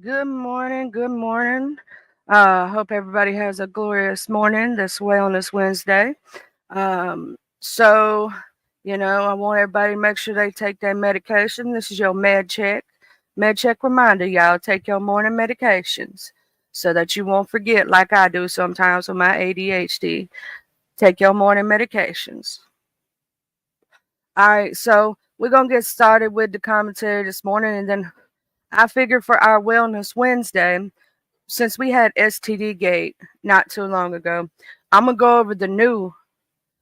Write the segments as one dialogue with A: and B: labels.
A: Good morning. Good morning. Hope everybody has a glorious morning this Wellness Wednesday. So, I want everybody to make sure they take their medication. This is your med check. Med check reminder, y'all. Take your morning medications so that you won't forget, like I do sometimes with my ADHD. Take your morning medications. All right, so we're going to get started with the commentary this morning, and then I figured for our Wellness Wednesday, since we had STD Gate not too long ago, I'm gonna go over the new,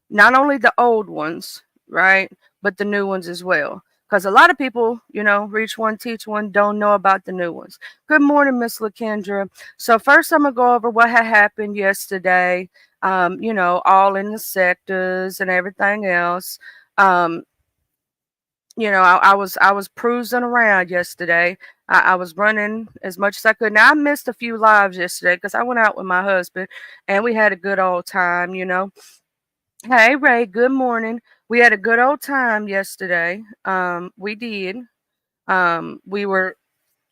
A: not only the old ones, right, but the new ones as well. Because a lot of people, reach one, teach one, don't know about the new ones. Good morning, Miss LaKendra. So first, I'm gonna go over what had happened yesterday. All in the sectors and everything else. Um, I was cruising around yesterday. I was running as much as I could. Now I missed a few lives yesterday because I went out with my husband and we had a good old time. Hey Ray, good morning. We had a good old time yesterday. We did. We were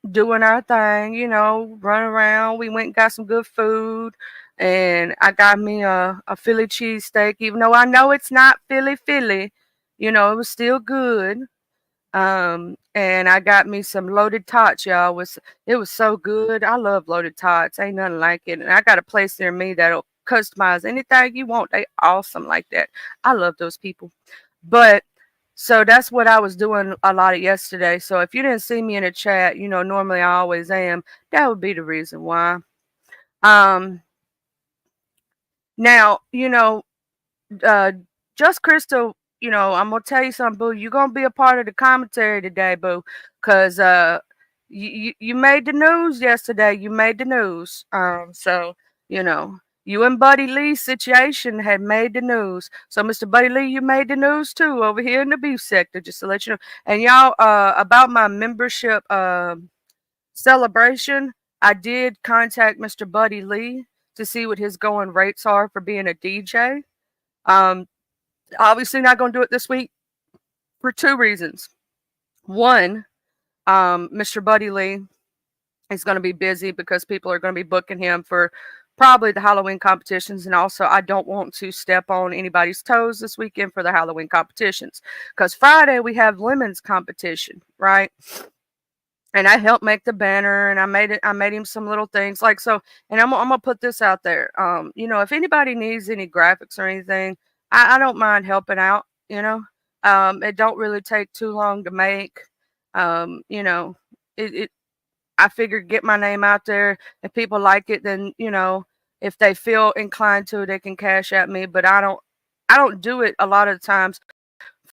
A: doing our thing, running around. We went and got some good food, and I got me a Philly cheesesteak, even though I know it's not Philly Philly. It was still good. And I got me some loaded tots, y'all. It was so good. I love loaded tots. Ain't nothing like it. And I got a place near me that'll customize anything you want. They awesome like that. I love those people. But so that's what I was doing a lot of yesterday. So if you didn't see me in the chat, normally I always am. That would be the reason why. Um, now, uh, just Crystal, I'm gonna tell you something, boo. You're gonna be a part of the commentary today, boo, because you made the news yesterday. You made the news. So you and Buddy Lee's situation had made the news. So Mr. Buddy Lee, you made the news too over here in the beef sector, just to let you know. And y'all, about my membership celebration, I did contact Mr. Buddy Lee to see what his going rates are for being a DJ. Um, Obviously not going to do it this week for two reasons. One, Mr. Buddy Lee is going to be busy because people are going to be booking him for probably the Halloween competitions. And also, I don't want to step on anybody's toes this weekend for the Halloween competitions. Because Friday, we have Lemon's competition, right? And I helped make the banner, and I made him some little things like so. And I'm gonna put this out there. If anybody needs any graphics or anything, I don't mind helping out. It don't really take too long to make. It I figured get my name out there. If people like it, then if they feel inclined to, they can cash at me. But I don't do it a lot of times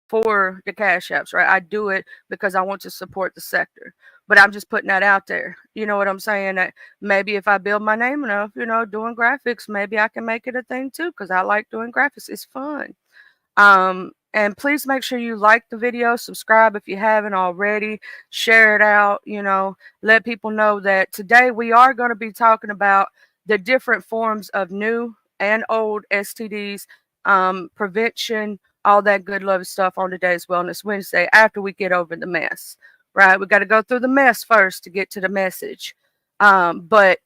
A: for the cash apps, right? I do it because I want to support the sector. But I'm just putting that out there. You know what I'm saying? That maybe if I build my name enough, doing graphics, maybe I can make it a thing too because I like doing graphics. It's fun. And please make sure you like the video, subscribe if you haven't already, share it out, let people know that today we are going to be talking about the different forms of new and old STDs, prevention, all that good love stuff on today's Wellness Wednesday after we get over the mess, right? We got to go through the mess first to get to the message. But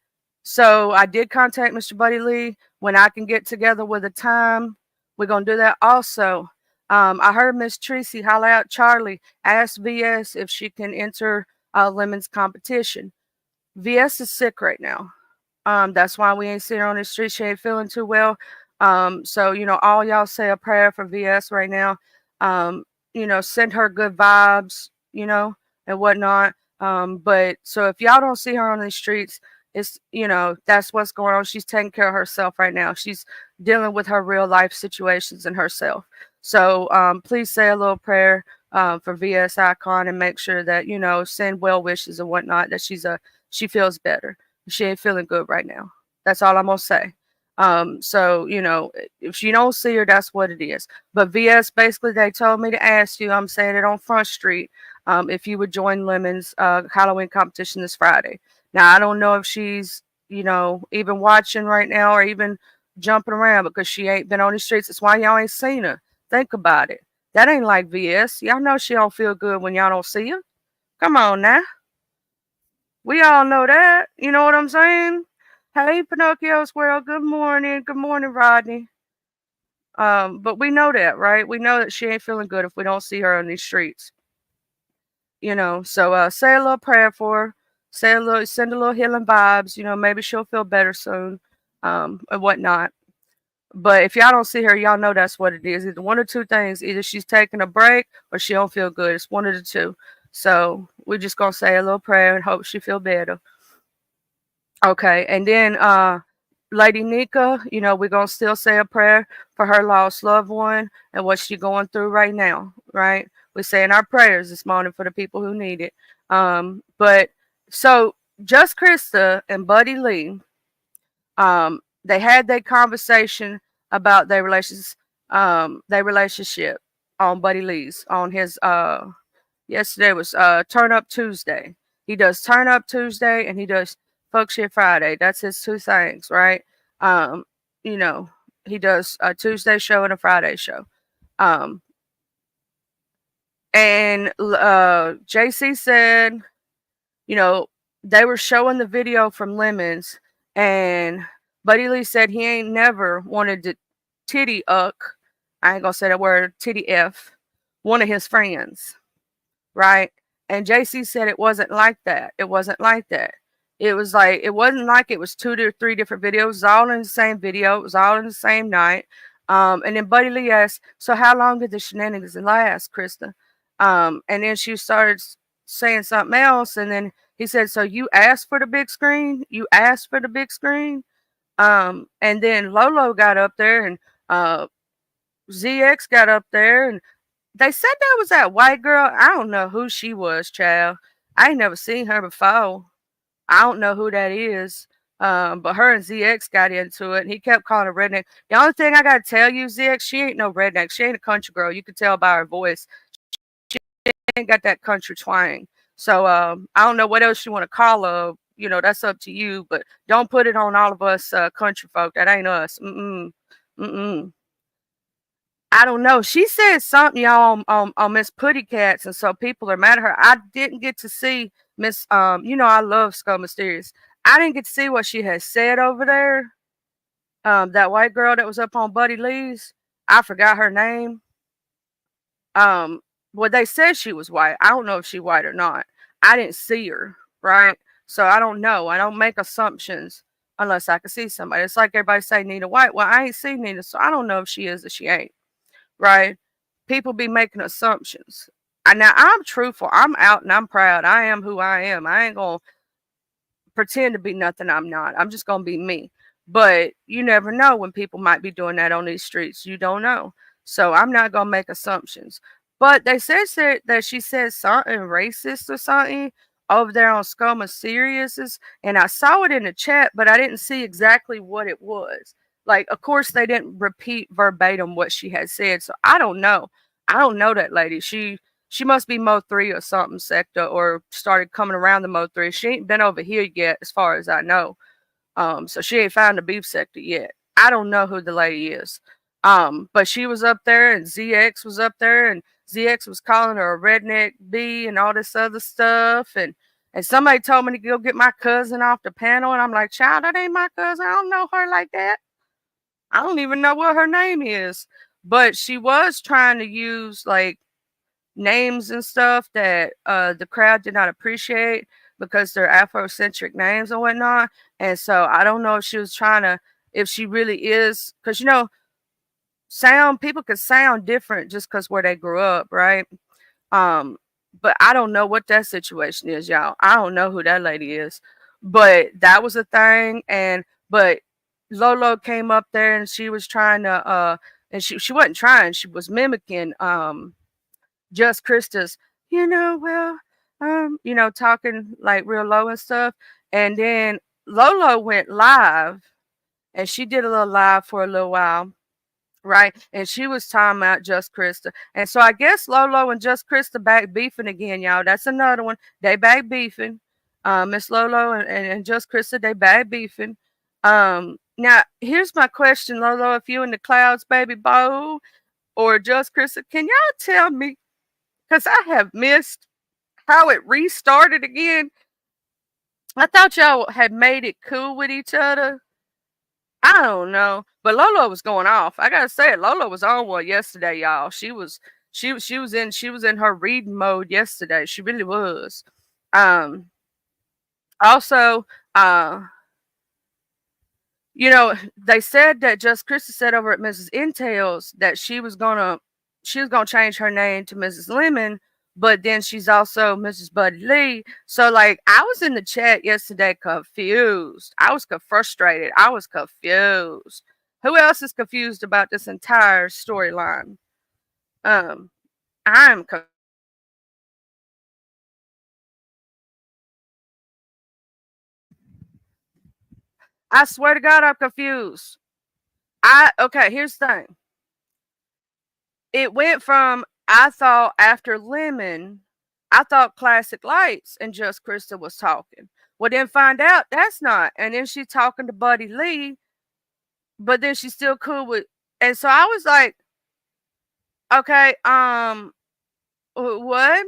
A: so I did contact Mr. Buddy Lee. When I can get together with a time, we're going to do that also. I heard Miss Tracy holler out Charlie, ask VS if she can enter Lemon's competition. VS is sick right now. That's why we ain't sitting her on the street. She ain't feeling too well. So, all y'all say a prayer for VS right now. Um, send her good vibes, and whatnot. But so if y'all don't see her on the streets, it's, that's what's going on. She's taking care of herself right now. She's dealing with her real life situations and herself. So please say a little prayer for VS Icon and make sure that, send well wishes and whatnot, that she feels better. She ain't feeling good right now. That's all I'm gonna say. So if you don't see her, that's what it is. But VS, basically, they told me to ask you. I'm saying it on Front Street. If you would join Lemon's Halloween competition this Friday. Now I don't know if she's even watching right now or even jumping around because she ain't been on the streets. That's why y'all ain't seen her. Think about it. That ain't like VS. Y'all know she don't feel good when y'all don't see her. Come on now. We all know that. You know what I'm saying? Hey, Pinocchio Squirrel. Good morning. Good morning, Rodney. But we know that, right? We know that she ain't feeling good if we don't see her on these streets. So say a little prayer for her. Send a little healing vibes. Maybe she'll feel better soon, and whatnot. But if y'all don't see her, y'all know that's what it is. Either one or two things. Either she's taking a break or she don't feel good. It's one of the two. So we're just gonna say a little prayer and hope she feel better. Okay, and then Lady Nika, we're gonna still say a prayer for her lost loved one and what she's going through right now, right? We're saying our prayers this morning for the people who need it. But so Just Krista and Buddy Lee, they had their conversation about their relationship on Buddy Lee's on his yesterday was Turn Up Tuesday. He does Turn Up Tuesday and he does Fuck Shit Friday. That's his two things, right? Um, you know, he does a Tuesday show and a Friday show. Um, and JC said, they were showing the video from Lemons, and Buddy Lee said he ain't never wanted to titty uck. I ain't gonna say that word, titty F, one of his friends, right? And JC said it wasn't like that. It wasn't like that. It wasn't like it was 2 to 3 different videos. It was all in the same video. It was all in the same night. And then Buddy Lee asked, "So how long did the shenanigans last, Krista?" And then she started saying something else, and then he said, "So you asked for the big screen? You asked for the big screen?" And then Lolo got up there, and ZX got up there, and they said that was that white girl. I don't know who she was, child. I ain't never seen her before. I don't know who that is. But her and ZX got into it, and he kept calling her redneck. The only thing I gotta tell you, ZX, she ain't no redneck. She ain't a country girl. You can tell by her voice. She ain't got that country twang. So I don't know what else you want to call her. That's up to you. But don't put it on all of us country folk. That ain't us. Mm-mm. Mm-mm. I don't know. She said something, y'all, on Miss Putty Cats, and so people are mad at her. I didn't get to see Miss. I love Skull Mysterious. I didn't get to see what she had said over there. That white girl that was up on Buddy Lee's. I forgot her name. Well, they said she was white. I don't know if she's white or not. I didn't see her, right? So I don't know. I don't make assumptions unless I can see somebody. It's like everybody say Nina White. Well, I ain't seen Nina, so I don't know if she is or she ain't. Right? People be making assumptions. Now I'm truthful. I'm out and I'm proud. I am who I am. I ain't gonna pretend to be nothing I'm not. I'm just gonna be me. But you never know when people might be doing that on these streets. You don't know. So I'm not gonna make assumptions. But they said that she said something racist or something over there on Scoma Sirius's, and I saw it in the chat, but I didn't see exactly what it was. Like, of course, they didn't repeat verbatim what she had said, so I don't know. I don't know that lady. She must be Mo 3 or something sector, or started coming around the Mo 3. She ain't been over here yet, as far as I know. So she ain't found the beef sector yet. I don't know who the lady is. But she was up there, and ZX was up there, and ZX was calling her a redneck bee and all this other stuff. And somebody told me to go get my cousin off the panel, and I'm like, child, that ain't my cousin. I don't know her like that. I don't even know what her name is. But she was trying to use like names and stuff that the crowd did not appreciate because they're Afrocentric names and whatnot. And so I don't know if she was trying to, if she really is, because people could sound different just because where they grew up, right? But I don't know what that situation is, y'all. I don't know who that lady is, but that was a thing. But Lolo came up there and she was trying to, and she wasn't trying, she was mimicking Just Krista's, talking like real low and stuff. And then Lolo went live and she did a little live for a little while, right? And she was talking about Just Krista. And so I guess Lolo and Just Krista back beefing again, y'all. That's another one. They back beefing. Miss Lolo and Just Krista, they back beefing. Now, here's my question, Lolo. If you in the clouds, baby bow, or Just Krista, can y'all tell me, because I have missed how it restarted again. I thought y'all had made it cool with each other. I don't know, but Lola was going off. I gotta say it. Lola was on one yesterday, y'all. She was in her reading mode yesterday. She really was. Um. Also, they said that Just Krista said over at Mrs. Intel's that she was gonna change her name to Mrs. Lemon, but then she's also Mrs. Buddy Lee. So like I was in the chat yesterday confused. I was frustrated. I was confused. Who else is confused about this entire storyline? Um, I'm I swear to God, I'm confused. Okay, here's the thing. It went from I thought after Lemon, I thought Classic Lights and Just Krista was talking. Well, then find out that's not. And then she's talking to Buddy Lee, but then she's still cool with. And so I was like, okay, what?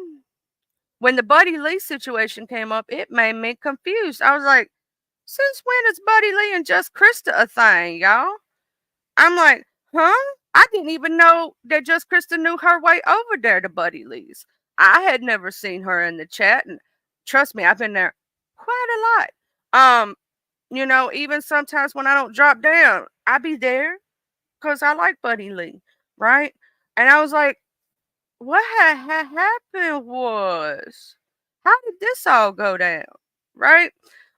A: When the Buddy Lee situation came up, it made me confused. I was like, since when is Buddy Lee and Just Krista a thing, y'all? I'm like, huh? I didn't even know that Just Krista knew her way over there to Buddy Lee's. I had never seen her in the chat, and trust me, I've been there quite a lot. Even sometimes when I don't drop down, I be there because I like Buddy Lee, right? And I was like, what had happened was, how did this all go down, right?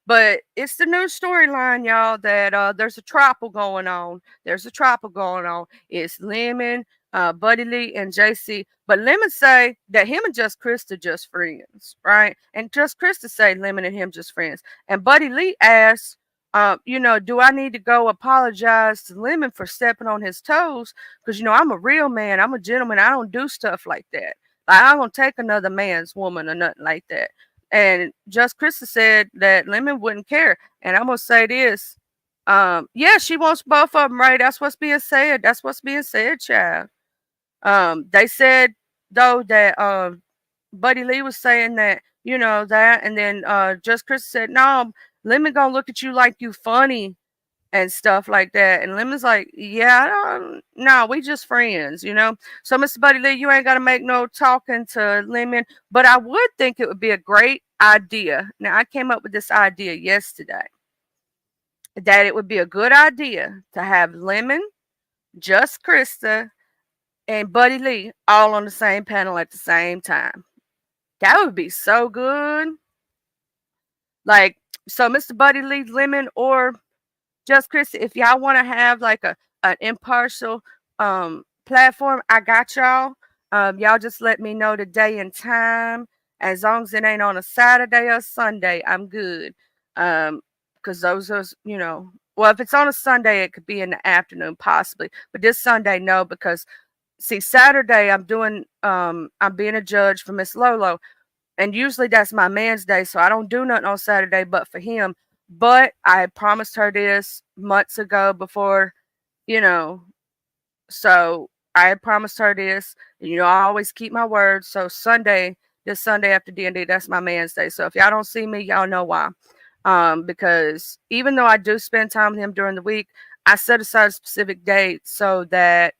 A: But it's the new storyline, y'all, that there's a triple going on. There's a triple going on. It's Lemon, Buddy Lee, and JC. But Lemon say that him and Just Krista just friends, right? And Just Krista say Lemon and him just friends. And Buddy Lee asks, do I need to go apologize to Lemon for stepping on his toes? Because, I'm a real man. I'm a gentleman. I don't do stuff like that. Like, I don't take another man's woman or nothing like that. And Just Krista said that Lemon wouldn't care. And I'm going to say this. Yeah, she wants both of them, right? That's what's being said. That's what's being said, child. They said, though, that Buddy Lee was saying that, that. And then Just Krista said, no, Lemon gonna look at you like you funny and stuff like that. And Lemon's like, yeah, no, we just friends, So, Mr. Buddy Lee, you ain't got to make no talking to Lemon, but I would think it would be a great idea. Now, I came up with this idea yesterday that it would be a good idea to have Lemon, Just Krista, and Buddy Lee all on the same panel at the same time. That would be so good. Like, so Mr. Buddy Lee, Lemon, or Just Krista, if y'all want to have like an impartial platform, I got y'all. Y'all just let me know the day and time. As long as it ain't on a Saturday or Sunday, I'm good. Because those are, well, if it's on a Sunday, it could be in the afternoon possibly. But this Sunday, no, because see, Saturday I'm being a judge for Miss Lolo. And usually that's my man's day, so I don't do nothing on Saturday but for him. But I had promised her this months ago before, so I had promised her this. And, I always keep my word. So this Sunday after D&D, that's my man's day. So if y'all don't see me, y'all know why. Because even though I do spend time with him during the week, I set aside a specific date so that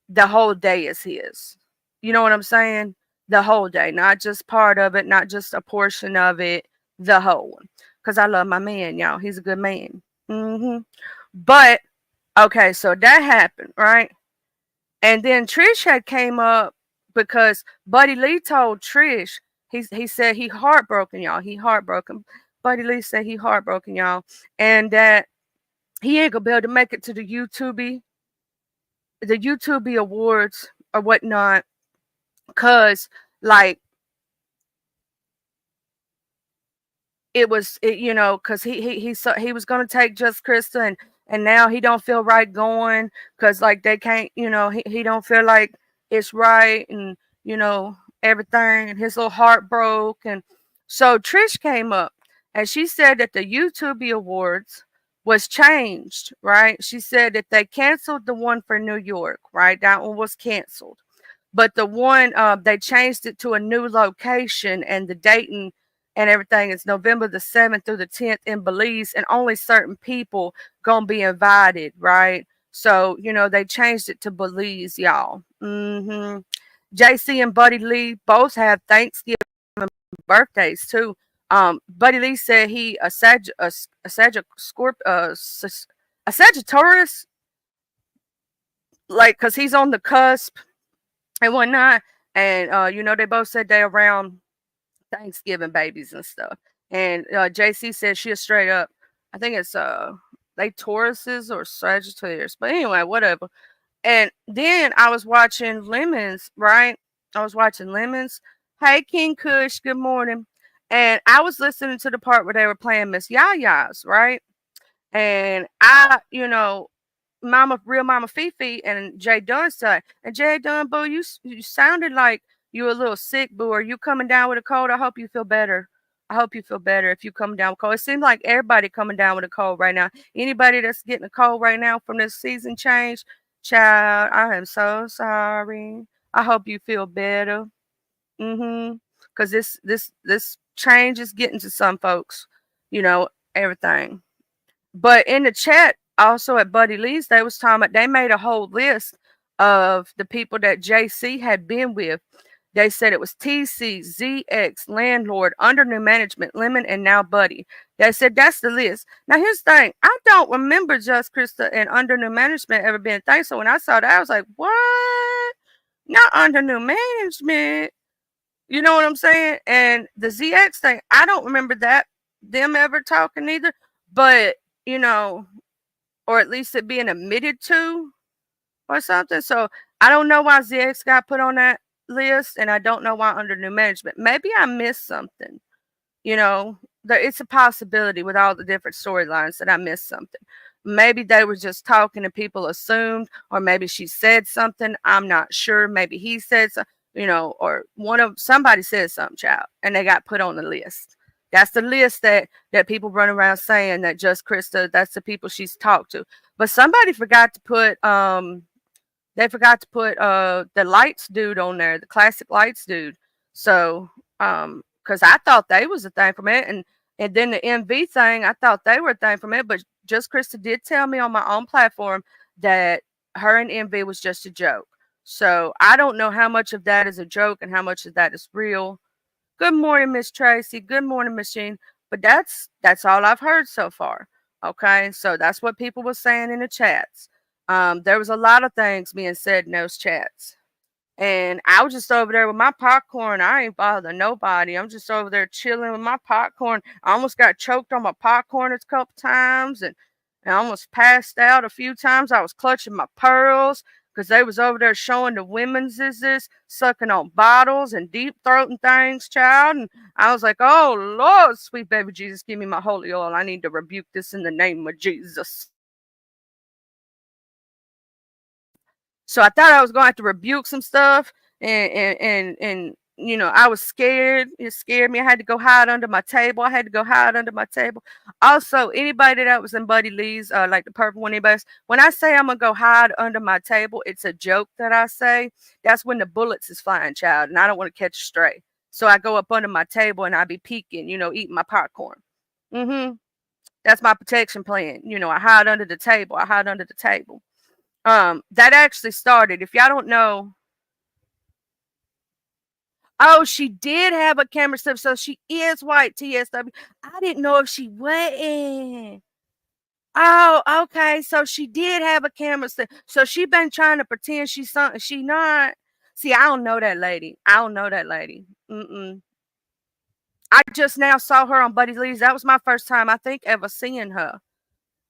A: the whole day is his. You know what I'm saying? The whole day, not just part of it, not just a portion of it, the whole one. Because I love my man, y'all. He's a good man. But, okay, so that happened, right? And then Trish had came up because Buddy Lee told Trish, he said he heartbroken, y'all. He heartbroken. Buddy Lee said he heartbroken, y'all. And that he ain't gonna be able to make it to the YouTube awards or whatnot. Cause like it was, cause he was gonna take Just Krista and now he don't feel right going cause like they can't, he don't feel like it's right and everything and his little heart broke and so Trish came up and she said that the YouTube awards was changed, right? She said that they canceled the one for New York, right? That one was canceled. But the one they changed it to a new location and the Dayton and everything. It's November the 7th through the 10th in Belize, and only certain people gonna be invited, right? So, they changed it to Belize, y'all. JC and Buddy Lee both have Thanksgiving birthdays too. Buddy Lee said he a Sagittarius, like, cause he's on the cusp and whatnot. And they both said they around Thanksgiving babies and stuff. And JC said she is straight up. I think it's they Tauruses or Sagittarius, but anyway, whatever. And then I was watching Lemons, right? I was watching Lemons. Hey, King Kush, good morning. And I was listening to the part where they were playing Miss Yaya's, right? And Real Mama Fifi and Jay Dunn said, and Jay Dunn, boo, you sounded like you were a little sick, boo. Are you coming down with a cold? I hope you feel better. I hope you feel better if you coming down with a cold. It seems like everybody coming down with a cold right now. Anybody that's getting a cold right now from this season change, child, I am so sorry. I hope you feel better. Because this change is getting to some folks, everything. But in the chat, also at Buddy Lee's, they was talking about they made a whole list of the people that JC had been with. They said it was TC, ZX, Landlord, Under New Management, Lemon, and now Buddy. They said that's the list. Now here's the thing. I don't remember Just Krista and Under New Management ever being a thing. So when I saw that, I was like, what? Not Under New Management. You know what I'm saying? And the ZX thing, I don't remember them ever talking either. But, or at least it being admitted to or something. So I don't know why ZX got put on that list, and I don't know why Under New Management. Maybe I missed something. It's a possibility with all the different storylines that I missed something. Maybe they were just talking and people assumed, or maybe she said something. I'm not sure. Maybe he said something, or somebody said something, child, and they got put on the list. That's the list that people run around saying that Just Krista, that's the people she's talked to. But somebody forgot to put the Lights dude on there, the Classic Lights dude. So because I thought they was a thing from it, and then the MV thing, I thought they were a thing from it, but Just Krista did tell me on my own platform that her and MV was just a joke. So I don't know how much of that is a joke and how much of that is real. Good morning, Miss Tracy. Good morning, Miss Jean. But that's all I've heard so far. Okay, so that's what people were saying in the chats. There was a lot of things being said in those chats. And I was just over there with my popcorn. I ain't bothering nobody. I'm just over there chilling with my popcorn. I almost got choked on my popcorn a couple times, and I almost passed out a few times. I was clutching my pearls because they was over there showing the women's sucking on bottles and deep throating things, child. And I was like, oh, Lord, sweet baby Jesus, give me my holy oil. I need to rebuke this in the name of Jesus. So I thought I was going to have to rebuke some stuff, and I was scared. It scared me. I had to go hide under my table. Also, anybody that was in Buddy Lee's, like the purple one, when I say I'm gonna go hide under my table, it's a joke that I say. That's when the bullets is flying, child, and I don't want to catch a stray. So I go up under my table and I be peeking, eating my popcorn. That's my protection plan. I hide under the table. That actually started, if y'all don't know. Oh, she did have a camera stuff, so she is white, TSW. I didn't know if she wasn't. Oh, okay. So she did have a camera stuff. So she been trying to pretend she's something she not. See, I don't know that lady. I just now saw her on Buddy Lee's. That was my first time, I think, ever seeing her.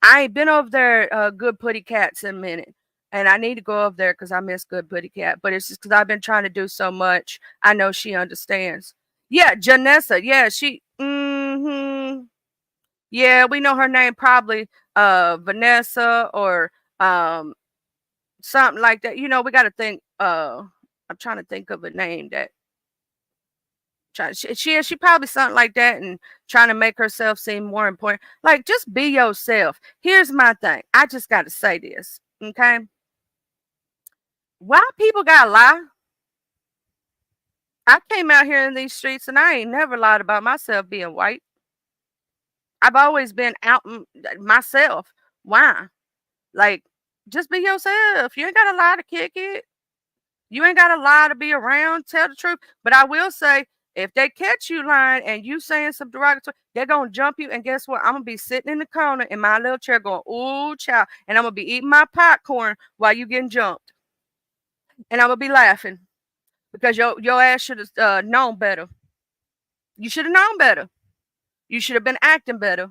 A: I ain't been over there, Good Putty Cats, in a minute. And I need to go over there because I miss Good Putty Cat. But it's just because I've been trying to do so much. I know she understands. Yeah, Janessa. Yeah, she. Yeah, we know her name probably Vanessa or something like that. We got to think. I'm trying to think of a name that. She probably something like that, and trying to make herself seem more important. Like, just be yourself. Here's my thing. I just got to say this, okay? Why people gotta lie? I came out here in these streets and I ain't never lied about myself being white. I've always been out myself. Why? Like, just be yourself. You ain't got to lie to kick it. You ain't got to lie to be around. Tell the truth. But I will say, if they catch you lying and you saying some derogatory, they're going to jump you. And guess what? I'm going to be sitting in the corner in my little chair going, ooh, child. And I'm going to be eating my popcorn while you getting jumped. And I'm going to be laughing because your ass should have known better. You should have known better. You should have been acting better.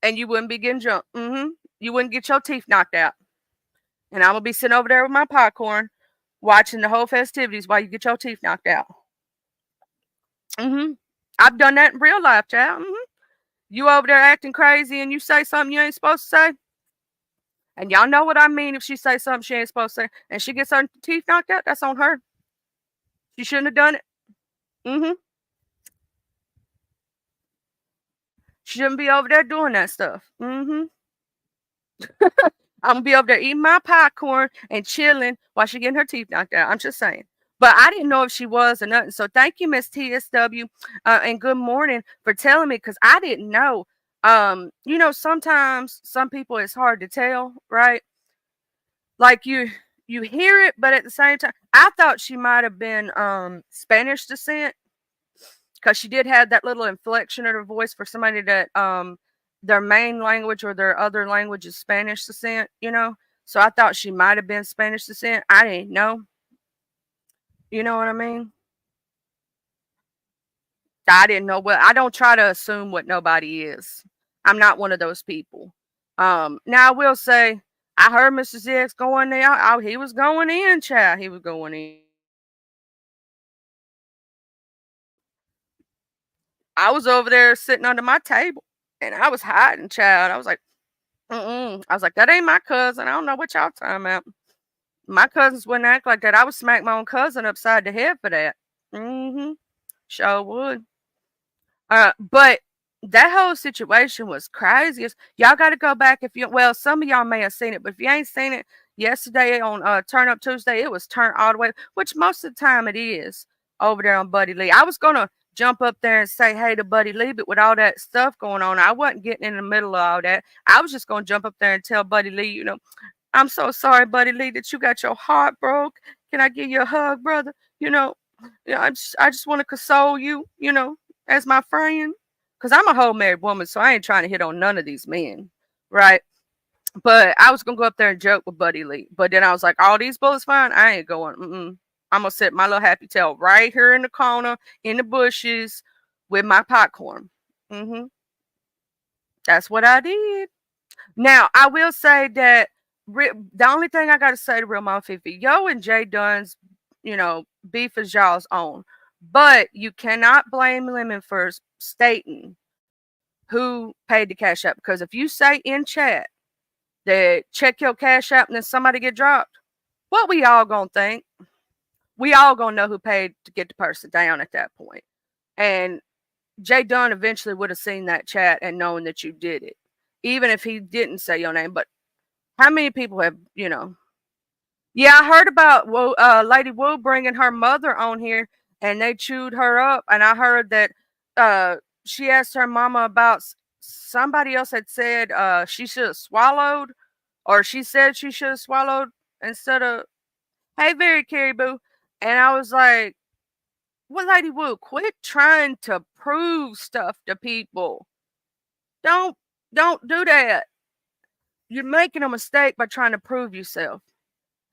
A: And you wouldn't be getting jumped. You wouldn't get your teeth knocked out. And I'm going to be sitting over there with my popcorn watching the whole festivities while you get your teeth knocked out. I've done that in real life, child. You over there acting crazy and you say something you ain't supposed to say. And y'all know what I mean if she say something she ain't supposed to say and she gets her teeth knocked out, that's on her. She shouldn't have done it. She shouldn't be over there doing that stuff. I'm gonna be over there eating my popcorn and chilling while she getting her teeth knocked out. I'm just saying. But I didn't know if she was or nothing. So thank you, Miss TSW, and good morning for telling me because I didn't know. Sometimes some people it's hard to tell, right? Like you hear it, but at the same time, I thought she might have been Spanish descent because she did have that little inflection in her voice for somebody that their main language or their other language is Spanish descent, So I thought she might have been Spanish descent. I didn't know. You know what I mean? I didn't know I don't try to assume what nobody is. I'm not one of those people. Now I will say I heard Mr. ZX going there. He was going in, child. He was going in. I was over there sitting under my table and I was hiding, child. I was like, I was like, that ain't my cousin. I don't know what y'all talking about. My cousins wouldn't act like that. I would smack my own cousin upside the head for that. Sure would. But that whole situation was crazy. Y'all got to go back some of y'all may have seen it, but if you ain't seen it, yesterday on Turn Up Tuesday, it was turned all the way, which most of the time it is over there on Buddy Lee. I was going to jump up there and say hey to Buddy Lee, but with all that stuff going on, I wasn't getting in the middle of all that. I was just going to jump up there and tell Buddy Lee, I'm so sorry, Buddy Lee, that you got your heart broke. Can I give you a hug, brother? I just want to console you, as my friend. Because I'm a whole married woman, so I ain't trying to hit on none of these men, right? But I was going to go up there and joke with Buddy Lee. But then I was like, all these bullets fine? I ain't going. I'm going to sit my little happy tail right here in the corner, in the bushes, with my popcorn. That's what I did. Now, I will say that the only thing I got to say to Real Mama Fifi, yo and Jay Dunn's, beef is y'all's own. But you cannot blame Lemon for stating who paid the cash app. Because if you say in chat that check your cash app and then somebody get dropped, what we all gonna think? We all gonna know who paid to get the person down at that point. And Jay Dunn eventually would have seen that chat and known that you did it. Even if he didn't say your name. But how many people have, Yeah, I heard about Lady Wu bringing her mother on here and they chewed her up. And I heard that she asked her mama about somebody else had said she should have swallowed, or she said she should have swallowed instead of, hey, very Caribou. And I was like, well, Lady Wu, quit trying to prove stuff to people. Don't do that. You're making a mistake by trying to prove yourself.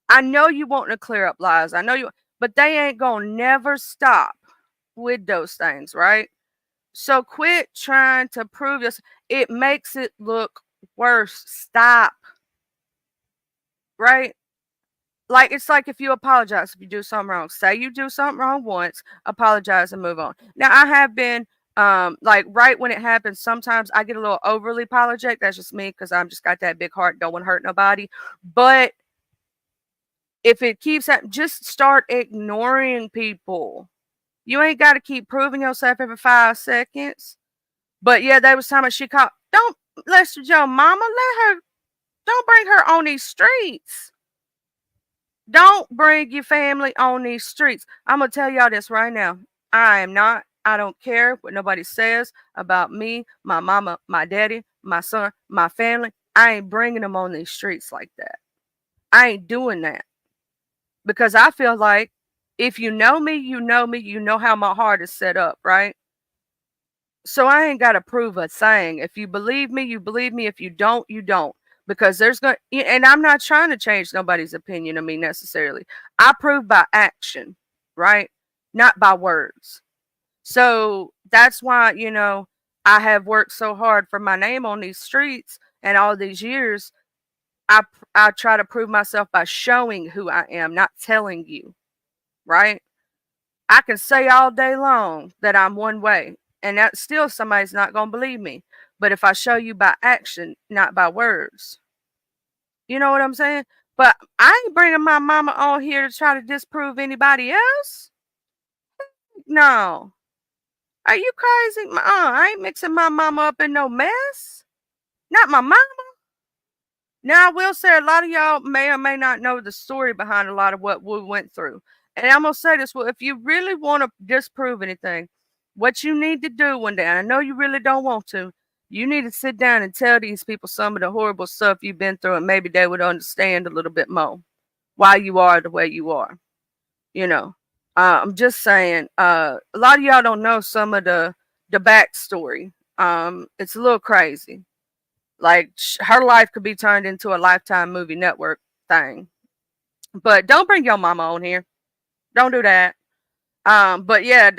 A: I know you want to clear up lies. I know you, but they ain't gonna never stop with those things, right? So quit trying to prove this. It makes it look worse. Stop. Right? Like, it's like if you apologize if you do something wrong. Say you do something wrong once, apologize and move on. Now, I have been, like, right when it happens, sometimes I get a little overly apologetic. That's just me because I'm just got that big heart. Don't want to hurt nobody. But if it keeps happening, just start ignoring people. You ain't got to keep proving yourself every 5 seconds. But yeah, there was time she called. Don't Lester Joe, mama, don't bring her on these streets. Don't bring your family on these streets. I'm gonna tell y'all this right now. I am not. I don't care what nobody says about me, my mama, my daddy, my son, my family. I ain't bringing them on these streets like that. I ain't doing that because I feel like if you know me, you know me, you know how my heart is set up, right? So I ain't got to prove a thing. If you believe me, you believe me. If you don't, you don't. Because there's going to, and I'm not trying to change nobody's opinion of me necessarily. I prove by action, right? Not by words. So that's why, I have worked so hard for my name on these streets and all these years. I try to prove myself by showing who I am, not telling you, right? I can say all day long that I'm one way, and that still somebody's not going to believe me. But if I show you by action, not by words, you know what I'm saying? But I ain't bringing my mama on here to try to disprove anybody else. No. Are you crazy? I ain't mixing my mama up in no mess. Not my mama. Now, I will say a lot of y'all may or may not know the story behind a lot of what we went through. And I'm going to say this, well, if you really want to disprove anything, what you need to do one day, and I know you really don't want to, you need to sit down and tell these people some of the horrible stuff you've been through, and maybe they would understand a little bit more why you are the way you are. You know, I'm just saying, a lot of y'all don't know some of the backstory. It's a little crazy. Like her life could be turned into a Lifetime movie network thing. But don't bring your mama on here. Don't do that. But yeah,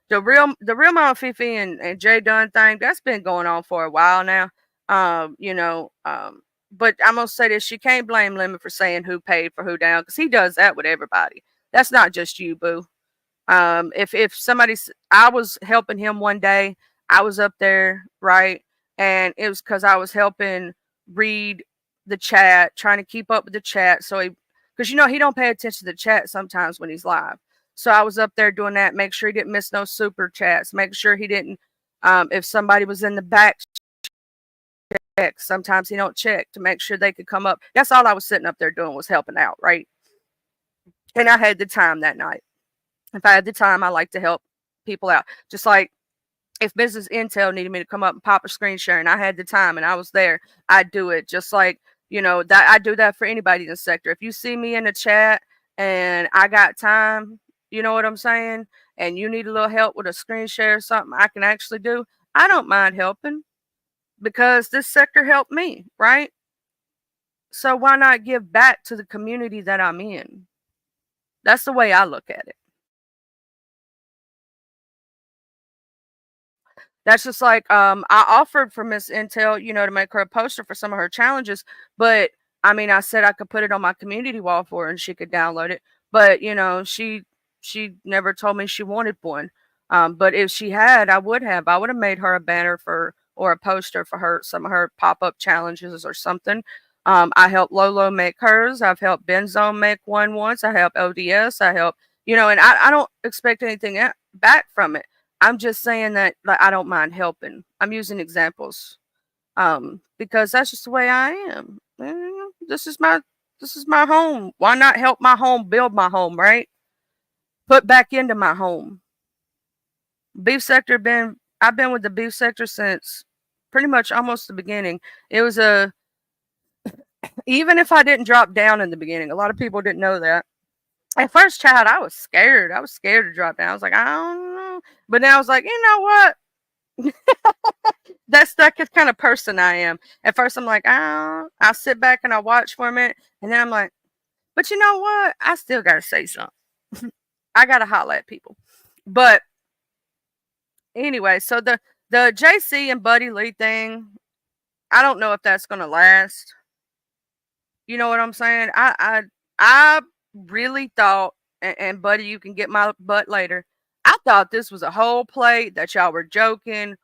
A: the real Mama Fifi and Jay Dunn thing that's been going on for a while now. But I'm gonna say this: you can't blame Lemon for saying who paid for who down because he does that with everybody. That's not just you, boo. If somebody's, I was helping him one day. I was up there, right, and it was because I was helping read the chat, trying to keep up with the chat. So because he don't pay attention to the chat sometimes when he's live. So I was up there doing that, make sure he didn't miss no super chats, make sure he didn't. If somebody was in the back check, sometimes he don't check to make sure they could come up. That's all I was sitting up there doing was helping out, right? And I had the time that night. If I had the time, I like to help people out. Just like if Business Intel needed me to come up and pop a screen share and I had the time and I was there, I'd do it. Just like, that I do that for anybody in the sector. If you see me in the chat and I got time, you know what I'm saying? And you need a little help with a screen share or something I can actually do, I don't mind helping because this sector helped me, right? So why not give back to the community that I'm in? That's the way I look at it. That's just like I offered for Miss Intel, to make her a poster for some of her challenges, but I mean I said I could put it on my community wall for her and she could download it. But she never told me she wanted one. But if she had, I would have made her a banner for or a poster for her some of her pop-up challenges or something. I helped Lolo make hers. I've helped Benzone make one once. I helped ODS. I helped, and I don't expect anything back from it. I'm just saying that like I don't mind helping. I'm using examples. Because that's just the way I am. This is my home. Why not help my home build my home, right? Put back into my home. Beef sector I've been with the beef sector since pretty much almost the beginning. It was even if I didn't drop down in the beginning, a lot of people didn't know that. At first, child, I was scared. I was scared to drop down. I was like, I don't know. But now I was like, you know what? That's the kind of person I am. At first, I'm like, oh, I'll sit back and I'll watch for a minute. And then I'm like, but you know what? I still got to say something. I got to holler at people. But anyway, so the JC and Buddy Lee thing, I don't know if that's going to last. You know what I'm saying? I really thought, and Buddy, you can get my butt later. I thought this was a whole play that y'all were joking.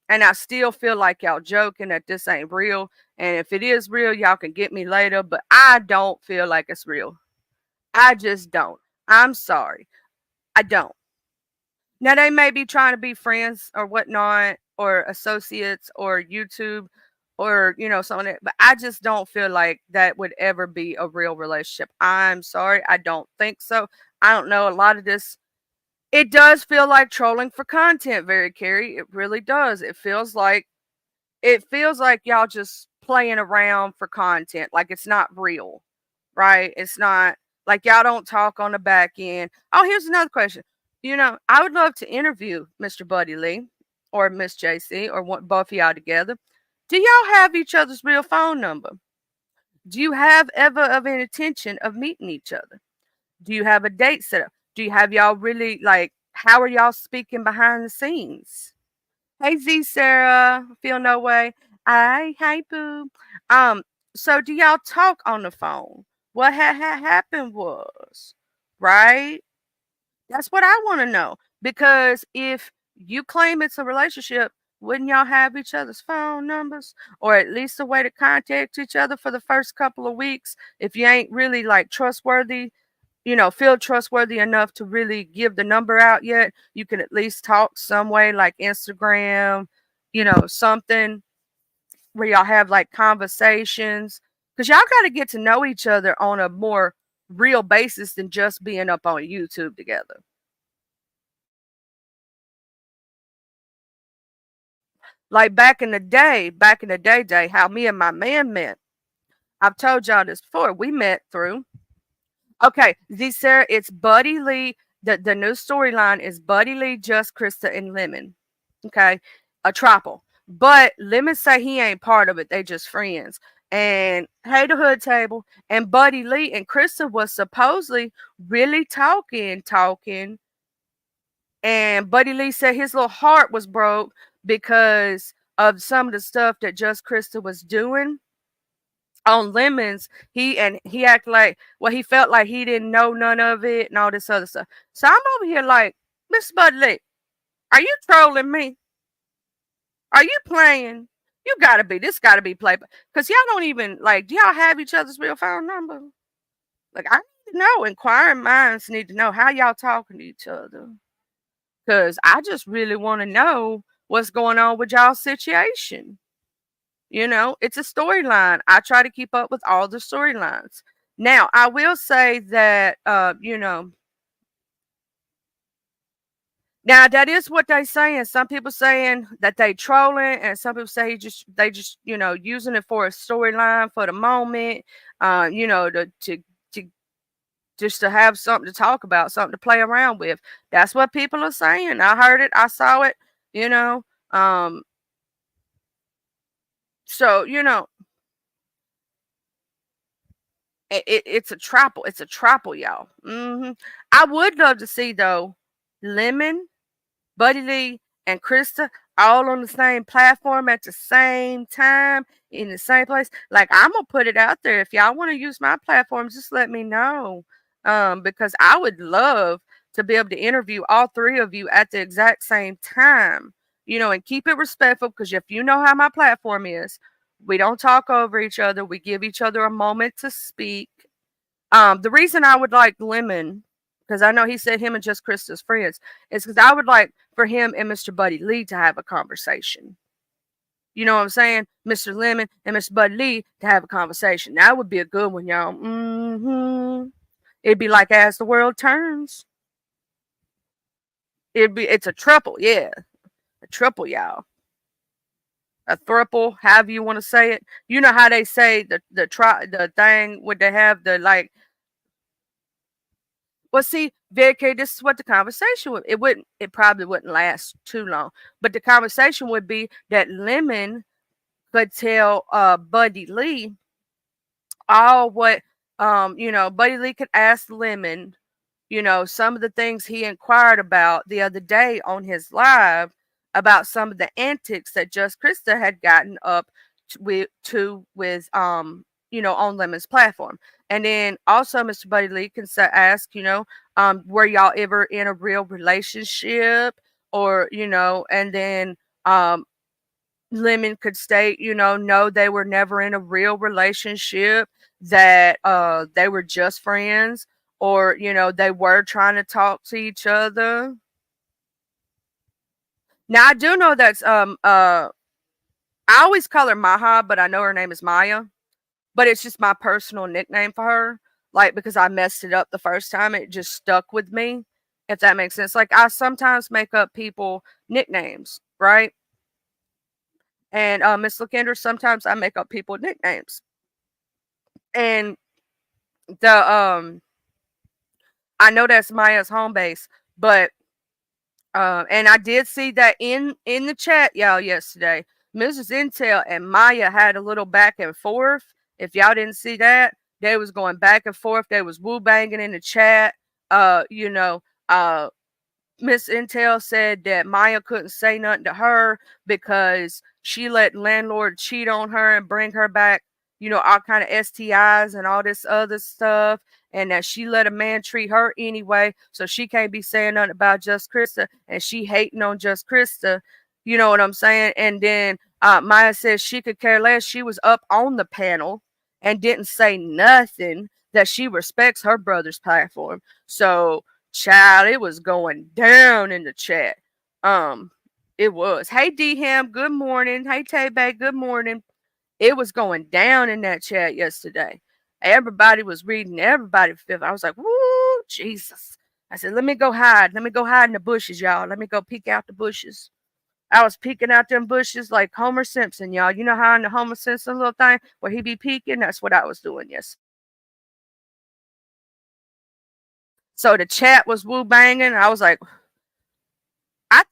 A: And I still feel like y'all joking that this ain't real. And if it is real, y'all can get me later. But I don't feel like it's real. I just don't. I'm sorry. I don't. Now, they may be trying to be friends or whatnot, or associates or YouTube. or something. But I just don't feel like that would ever be a real relationship. I'm sorry, I don't think so. I don't know. A lot of this, it does feel like trolling for content, very Carrie. It really does. It feels like y'all just playing around for content, like it's not real, right? It's not like y'all don't talk on the back end. Oh, here's another question. I would love to interview Mr. Buddy Lee or Miss JC or both of y'all together. Do y'all have each other's real phone number? Do you have ever of an intention of meeting each other? Do you have a date set up? Do you have y'all really like? How are y'all speaking behind the scenes? Hey Z Sarah, feel no way. Hi boo. Um, so do y'all talk on the phone? What had happened was, right? That's what I want to know. Because if you claim it's a relationship, wouldn't y'all have each other's phone numbers? Or at least a way to contact each other for the first couple of weeks if you ain't really like trustworthy, feel trustworthy enough to really give the number out yet, you can at least talk some way like Instagram, something where y'all have like conversations. Because y'all got to get to know each other on a more real basis than just being up on YouTube together. Like back in the day, how me and my man met. I've told y'all this before. We met through. Okay, Z Sarah, it's Buddy Lee. The new storyline is Buddy Lee, Just Krista, and Lemon. Okay, a triple. But Lemon say he ain't part of it. They just friends. And Hey the Hood Table and Buddy Lee and Krista was supposedly really talking. And Buddy Lee said his little heart was broke because of some of the stuff that Just Krista was doing on Lemons. He acted like, well, he felt like he didn't know none of it and all this other stuff. So I'm over here like, Miss Buddy Lee, are you trolling me? Are you playing? This gotta be played. Because y'all don't even, like, do y'all have each other's real phone number? Like, I need to know. Inquiring minds need to know how y'all talking to each other. Because I just really want to know what's going on with y'all's situation. It's a storyline. I try to keep up with all the storylines. Now, I will say that, now that is what they saying. Some people saying that they trolling, and some people say they just using it for a storyline for the moment, to just to have something to talk about, something to play around with. That's what people are saying. I heard it, I saw it, you know. Um, so it's a triple. It's a triple, y'all. I would love to see though, Lemon, Buddy Lee, and Krista all on the same platform at the same time in the same place. Like, I'm gonna put it out there. If y'all want to use my platform, just let me know. Because I would love to be able to interview all three of you at the exact same time. And keep it respectful, because if you know how my platform is, we don't talk over each other. We give each other a moment to speak. The reason I would like Lemon, because I know he said him and Just Krista's friends, is because I would like for him and Mr. Buddy Lee to have a conversation. You know what I'm saying? Mr. Lemon and Mr. Buddy Lee to have a conversation. That would be a good one, y'all. It'd be like As the World Turns. It's a triple, yeah. A triple, y'all. A thruple, however you want to say it. You know how they say the thing would they have the like. Well, see, Vicky, this is what the conversation would. It probably wouldn't last too long, but the conversation would be that Lemon could tell Buddy Lee all what Buddy Lee could ask Lemon, some of the things he inquired about the other day on his live about some of the antics that Just Krista had gotten up with on Lemon's platform. And then also Mr. Buddy Lee can ask, were y'all ever in a real relationship? Or, and then Lemon could state, no, they were never in a real relationship, that they were just friends, or, they were trying to talk to each other. Now I do know that's I always call her Maha, but I know her name is Maya. But it's just my personal nickname for her. Like, because I messed it up the first time, it just stuck with me, if that makes sense. Like, I sometimes make up people nicknames, right? And Miss Lakendra, sometimes I make up people nicknames. And the I know that's Maya's home base, but and I did see that in the chat, y'all, yesterday. Mrs. Intel and Maya had a little back and forth. If y'all didn't see that, they was going back and forth. They was woo banging in the chat. You know, Miss Intel said that Maya couldn't say nothing to her because she let landlord cheat on her and bring her back, you know, all kind of STIs and all this other stuff, and that she let a man treat her anyway, so she can't be saying nothing about Just Krista, and she hating on Just Krista. You know what I'm saying? And then Maya says she could care less. She was up on the panel and didn't say nothing, that she respects her brother's platform. So child, it was going down in the chat. It was. Hey D Ham, good morning. Hey Tay Bay, good morning. It was going down in that chat yesterday. Everybody was reading everybody fifth. I was like, woo, Jesus. I said, let me go hide. Let me go hide in the bushes, y'all. Let me go peek out the bushes. I was peeking out them bushes like Homer Simpson, y'all. You know how in the Homer Simpson little thing where he be peeking? That's what I was doing, yes. So the chat was woo banging. I was like, I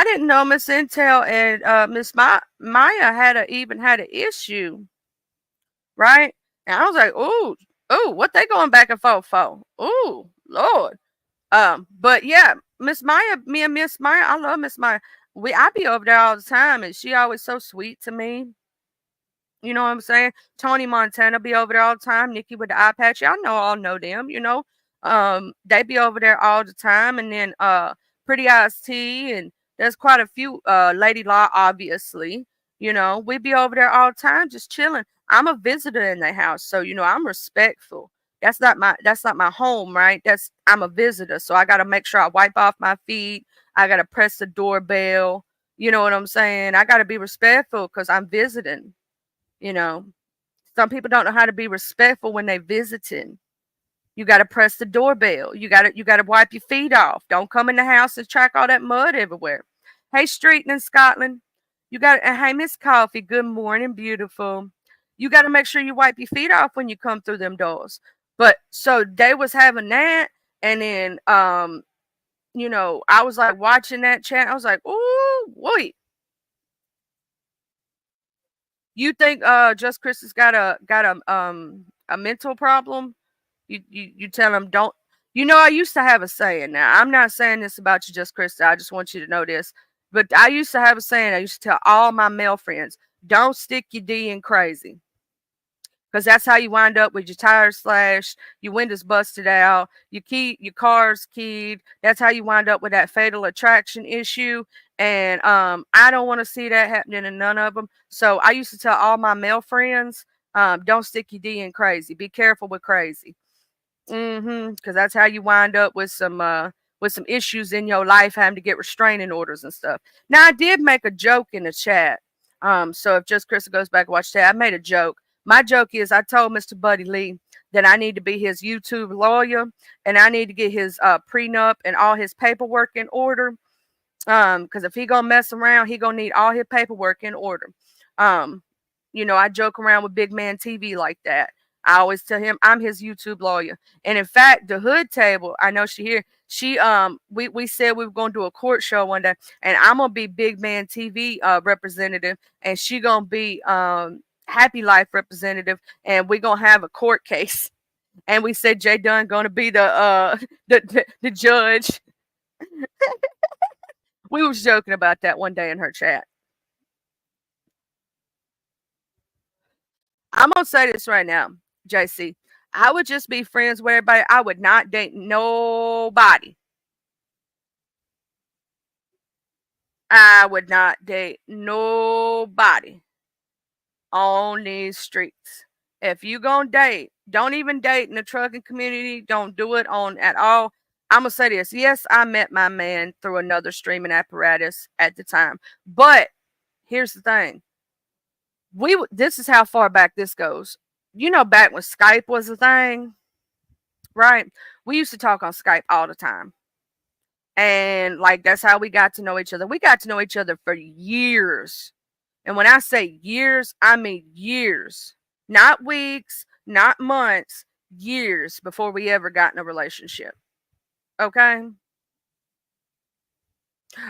A: didn't know Miss Intel and Miss Maya even had an issue, right? And I was like, ooh, what they going back and forth for? Ooh, Lord. But yeah, Miss Maya, me and Miss Maya, I love Miss Maya. I be over there all the time, and she always so sweet to me. You know what I'm saying? Tony Montana be over there all the time. Nikki with the eye patch. Y'all all know them, you know. They be over there all the time. And then Pretty Eyes T, and there's quite a few Lady Law, obviously. You know, we be over there all the time just chilling. I'm a visitor in their house, so you know, I'm respectful. That's not my home, right? I'm a visitor. So I gotta make sure I wipe off my feet. I gotta press the doorbell. You know what I'm saying? I gotta be respectful because I'm visiting. You know, some people don't know how to be respectful when they visiting. You got to press the doorbell. You got to wipe your feet off. Don't come in the house and track all that mud everywhere. Hey, Streeton in Scotland. You got hey, Miss Coffee. Good morning, beautiful. You got to make sure you wipe your feet off when you come through them doors. But so they was having that, and then you know, I was like watching that chat. I was like, ooh, wait. You think Just Chris has got a mental problem? You tell him don't. You know, I used to have a saying. Now I'm not saying this about you, Just Krista. I just want you to know this. But I used to have a saying. I used to tell all my male friends, don't stick your D in crazy. Because that's how you wind up with your tires slashed, your windows busted out, your car's keyed. That's how you wind up with that fatal attraction issue. And I don't want to see that happening to none of them. So I used to tell all my male friends, don't stick your D in crazy. Be careful with crazy. Because that's how you wind up with some issues in your life, having to get restraining orders and stuff. Now I did make a joke in the chat. So if Just Krista goes back and watch that, I made a joke. My joke is I told Mr. Buddy Lee that I need to be his YouTube lawyer and I need to get his prenup and all his paperwork in order. Because if he gonna mess around, he gonna need all his paperwork in order. Um, you know, I joke around with Big Man TV like that. I always tell him I'm his YouTube lawyer. And in fact, the hood table, I know she here. We said we were gonna do a court show one day, and I'm gonna be Big Man TV representative, and she gonna be Happy Life representative, and we're gonna have a court case. And we said Jay Dunn gonna be the judge. We was joking about that one day in her chat. I'm gonna say this right now, JC. I would just be friends with everybody. I would not date nobody. I would not date nobody on these streets. If you gonna date, don't even date in the trucking community. Don't do it on at all. I'm gonna say this. Yes, I met my man through another streaming apparatus at the time. But here's the thing. This is how far back this goes. You know, back when Skype was a thing, right? We used to talk on Skype all the time. And like that's how we got to know each other. We got to know each other for years. And when I say years, I mean years. Not weeks, not months, years before we ever got in a relationship. Okay?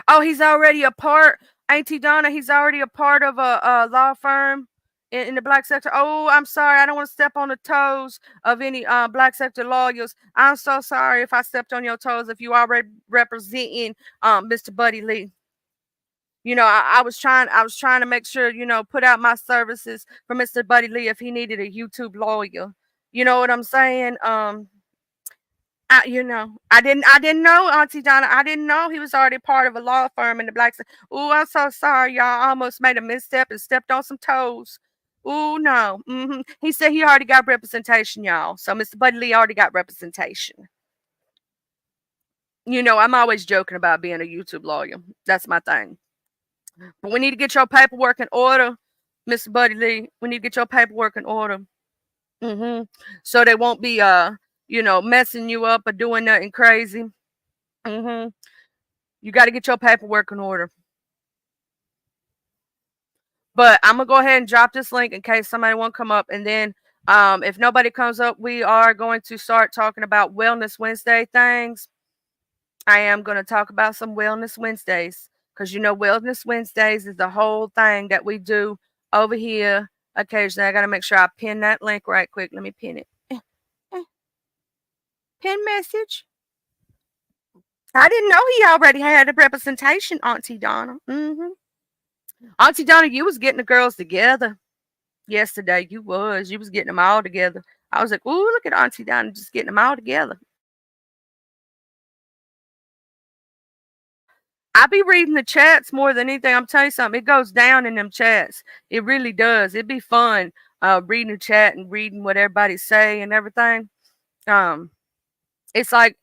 A: Oh, he's already a part, Auntie Donna, he's already a part of a law firm in the black sector. Oh, I'm sorry. I don't want to step on the toes of any black sector lawyers. I'm so sorry if I stepped on your toes if you already representing Mr. Buddy Lee. I was trying to make sure, put out my services for Mr. Buddy Lee if he needed a YouTube lawyer. You know what I'm saying? I didn't know, Auntie Donna. I didn't know he was already part of a law firm in the black. Ooh, I'm so sorry, y'all. I almost made a misstep and stepped on some toes. Ooh, no. He said he already got representation, y'all. So Mr. Buddy Lee already got representation. I'm always joking about being a YouTube lawyer. That's my thing. But we need to get your paperwork in order, Mr. Buddy Lee. We need to get your paperwork in order. So they won't be messing you up or doing nothing crazy. You got to get your paperwork in order. But I'm gonna go ahead and drop this link in case somebody won't come up, and then if nobody comes up, we are going to start talking about Wellness Wednesday things. I am going to talk about some Wellness Wednesdays because Wellness Wednesdays is the whole thing that we do over here occasionally. I got to make sure I pin that link right quick. Let me pin it. Pin message. I didn't know he already had a representation, Auntie Donna. Auntie Donna, you was getting the girls together yesterday. You was getting them all together. I was like, ooh, look at Auntie Donna just getting them all together. I be reading the chats more than anything. I'm telling you something. It goes down in them chats. It really does. It'd be fun reading the chat and reading what everybody say and everything. Um, it's like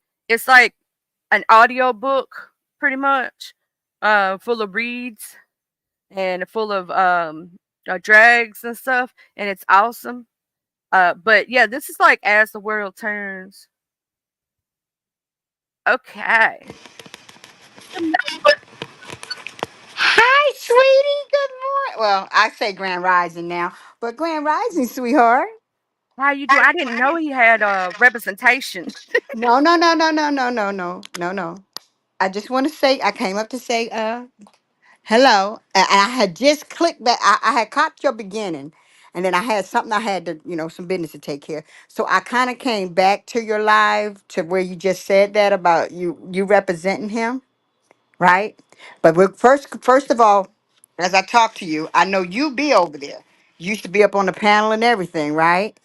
A: an audio book, pretty much, full of reads and full of drags and stuff, and it's awesome. But yeah, this is like As the World Turns. Okay.
B: Hi, sweetie. Good morning. Well, I say Grand Rising now, but Grand Rising, sweetheart.
A: How you do? I didn't know he had representation.
B: No, no, no, no, no, no, no, no, no, no. I just want to say I came up to say hello, and I had just clicked back. I had caught your beginning, and then I had something I had to, some business to take care. So I kind of came back to your live to where you just said that about you representing him. Right? But we're first of all, as I talk to you, I know you be over there. You used to be up on the panel and everything, right?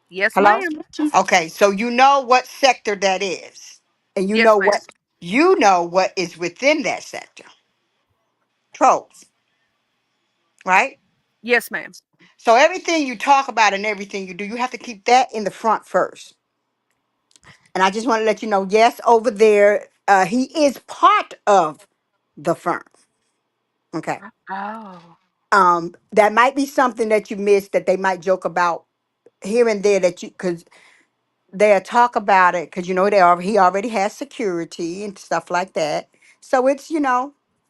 A: Yes,
B: Hello?
A: ma'am.
B: Okay, so you know what sector that is. And
A: Yes, ma'am.
B: you know what is within that sector. Trolls, right?
A: Yes, ma'am.
B: So everything you talk about and everything you do, you have to keep that in the front first. And I just want to let you know, yes, over there, he is part of the firm. Okay.
A: Oh.
B: That might be something that you missed that they might joke about here and there that you because they'll talk about it because he already has security and stuff like that. So it's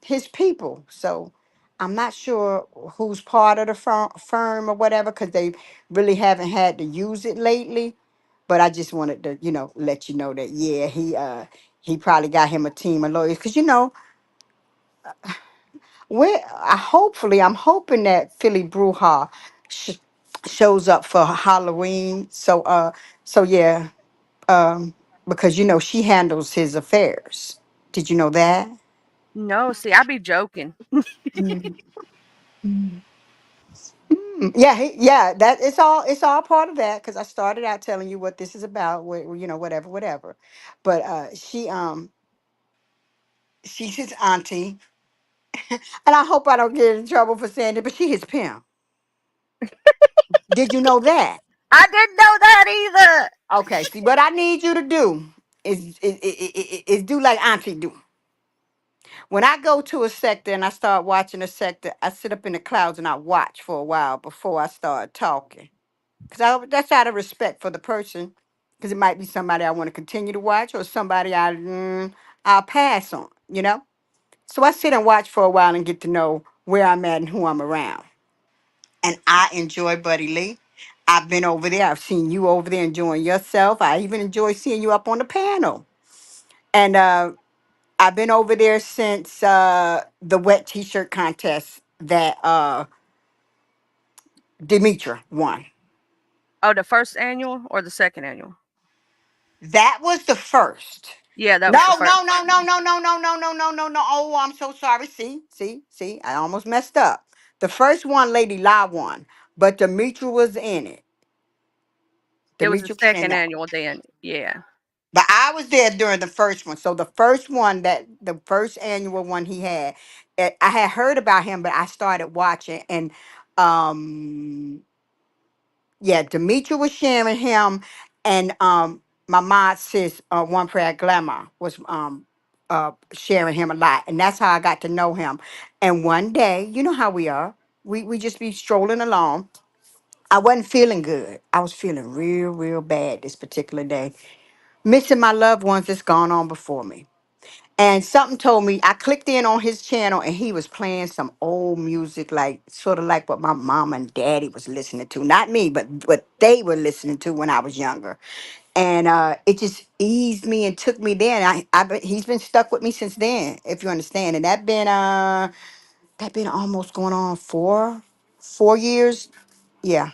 B: his people. So I'm not sure who's part of the firm or whatever because they really haven't had to use it lately. But I just wanted to let you know that yeah he probably got him a team of lawyers because I'm hoping that Philly Bruja sh- shows up for Halloween. So yeah, um, because she handles his affairs. Did you know that?
A: No, see, I be joking.
B: Mm. Yeah, yeah. That it's all part of that because I started out telling you what this is about. Whatever, whatever. But she's his auntie, and I hope I don't get in trouble for saying it. But she his pimp. Did you know that?
A: I didn't know that
B: Okay, see what I need you to do is do like Auntie do. When I go to a sector and I start watching a sector, I sit up in the clouds and I watch for a while before I start talking. Because that's out of respect for the person. Because it might be somebody I want to continue to watch or somebody I'll pass on, you know? So I sit and watch for a while and get to know where I'm at and who I'm around. And I enjoy Buddy Lee. I've been over there. I've seen you over there enjoying yourself. I even enjoy seeing you up on the panel. And I've been over there since the wet t-shirt contest that Demetra won.
A: Oh, the first annual or the second annual?
B: That was the first.
A: Yeah, that
B: No,
A: was the
B: no,
A: first.
B: no, no, no, no, no, no, no, no, no, no. Oh, I'm so sorry. See. I almost messed up. The first one, Lady La won, but Demetra was in it.
A: It was the
B: Demetra was in
A: second
B: that one.
A: annual then. Yeah.
B: But I was there during the first one. So the first one that the first annual one he had, I had heard about him, but I started watching and um yeah, Demetra was sharing him and my mod sis One Prayer Glamour was sharing him a lot. And that's how I got to know him. And one day, you know how we are. We just be strolling along. I wasn't feeling good. I was feeling real, real bad this particular day, missing my loved ones that's gone on before me. And something told me, I clicked in on his channel and he was playing some old music, like sort of like what my mom and daddy was listening to. Not me, but what they were listening to when I was younger. And it just eased me and took me there. And he's been stuck with me since then, if you understand. And that been almost going on 4 years. Yeah.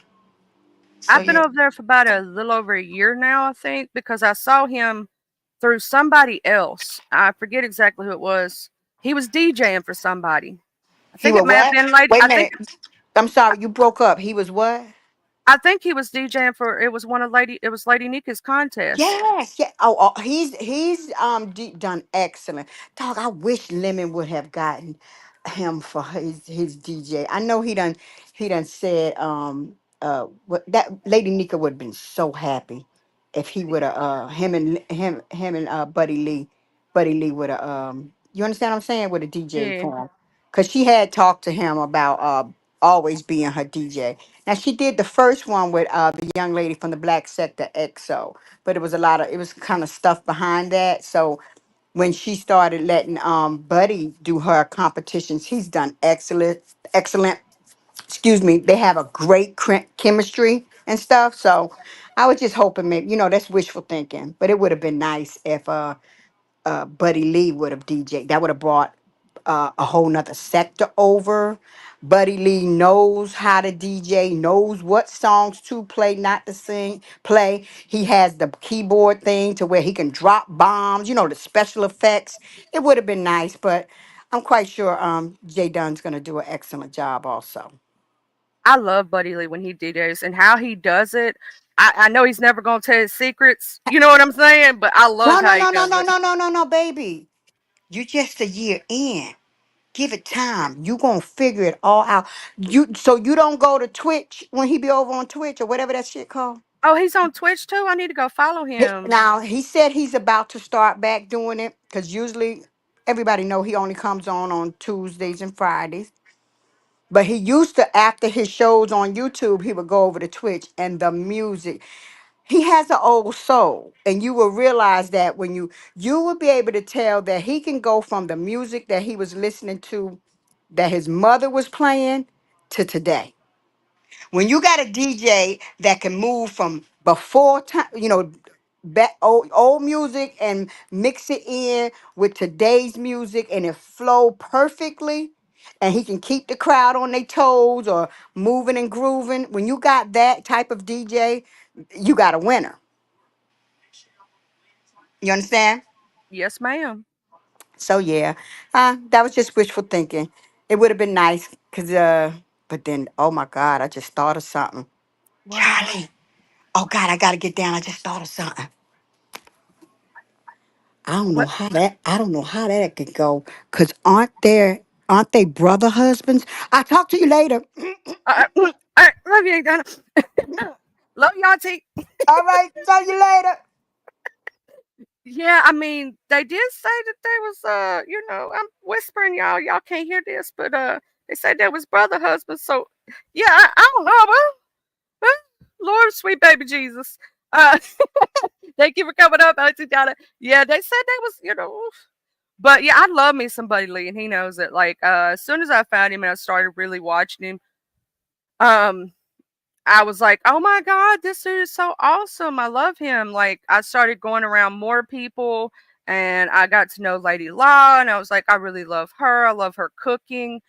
B: So
A: I've been
B: yeah.
A: over there for about a little over a year now, I think, because I saw him through somebody else. I forget exactly who it was. He was DJing for somebody. I
B: He
A: think it
B: was
A: may have
B: what?
A: been Lady.
B: Wait a minute. I'm sorry, you broke up. He was what?
A: I think he was DJing for. It was one of Lady. It was Lady Nika's contest.
B: Yes, yeah. Oh, he's done excellent. Dog, I wish Lemon would have gotten him for his DJ. I know he done said what that Lady Nika would have been so happy if he would have him and Buddy Lee would have you understand what I'm saying, with a DJ
A: Yeah.
B: for him. Cause she had talked to him about always being her DJ. Now she did the first one with the young lady from the Black Sector EXO, but it was kind of stuff behind that. So when she started letting Buddy do her competitions, he's done excellent. Excuse me. They have a great chemistry and stuff. So I was just hoping, maybe, that's wishful thinking, but it would have been nice if Buddy Lee would have DJ. That would have brought a whole nother sector over. Buddy Lee knows how to DJ, knows what songs to play, not to play. He has the keyboard thing to where he can drop bombs, the special effects. It would have been nice, but I'm quite sure Jay Dunn's gonna do an excellent job also.
A: I love Buddy Lee when he DJs and how he does it. I know he's never gonna tell his secrets. You know what I'm saying? But I love
B: No, no,
A: how he
B: no, no,
A: does
B: no,
A: it.
B: no, no, no, no, baby. You just a year in. Give it time. You gonna figure it all out. You don't go to Twitch when he be over on Twitch or whatever that shit called.
A: Oh, he's on Twitch too. I need to go follow him.
B: Now he said he's about to start back doing it because usually everybody know he only comes on Tuesdays and Fridays. But he used to, after his shows on YouTube, he would go over to Twitch and the music. He has an old soul, and you will realize that when you will be able to tell that he can go from the music that he was listening to, that his mother was playing, to today. When you got a DJ that can move from before time, back old music and mix it in with today's music and it flow perfectly, and he can keep the crowd on their toes or moving and grooving. When you got that type of DJ, you got a winner. You understand?
A: Yes, ma'am.
B: So yeah, that was just wishful thinking. It would have been nice, but then, oh my God, I just thought of something.
A: What is it?
B: Charlie. Oh God, I gotta get down. I just thought of something.
A: What?
B: I don't know how that could go. Cause aren't they brother husbands? I'll talk to you later.
A: All right, love you, Donna. Love y'all, T.
B: All right, talk to you later.
A: Yeah, I mean, they did say that they was I'm whispering y'all can't hear this, but they said that was brother husband. So yeah, I don't know, Lord sweet baby Jesus. Uh thank you for coming up, Auntie Donna. Yeah, they said they was, but yeah, I love me some Buddy Lee and he knows it. Like as soon as I found him and I started really watching him, um I was like, "Oh my god, this dude is so awesome. I love him." Like I started going around more people and I got to know Lady Law and I was like, "I really love her. I love her cooking."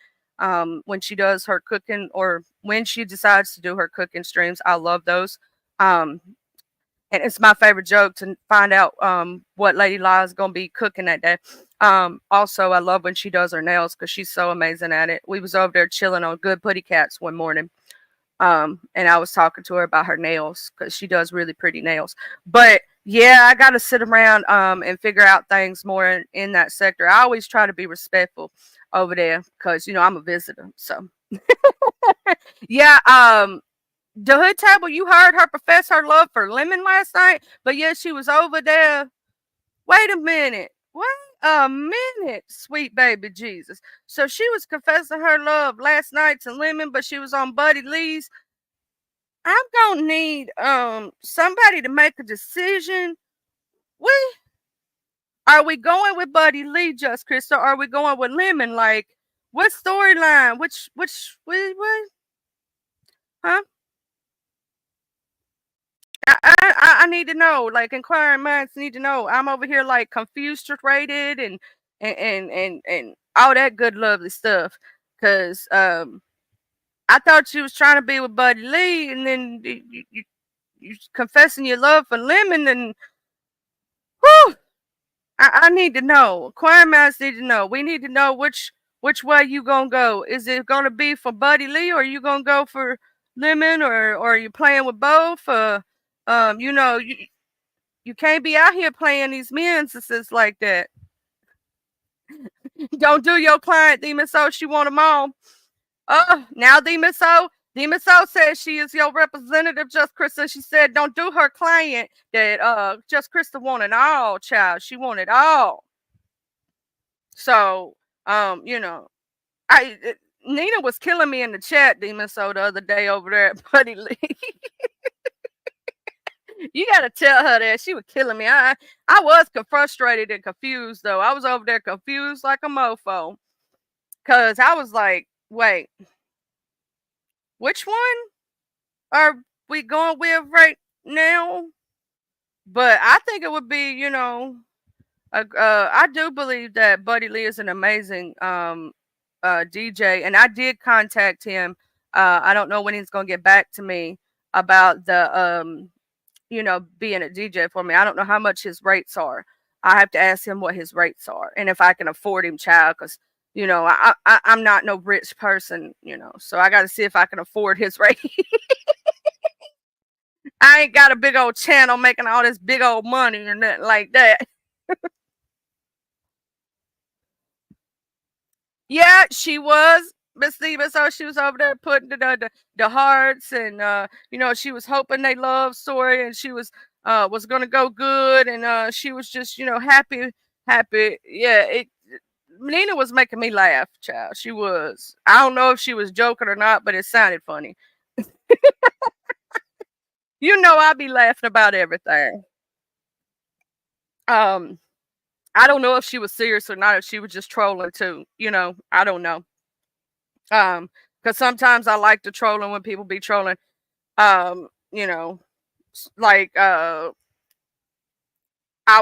A: When she does her cooking or when she decides to do her cooking streams, I love those. Um, and it's my favorite joke to find out what Lady Law is going to be cooking that day. Also, I love when she does her nails because she's so amazing at it. We was over there chilling on Good Putty Cats one morning, and I was talking to her about her nails because she does really pretty nails. But yeah, I got to sit around and figure out things more in that sector. I always try to be respectful over there because I'm a visitor. So yeah, the hood table, you heard her profess her love for Lemon last night, but yeah, she was over there. Wait a minute. Wait a minute, sweet baby Jesus. So she was confessing her love last night to Lemon, but she was on Buddy Lee's. I'm gonna need somebody to make a decision. We Are we going with Buddy Lee, Just Crystal? Or are we going with Lemon? Like, what storyline? What? Huh? I need to know. Like, inquiring minds need to know. I'm over here like confused, rated, and all that good, lovely stuff. Cause I thought she was trying to be with Buddy Lee, and then you confessing your love for Lemon, and whew, I need to know. Inquiring minds need to know. We need to know which way you gonna go. Is it gonna be for Buddy Lee, or are you gonna go for Lemon, or are you playing with both? You can't be out here playing these menses like that. Don't do your client, Demon Soul. She want them all. Now Demon Soul. Demon Soul says she is your representative, Just Krista. She said, don't do her client that Just Krista wanted all, child. She wanted all. So, I Nina was killing me in the chat, Demon Soul, the other day over there at Buddy Lee. You gotta tell her that she was killing me. I was frustrated and confused though. I was over there confused like a mofo. Cause I was like, wait, which one are we going with right now? But I think it would be, I do believe that Buddy Lee is an amazing DJ, and I did contact him. I don't know when he's gonna get back to me about the being a DJ for me. I don't know how much his rates are. I have to ask him what his rates are and if I can afford him, child, because I'm not no rich person, so I got to see if I can afford his rate. I ain't got a big old channel making all this big old money or nothing like that. Yeah, she was. Miss Stevens, so she was over there putting the hearts, and she was hoping they love story, and she was gonna go good, and she was just happy. Yeah, Nina was making me laugh, child. She was. I don't know if she was joking or not, but it sounded funny. I be laughing about everything. I don't know if she was serious or not, if she was just trolling too. I don't know. Because sometimes I like to trolling when people be trolling. Like I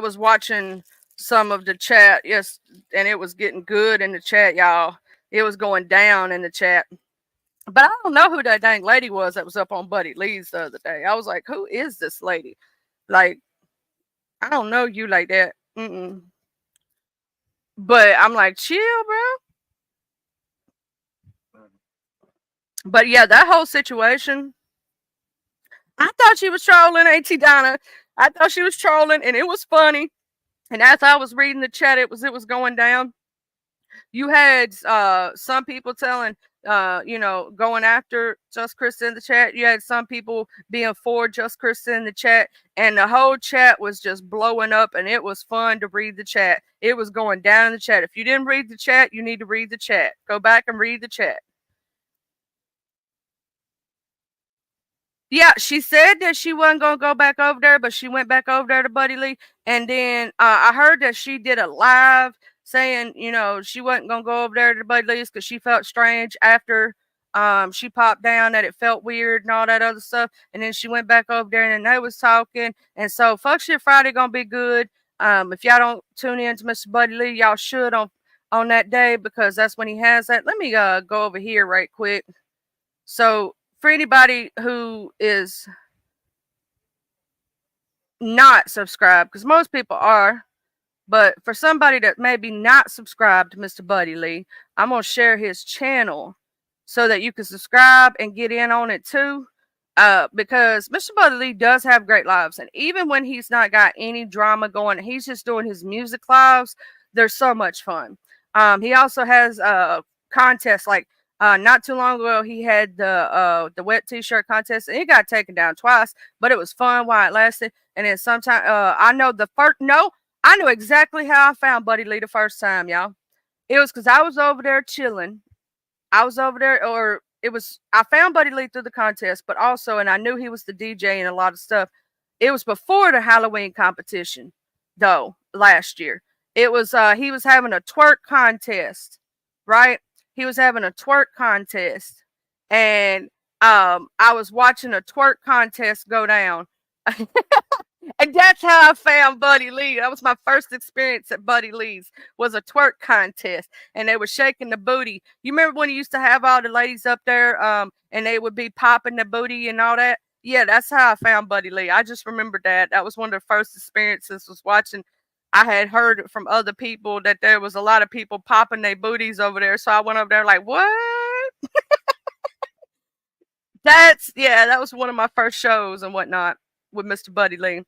A: was watching some of the chat, yes, and it was getting good in the chat, y'all. It was going down in the chat. But I don't know who that dang lady was that was up on Buddy Lee's the other day. I was like, who is this lady? Like, I don't know you like that. But I'm like, chill, bro. But yeah, that whole situation, I thought she was trolling, AT Donna. I thought she was trolling, and it was funny. And as I was reading the chat, it was going down. You had some people telling going after Just Krista in the chat. You had some people being for Just Krista in the chat, and the whole chat was just blowing up, and it was fun to read the chat. It was going down in the chat. If you didn't read the chat, you need to read the chat. Go back and read the chat. Yeah, she said that she wasn't gonna go back over there, but she went back over there to Buddy Lee. And then I heard that she did a live saying, she wasn't gonna go over there to Buddy Lee's because she felt strange after she popped down, that it felt weird and all that other stuff. And then she went back over there and they was talking. And so Fuck Shit Friday gonna be good. If y'all don't tune in to Mr. Buddy Lee, y'all should on that day, because that's when he has that. Let me go over here right quick. So for anybody who is not subscribed, because most people are, but for somebody that maybe not subscribed to Mr. Buddy Lee, I'm going to share his channel so that you can subscribe and get in on it too. Because Mr. Buddy Lee does have great lives. And even when he's not got any drama going, he's just doing his music lives, they're so much fun. He also has contests, like not too long ago, he had the wet t-shirt contest, and it got taken down twice, but it was fun while it lasted. And then sometime, I know exactly how I found Buddy Lee the first time, y'all. It was because I was over there chilling. I was over there, or I found Buddy Lee through the contest, but also, and I knew he was the DJ and a lot of stuff. It was before the Halloween competition, though, last year. It was, he was having a twerk contest, right? He was having a twerk contest, and I was watching a twerk contest go down. And that's how I found Buddy Lee. That was my first experience at Buddy Lee's, was a twerk contest, and they were shaking the booty. You remember when he used to have all the ladies up there, and they would be popping the booty and all that? Yeah, that's how I found Buddy Lee. I just remembered that. That was one of the first experiences, was watching. I had heard from other people that there was a lot of people popping their booties over there, so I went over there like, what? That was one of my first shows and whatnot with Mr. Buddy Lee.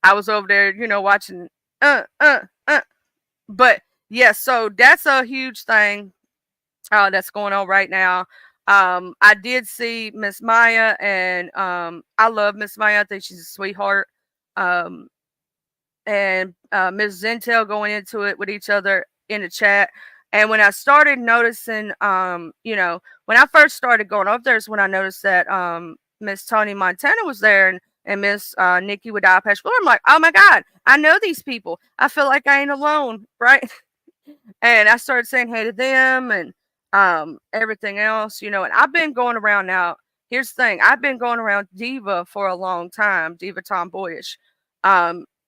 A: I was over there, watching, but yeah, so that's a huge thing that's going on right now. I did see Miss Maya, and I love Miss Maya. I think she's a sweetheart. And Miss Zentel going into it with each other in the chat. And when I started noticing, when I first started going up there is when I noticed that Miss Tony Montana was there, and Miss Nikki with Eye Patch Blue. I'm like, oh my God, I know these people. I feel like I ain't alone, right? And I started saying hey to them and everything else, and I've been going around now. Here's the thing. I've been going around Diva for a long time, Diva Tomboyish,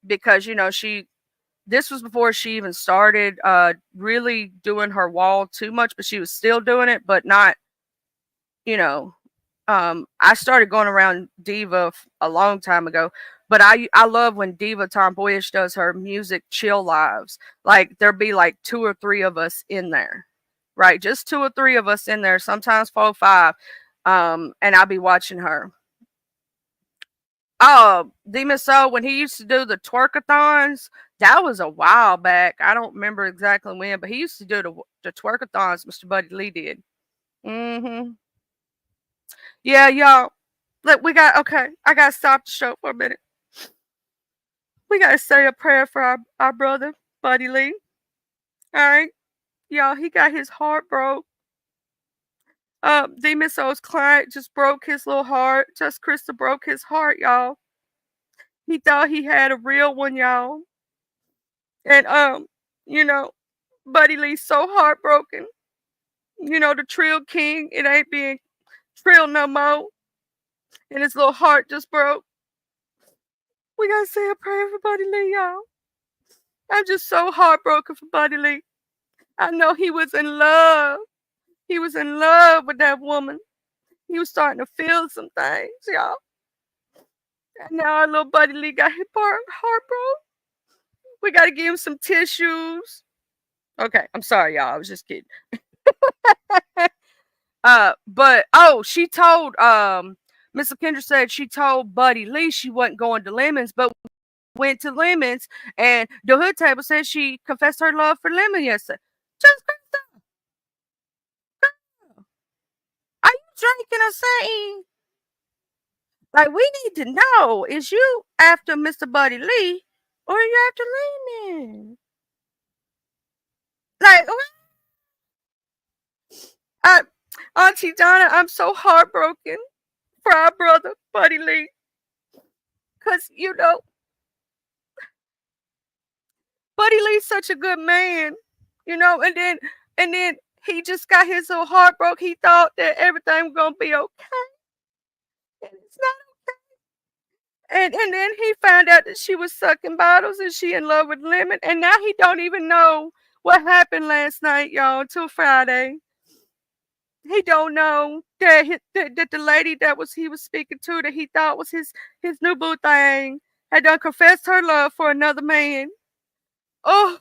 A: because, this was before she even started really doing her wall too much, but she was still doing it, but not, I started going around Diva a long time ago, but I love when Diva Tomboyish does her music chill lives. Like, there'll be like 2 or 3 of us in there, right? Just 2 or 3 of us in there, sometimes 4 or 5, and I'll be watching her. Oh, Demon Soul, when he used to do the twerkathons, that was a while back. I don't remember exactly when, but he used to do the twerkathons. Mr. Buddy Lee did. Yeah, y'all. Look, okay. I gotta stop the show for a minute. We gotta say a prayer for our brother, Buddy Lee. All right, y'all. He got his heart broke. Demon Soul's client just broke his little heart. Just Krista broke his heart, y'all. He thought he had a real one, y'all. And Buddy Lee's so heartbroken. The Trill King, it ain't being Trill no more. And his little heart just broke. We gotta say a prayer for Buddy Lee, y'all. I'm just so heartbroken for Buddy Lee. I know he was in love. He was in love with that woman. He was starting to feel some things, y'all. And now our little Buddy Lee got his heart broke. We gotta give him some tissues. Okay, I'm sorry, y'all. I was just kidding. But she told Miss Kendra said she told Buddy Lee she wasn't going to Lemons, but went to Lemons, and the Hood Table said she confessed her love for Lemon yesterday. Just making a scene. Like, we need to know, is you after Mr. Buddy Lee or are you after Lehman? Like, I, Auntie Donna, I'm so heartbroken for our brother, Buddy Lee. Because, Buddy Lee's such a good man, and then he just got his little heart broke. He thought that everything was gonna be okay, and it's not. And then he found out that she was sucking bottles and she in love with Lemon, and now he don't even know what happened last night, y'all, until Friday. He don't know that the lady he was speaking to that he thought was his new boo thing had done confessed her love for another man. Oh,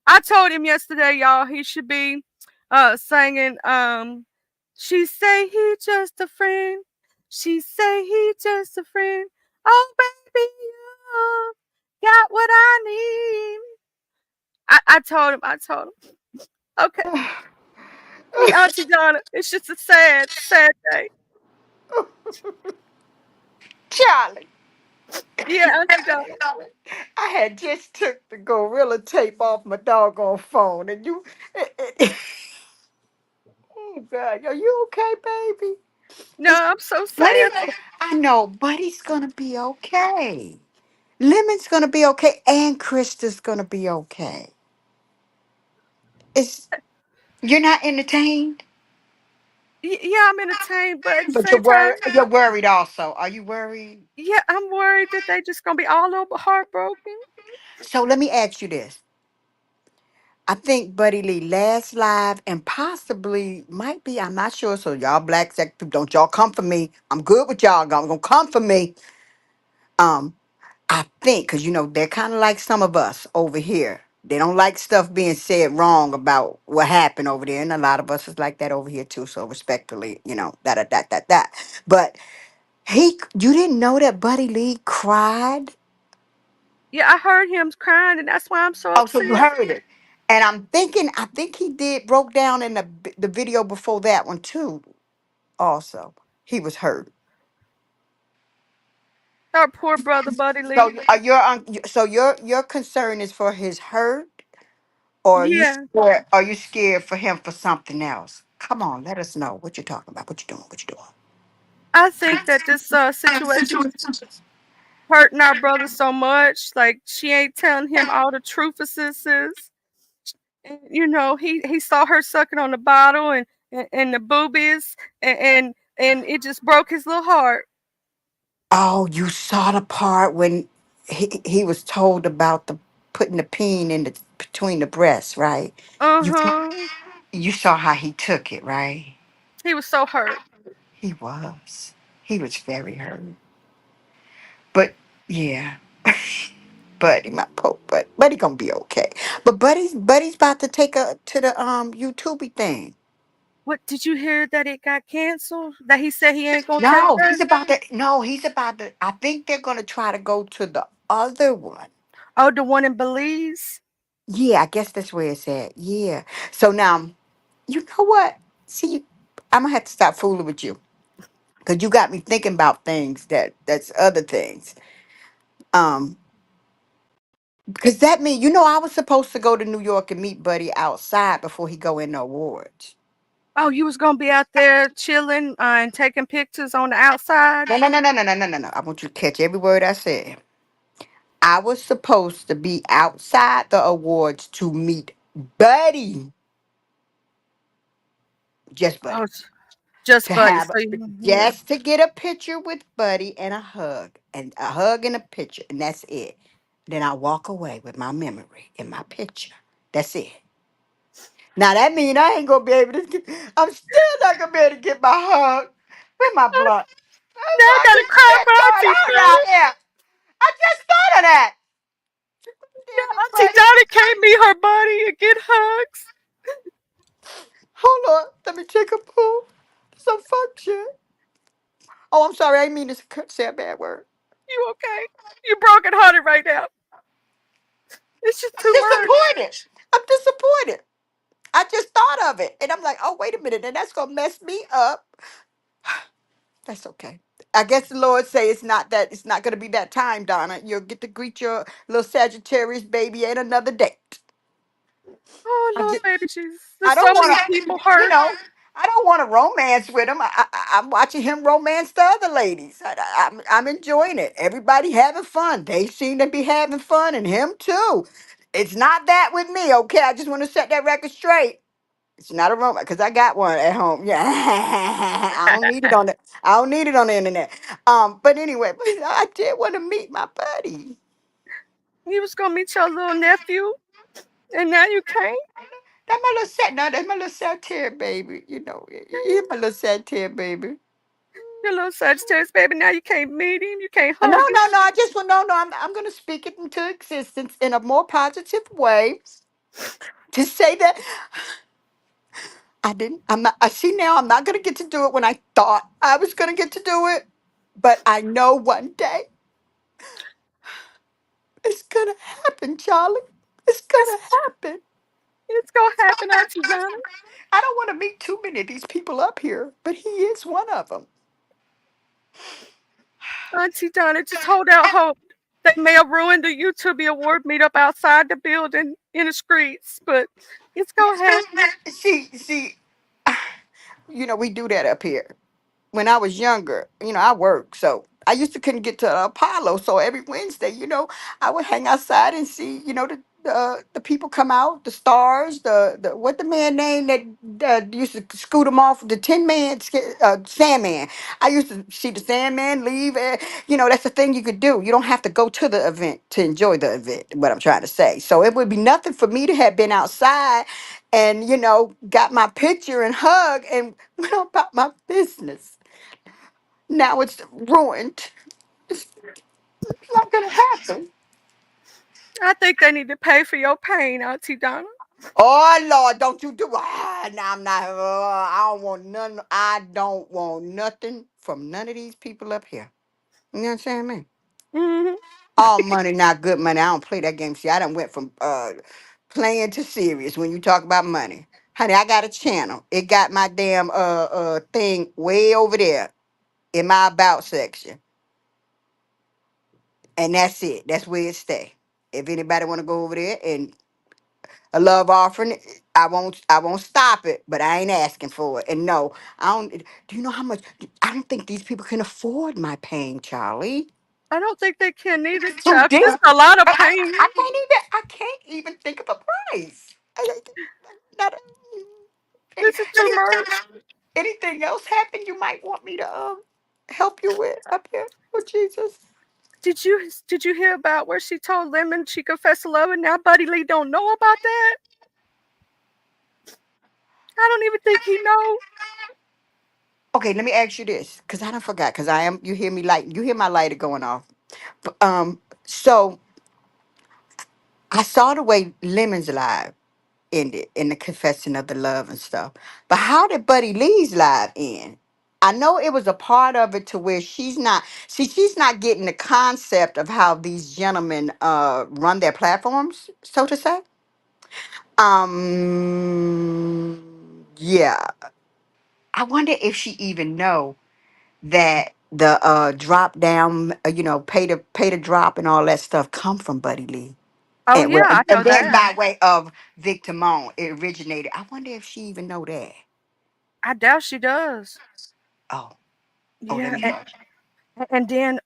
A: I told him yesterday, y'all, he should be singing she say he just a friend. She say he just a friend. Oh baby, you got what I need. I told him. Okay. See, Auntie Donna, it's just a sad, sad day.
B: Charlie.
A: Yeah, Auntie Donna.
B: I had just took the gorilla tape off my doggone phone, and you. Oh God, are you okay, baby?
A: No,
B: Is
A: I'm so
B: Buddy?
A: sad.
B: I know Buddy's gonna be okay. Lemon's gonna be okay, and Krista's gonna be okay. It's You're not entertained,
A: Yeah, I'm entertained, but at the
B: but
A: same time,
B: you're worried also. Are you worried?
A: yeah, I'm worried that they just gonna be all over heartbroken.
B: So let me ask you this. I think Buddy Lee last live and possibly might be, I'm not sure. So y'all black sector, don't y'all come for me. I'm good with y'all. Y'all gonna come for me. Um, I think, because they're kind of like some of us over here. They don't like stuff being said wrong about what happened over there. And a lot of us is like that over here too. So respectfully, that. But you didn't know that Buddy Lee cried?
A: Yeah, I heard him crying, and that's why I'm so
B: Oh, so you
A: upset.
B: heard it. And I think he did broke down in the video before that one too. Also, he was hurt.
A: Our poor brother, Buddy Lee.
B: So your concern is for his hurt, or
A: Yeah,
B: are you scared for him for something else? Come on, let us know what you're talking about. What you doing? What you doing?
A: I think that this situation hurting our brother so much. Like, she ain't telling him all the truthfuses. And, he saw her sucking on the bottle and the boobies, and it just broke his little heart.
B: Oh, you saw the part when he was told about the putting the peen in the between the breasts, right?
A: Uh
B: You
A: huh.
B: you saw how he took it, right?
A: He was so hurt.
B: He was. He was very hurt. But yeah. Buddy, my poor Buddy gonna be okay. But Buddy's about to take a to the YouTube thing.
A: What did you hear that it got canceled? That he said he ain't gonna take
B: No,
A: that?
B: he's about to I think they're gonna try to go to the other one.
A: Oh, the one in Belize?
B: Yeah, I guess that's where it's at. Yeah. So now, you know what? See, I'm gonna have to stop fooling with you. Cause you got me thinking about things that's other things. Um, because that means I was supposed to go to New York and meet Buddy outside before he go in the awards.
A: Oh, you was gonna be out there chilling and taking pictures on the outside?
B: No. I want you to catch every word I said. I was supposed to be outside the awards to meet Buddy, just
A: Oh,
B: Buddy,
A: just
B: to
A: Buddy.
B: have
A: So yeah.
B: just to get a picture with Buddy and a hug and a picture, and that's it. Then I walk away with my memory in my picture. That's it. Now that means I ain't gonna be able to. I'm still not gonna be able to get my hug with my blunt.
A: Now
B: That's
A: I
B: why I
A: gotta
B: keep
A: cry for
B: that going
A: Auntie
B: on
A: Donna.
B: out here. I just thought of that. Damn
A: Yeah,
B: it,
A: Auntie
B: buddy.
A: Donna can't meet her buddy and get hugs.
B: Hold on. Let me take a poop. Some fuck shit. Oh, I'm sorry. I didn't mean to say a bad word.
A: You okay? You broken hearted right now. It's just
B: I'm
A: too much.
B: disappointed. I'm disappointed. I just thought of it. And I'm like, oh, wait a minute. And that's going to mess me up. That's okay. I guess the Lord say it's not gonna be that time, Donna. You'll get to greet your little Sagittarius baby at another date.
A: Oh
B: I
A: Lord,
B: just
A: baby Jesus.
B: I
A: There's
B: don't
A: so
B: want
A: many
B: to,
A: people hurt.
B: I don't want to romance with him. I'm watching him romance the other ladies. I'm enjoying it. Everybody having fun. They seem to be having fun, and him too. It's not that with me, okay? I just want to set that record straight. It's not a romance because I got one at home. Yeah, I don't need it on the. I don't need it on the internet. But anyway, but I did want to meet my buddy.
A: You was gonna meet your little nephew, and now you can't.
B: That's my little set. No, that's my little satire baby. He's my little satire baby.
A: Your little Sagittarius baby. Now you can't meet him. You can't
B: No,
A: hug him.
B: no, no. I just want no, no. I'm going to speak it into existence in a more positive way to say that I didn't. I'm not. I see now. I'm not going to get to do it when I thought I was going to get to do it, but I know one day it's going to happen, Charlie. It's going
A: It's
B: to happen.
A: it's gonna happen, Auntie Donna.
B: I don't want to meet too many of these people up here, but he is one of them.
A: Auntie Donna, just hold out hope. They may have ruined the YouTube award meetup outside the building in the streets, but it's gonna happen.
B: See, we do that up here. When I was younger, I worked, so I used to couldn't get to Apollo. So every Wednesday, I would hang outside and see, the people come out, the stars, the what the man name that used to scoot them off, the Tin Man, Sandman. I used to see the Sandman leave. That's the thing you could do. You don't have to go to the event to enjoy the event. What I'm trying to say. So it would be nothing for me to have been outside and got my picture and hug and went on about my business. Now it's ruined. It's not gonna happen.
A: I think they need to pay for your pain, Auntie Donna.
B: Oh Lord, don't you do now I'm not I don't want none. I don't want nothing from none of these people up here. You know what I'm saying, man?
A: Hmm.
B: All money, not good money. I don't play that game. See, I done went from playing to serious when you talk about money. Honey, I got a channel. It got my damn thing way over there in my about section. And that's it. That's where it stay. If anybody want to go over there and a love offering, I won't stop it, but I ain't asking for it. And no, I don't. Do you know how much? I don't think these people can afford my pain, Charlie.
A: I don't think they can either,
B: Too
A: Chuck.
B: deep.
A: It's a lot of pain.
B: I can't even think of a price. Not any,
A: This is too much.
B: anything else happen you might want me to help you with up here. Oh Jesus.
A: Did you hear about where she told Lemon she confessed to love and now Buddy Lee don't know about that? I don't even think he know.
B: Okay, let me ask you this, because I don't forgot, because I am you hear my lighter going off. So I saw the way Lemon's live ended in the confession of the love and stuff. But how did Buddy Lee's live end? I know it was a part of it to where she's not getting the concept of how these gentlemen run their platforms, so to say. Yeah. I wonder if she even know that the drop down, pay to drop and all that stuff come from Buddy Lee.
A: Oh
B: And well,
A: yeah, I
B: and
A: know
B: then
A: that.
B: by way of Victor Moan, it originated. I wonder if she even know that.
A: I doubt she does.
B: Oh, let
A: Yeah,
B: me
A: and,
B: hush.
A: and then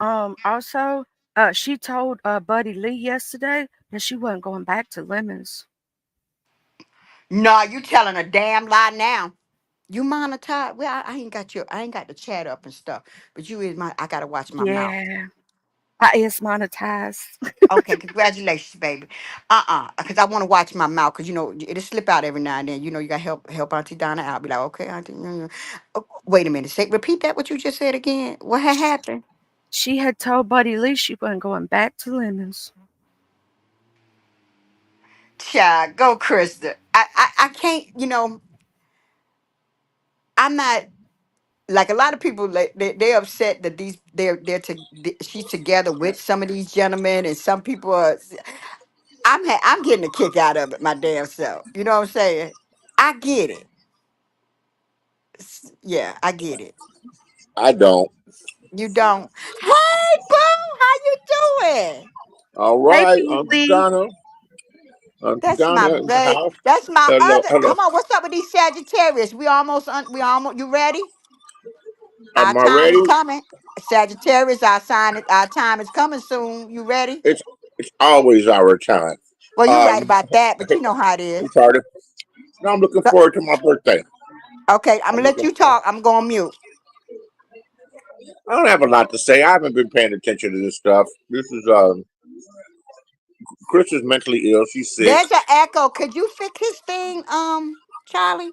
A: also she told Buddy Lee yesterday that she wasn't going back to Lemons.
B: No, you telling a damn lie now. You monetize? Well, I ain't got the chat up and stuff. But you is my. I gotta watch my mouth.
A: Yeah, I is monetized.
B: Okay, congratulations, baby. Because I want to watch my mouth, because it'll slip out every now and then. You got help Auntie Donna out. Be like, okay, Auntie. Oh, wait a minute. Repeat that. What you just said again. What had happened?
A: She had told Buddy Lee she wasn't going back to Lemons.
B: Child, go, Krista. I can't. I'm not like a lot of people. Like they're upset that she's together with some of these gentlemen, and some people are. I'm getting a kick out of it, my damn self. You know what I'm saying? I get it. Yeah, I get it.
C: I don't.
B: You don't. Hey, boo, how you doing?
C: All
A: Hey,
C: right,
A: Beasley.
C: Auntie
B: That's my
C: Donna in the
B: babe.
C: house.
B: That's my
C: Hello,
B: other.
C: hello.
B: Come on, what's up with these Sagittarius? We almost. You ready? Our
C: Am I
B: time is
C: ready?
B: coming. Sagittarius, our sign. Our time is coming soon. You ready?
C: It's it's always our time.
B: Well, you're right
C: Um,
B: about that, but you know how it is.
C: I'm sorry. No, I'm looking
B: Go-
C: forward to my birthday.
B: Okay, I'm
C: I'm
B: gonna let
C: looking
B: you
C: for.
B: talk. I'm going mute.
C: I don't have a lot to say. I haven't been paying attention to this stuff. This is Chris is mentally ill. She's sick.
B: There's an echo. Could you fix his thing, Charlie?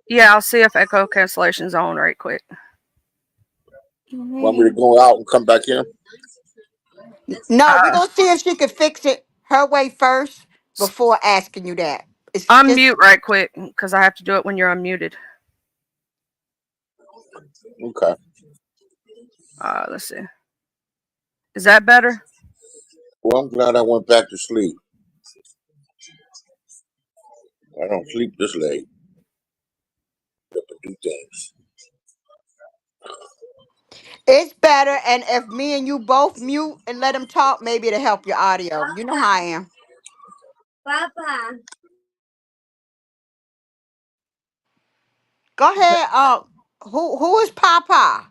A: Yeah, I'll see if echo cancellation's on right quick.
C: Want me to go out and come back in?
B: No, we're
A: Uh,
B: gonna see if she could fix it her way first before asking you that. It's just
A: unmute right quick because I have to do it when you're unmuted.
C: Okay.
A: Let's see. Is that better?
C: Well, I'm glad I went back to sleep. I don't sleep this late. Up and do things.
B: it's better. And if me and you both mute and let him talk, maybe it'll help your audio. You know how I am. Go ahead. Who is Papa?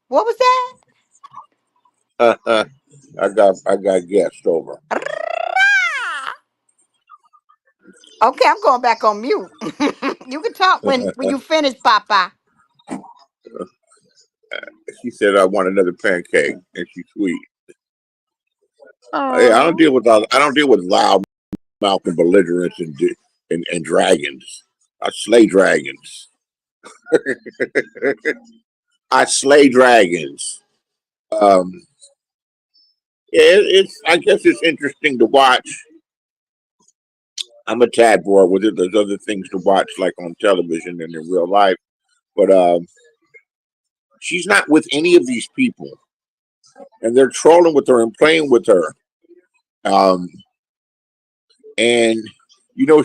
B: What was
C: I got guests over.
B: that? Okay, I'm going back on mute. You can talk when you finish, Papa.
C: She said I want another pancake, and she's sweet. Yeah,
A: Oh,
C: I don't deal with loud mouth and belligerents and dragons. I slay dragons. I slay dragons. Um, yeah, it's. I guess it's interesting to watch. I'm a tad bored with it. There's other things to watch, like on television and in real life. But she's not with any of these people, and they're trolling with her and playing with her. Um, and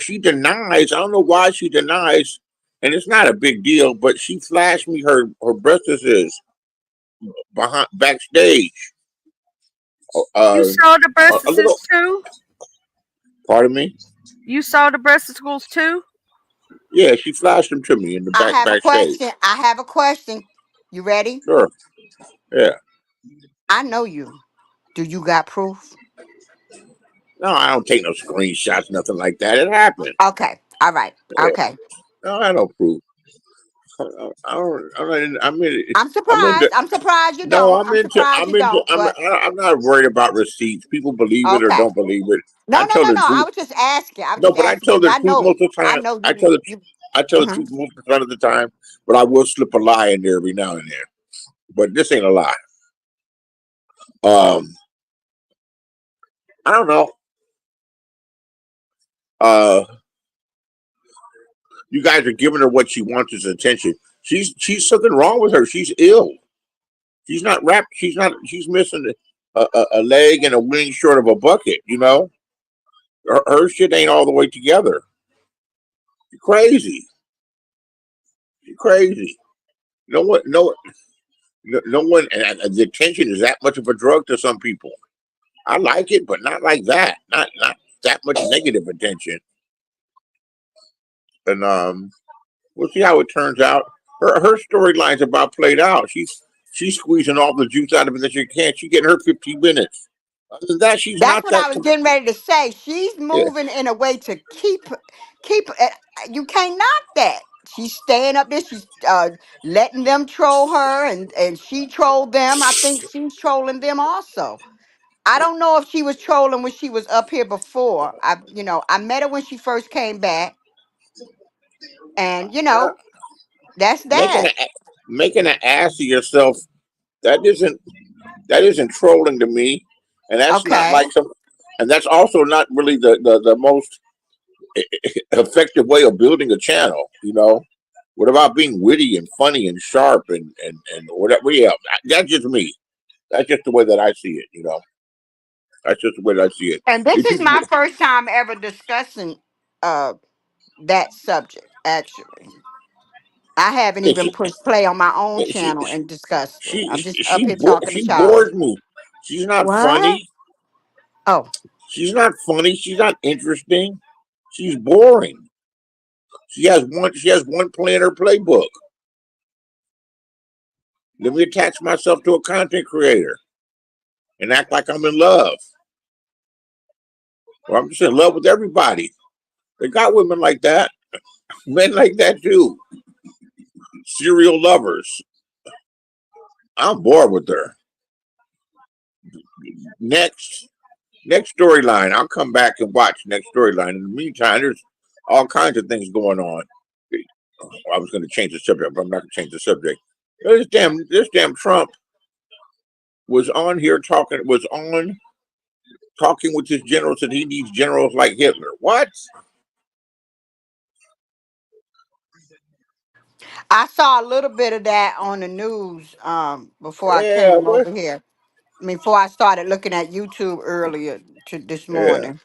C: she denies. I don't know why she denies, and it's not a big deal. But she flashed me her breastises behind backstage.
A: you
C: Uh,
A: saw the
C: a
A: breastises
C: little.
A: too?
C: Pardon me.
A: You saw the breasticles too?
C: Yeah, she flashed them to me in the
B: I have a
C: backstage.
B: question. I have a question. You ready?
C: Sure. Yeah.
B: I know you. Do you got proof?
C: No, I don't take no screenshots, nothing like that. It happened.
B: Okay. All right.
C: Yeah.
B: Okay.
C: No, I don't proof. I don't. I'm in.
B: I'm
C: I'm into.
B: surprised. I'm surprised you
C: No,
B: don't.
C: I'm
B: I'm
C: into.
B: surprised
C: I'm
B: you
C: into.
B: don't. But
C: I'm not worried about receipts. People believe it or
B: okay.
C: don't believe it.
B: No,
C: I
B: no,
C: tell
B: no,
C: the
B: no. I
C: truth.
B: was just asking. I was
C: No,
B: just
C: but I
B: asking
C: tell
B: because
C: the
B: I
C: truth
B: know.
C: most of the
B: I
C: time.
B: know
C: I
B: you.
C: tell the.
B: You.
C: I tell the
B: Uh-huh.
C: truth most of the time, but I will slip a lie in there every now and then. But this ain't a lie. Um, I don't know. Uh, you guys are giving her what she wants as attention. She's something wrong with her. She's ill. She's not wrapped. She's not. She's missing a leg and a wing short of a bucket. Her shit ain't all the way together. She's crazy. She's crazy. No one. No one. And the attention is that much of a drug to some people. I like it, but not like that. Not that much negative attention. And we'll see how it turns out. Her storyline's about played out. She's squeezing all the juice out of it that she can. She getting her 15 minutes. Other than that, she's
B: That's
C: not
B: what
C: that.
B: I was getting ready to say. She's
C: Yeah.
B: moving in a way to keep. You can't knock that. She's staying up there. She's letting them troll her, and she trolled them. I think she's trolling them also. I don't know if she was trolling when she was up here before. I met her when she first came back, and
C: Uh,
B: that's
C: making
B: that.
C: a, making an ass of yourself. That isn't trolling to me, and that's not
B: Okay,
C: like some. And that's also not really the most effective way of building a channel. What about being witty and funny and sharp and whatever? Yeah, that's just me. That's just the way that I see it. That's just the way that I see it.
B: and this
C: These
B: is
C: people,
B: my first time ever discussing uh that subject, actually. I haven't
C: Yeah,
B: even pushed play on my own
C: yeah,
B: channel and discussed it. I'm just up here talking to
C: she
B: Charlie.
C: bores me. She's not
B: What?
C: funny.
B: Oh,
C: She's not funny. She's not interesting. She's boring. She has one play in her playbook. Let me attach myself to a content creator and act like I'm in love. Or I'm just in love with everybody. They got women like that, men like that too. Serial lovers. I'm bored with her. Next storyline. I'll come back and watch next storyline. In the meantime, there's all kinds of things going on. I was going to change the subject, but I'm not going to change the subject. This damn Trump was on here talking with his generals, and he needs generals like Hitler. What?
B: I saw a little bit of that on the news before I
C: Yeah,
B: came
C: what?
B: over here. I mean, before I started looking at YouTube earlier this
C: Yeah.
B: morning.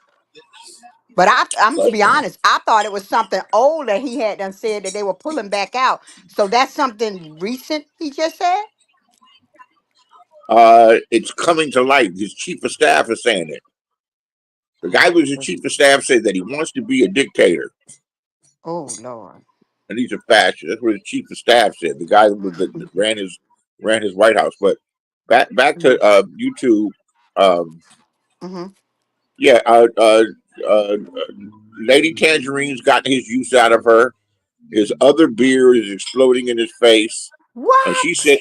B: But I'm to be honest, I thought it was something old that he had done said that they were pulling back out. So that's something recent he just said?
C: It's coming to light. His chief of staff is saying it. The guy who's the chief of staff said that he wants to be a dictator,
B: Oh Lord.
C: and he's a fascist. That's what his chief of staff said. The guy that ran his White House. But back to YouTube.
B: Mm-hmm.
C: Yeah, Lady Tangerine's gotten his use out of her. His other beard is exploding in his face, and she
B: What?
C: said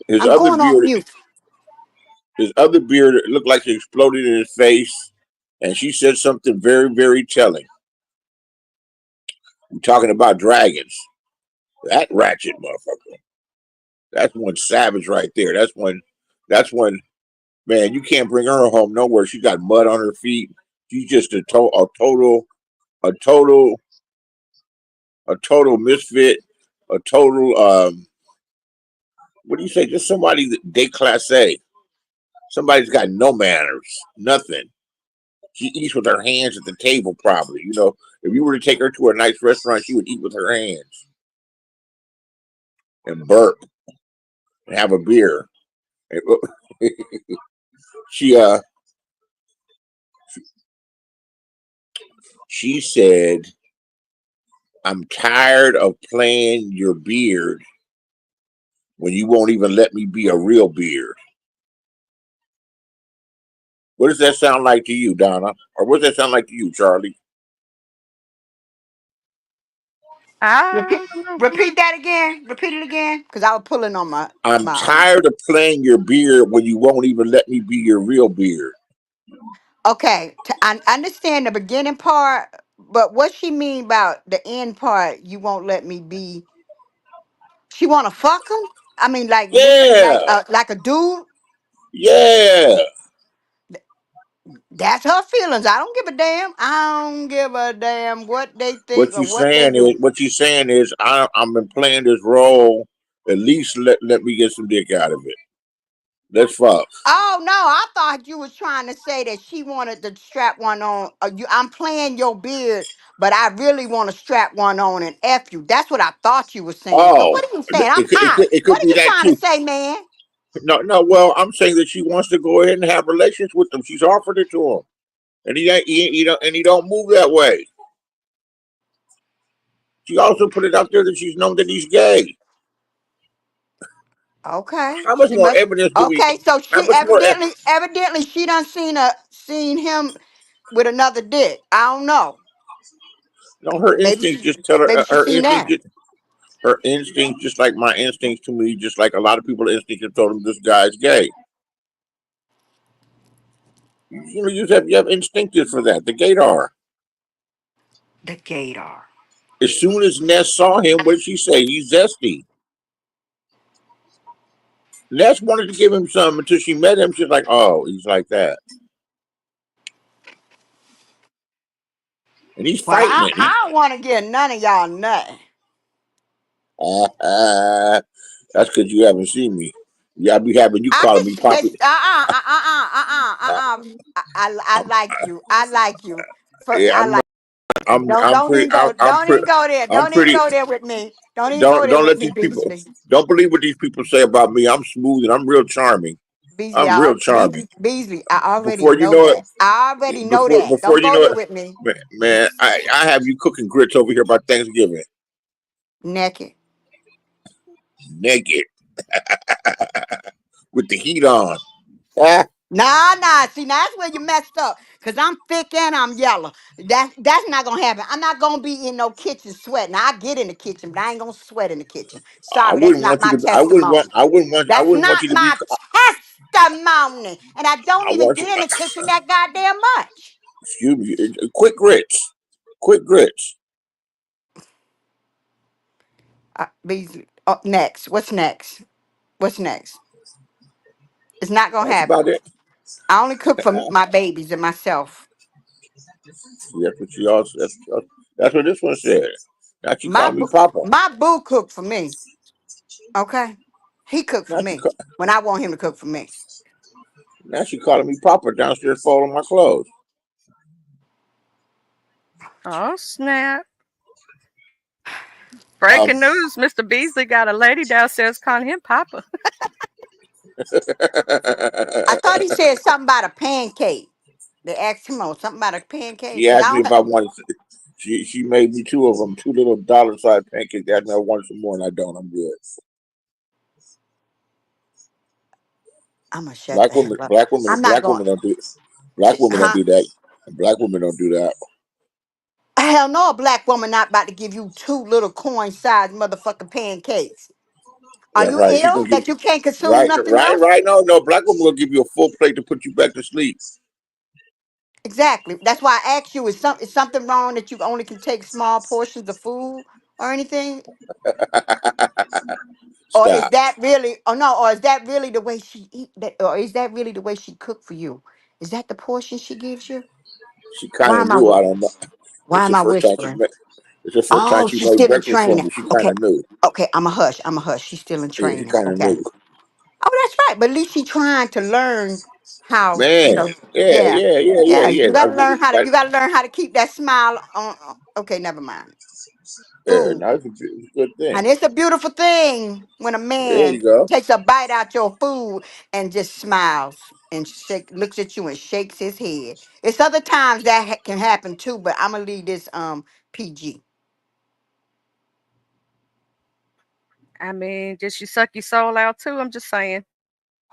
C: his
B: I'm
C: other
B: going on
C: beard,
B: mute.
C: looked like it exploded in his face, and she said something very, very telling. I'm talking about dragons. That ratchet motherfucker. That's one savage right there. That's one man. You can't bring her home nowhere. She got mud on her feet. She's just a total, a total, a total misfit. A total what do you say? Just somebody that déclassé. Somebody's got no manners. Nothing. She eats with her hands at the table, probably. You know, if you were to take her to a nice restaurant, she would eat with her hands and burp and have a beer. she she said, "I'm tired of playing your beard when you won't even let me be a real beard." What does that sound like to you, Donna? Or what does that sound like to you, Charlie?
B: Repeat,
A: I don't know.
B: repeat that again. Repeat it again. Because I was pulling on my
C: I'm
B: my
C: tired of playing your beard when you won't even let me be your real beard.
B: Okay, I understand the beginning part, but what she mean about the end part? You won't let me be. She want to fuck him? I mean, like literally,
C: Yeah,
B: like a dude.
C: yeah.
B: That's her feelings. I don't give a damn. I don't give a damn what they think
C: What
B: or
C: you
B: what they
C: saying is,
B: do.
C: I'm been playing this role. At least let me get some dick out of it. Let's fuck.
B: Oh no, I thought you was trying to say that she wanted to strap one on. I'm playing your beard, but I really want to strap one on and f you. That's what I thought you were saying. So
C: Oh,
B: what are you saying? I'm high.
C: it could
B: What are
C: be
B: you
C: that
B: trying to
C: too.
B: say, man?
C: No. Well, I'm saying that she wants to go ahead and have relations with him. She's offered it to him, and he don't move that way. She also put it out there that she's known that he's gay.
B: Okay,
C: How much
B: she
C: more
B: must.
C: evidence do we?
B: Okay, so
C: How
B: she
C: much more?
B: evidently she done seen him with another dick. I don't know.
C: No, her
B: Maybe
C: instincts
B: she
C: just tell her.
B: maybe she seen that.
C: Her instincts, just like my instincts to me, just like a lot of people's instincts have told them this guy's gay. You know, you have instinctive for that. The gaydar.
B: The gator.
C: As soon as Ness saw him, what did she say? He's zesty. Ness wanted to give him some until she met him. She's like, oh, he's like that. And he's
B: Well,
C: fighting
B: I
C: it.
B: don't want to get none of y'all nothing.
C: That's because you haven't seen me. Yeah, I be having you
B: I
C: calling me
B: just
C: Poppy.
B: I like you. I like you.
C: Yeah,
B: I
C: I'm
B: like. Don't even go. Don't even go there.
C: I'm
B: Don't even
C: pretty.
B: go there with me. Don't even go there
C: Don't
B: with
C: let
B: me,
C: these people.
B: Beasley.
C: Don't believe what these people say about me. I'm smooth and I'm real charming.
B: Beasley,
C: I'm real charming.
B: Beasley, I already
C: Before you
B: know
C: know it,
B: that. I already know that.
C: before
B: Don't
C: you
B: go
C: know
B: there
C: it,
B: with me.
C: man, I have you cooking grits over here by Thanksgiving,
B: Naked.
C: naked with the heat on. Ah,
B: Nah. See, now that's where you messed up. Cause I'm thick and I'm yellow. That's not gonna happen. I'm not gonna be in no kitchen sweating. I get in the kitchen, but I ain't gonna sweat in the kitchen.
C: I
B: Sorry, that's
C: wouldn't
B: not
C: want you
B: my
C: to. I wouldn't want.
B: testimony.
C: I
B: That's
C: wouldn't want
B: not
C: you to be.
B: my testimony. And I don't
C: I
B: even
C: want you.
B: get in the kitchen that goddamn much.
C: Excuse me. Quick grits. Quick grits.
B: Beasley. Oh, next. What's next? What's next? It's not gonna
C: That's about
B: happen.
C: it.
B: I only cook for my babies and myself.
C: That's what she also. That's what this one said. Now she
B: My
C: called me
B: boo,
C: Papa.
B: my boo cooked for me. Okay, he cooked for
C: Now she
B: me
C: ca-
B: when I want him to cook for me.
C: now she calling me Papa downstairs folding my clothes.
A: Oh, snap.
C: Um,
A: Breaking news. Mr. Beasley got a lady downstairs calling him Papa.
B: I thought he said something about a pancake. They asked him on something about a pancake
C: she
B: because I
C: asked me
B: don't.
C: if I wanted. She made me two of them, two little dollar-sized pancakes. Asked me if I wanted some more, and I don't. I'm good.
B: I'm gonna shut the hell up. I'm not
C: Black
B: going.
C: women don't do. Black women don't
B: Huh?
C: do that. Black women don't do that.
B: Hell no, a black woman not about to give you two little coin-sized motherfucking pancakes. Are
C: That's
B: you
C: right. She
B: ill
C: gonna give
B: that you can't consume
C: right,
B: nothing else?
C: right. No. Black woman gonna give you a full plate to put you back to sleep.
B: Exactly. That's why I asked you: is something wrong that you only can take small portions of food or anything, or is
C: Stop.
B: that really? Oh no, or is that really the way she eat? That, or is that really the way she cook for you? Is that the portion she gives you?
C: She kind
B: Why
C: of
B: am I?
C: knew. I don't know.
B: Why
C: It's
B: am
C: the
B: I
C: first time
B: whispering?
C: it's the first time
B: Oh,
C: she
B: she's
C: made
B: still in
C: breakfast for
B: training.
C: me. She kind
B: Okay,
C: of knew.
B: okay. I'm a hush. I'm a hush. She's still in
C: Yeah, she
B: training.
C: kind of
B: Okay.
C: knew.
B: Oh, that's right. But at least she's trying to learn how. You
C: Man,
B: know. Yeah. Yeah.
C: yeah.
B: You gotta learn how to. You gotta learn how to keep that smile on. Okay, never mind.
C: Yeah,
B: Food.
C: no, it's a good thing.
B: And it's a beautiful thing when a
C: There
B: man
C: you go.
B: takes a bite out your food and just smiles and looks at you and shakes his head. It's other times that can happen too, but I'm gonna leave this PG.
A: I mean, did she suck your soul out too? I'm just saying.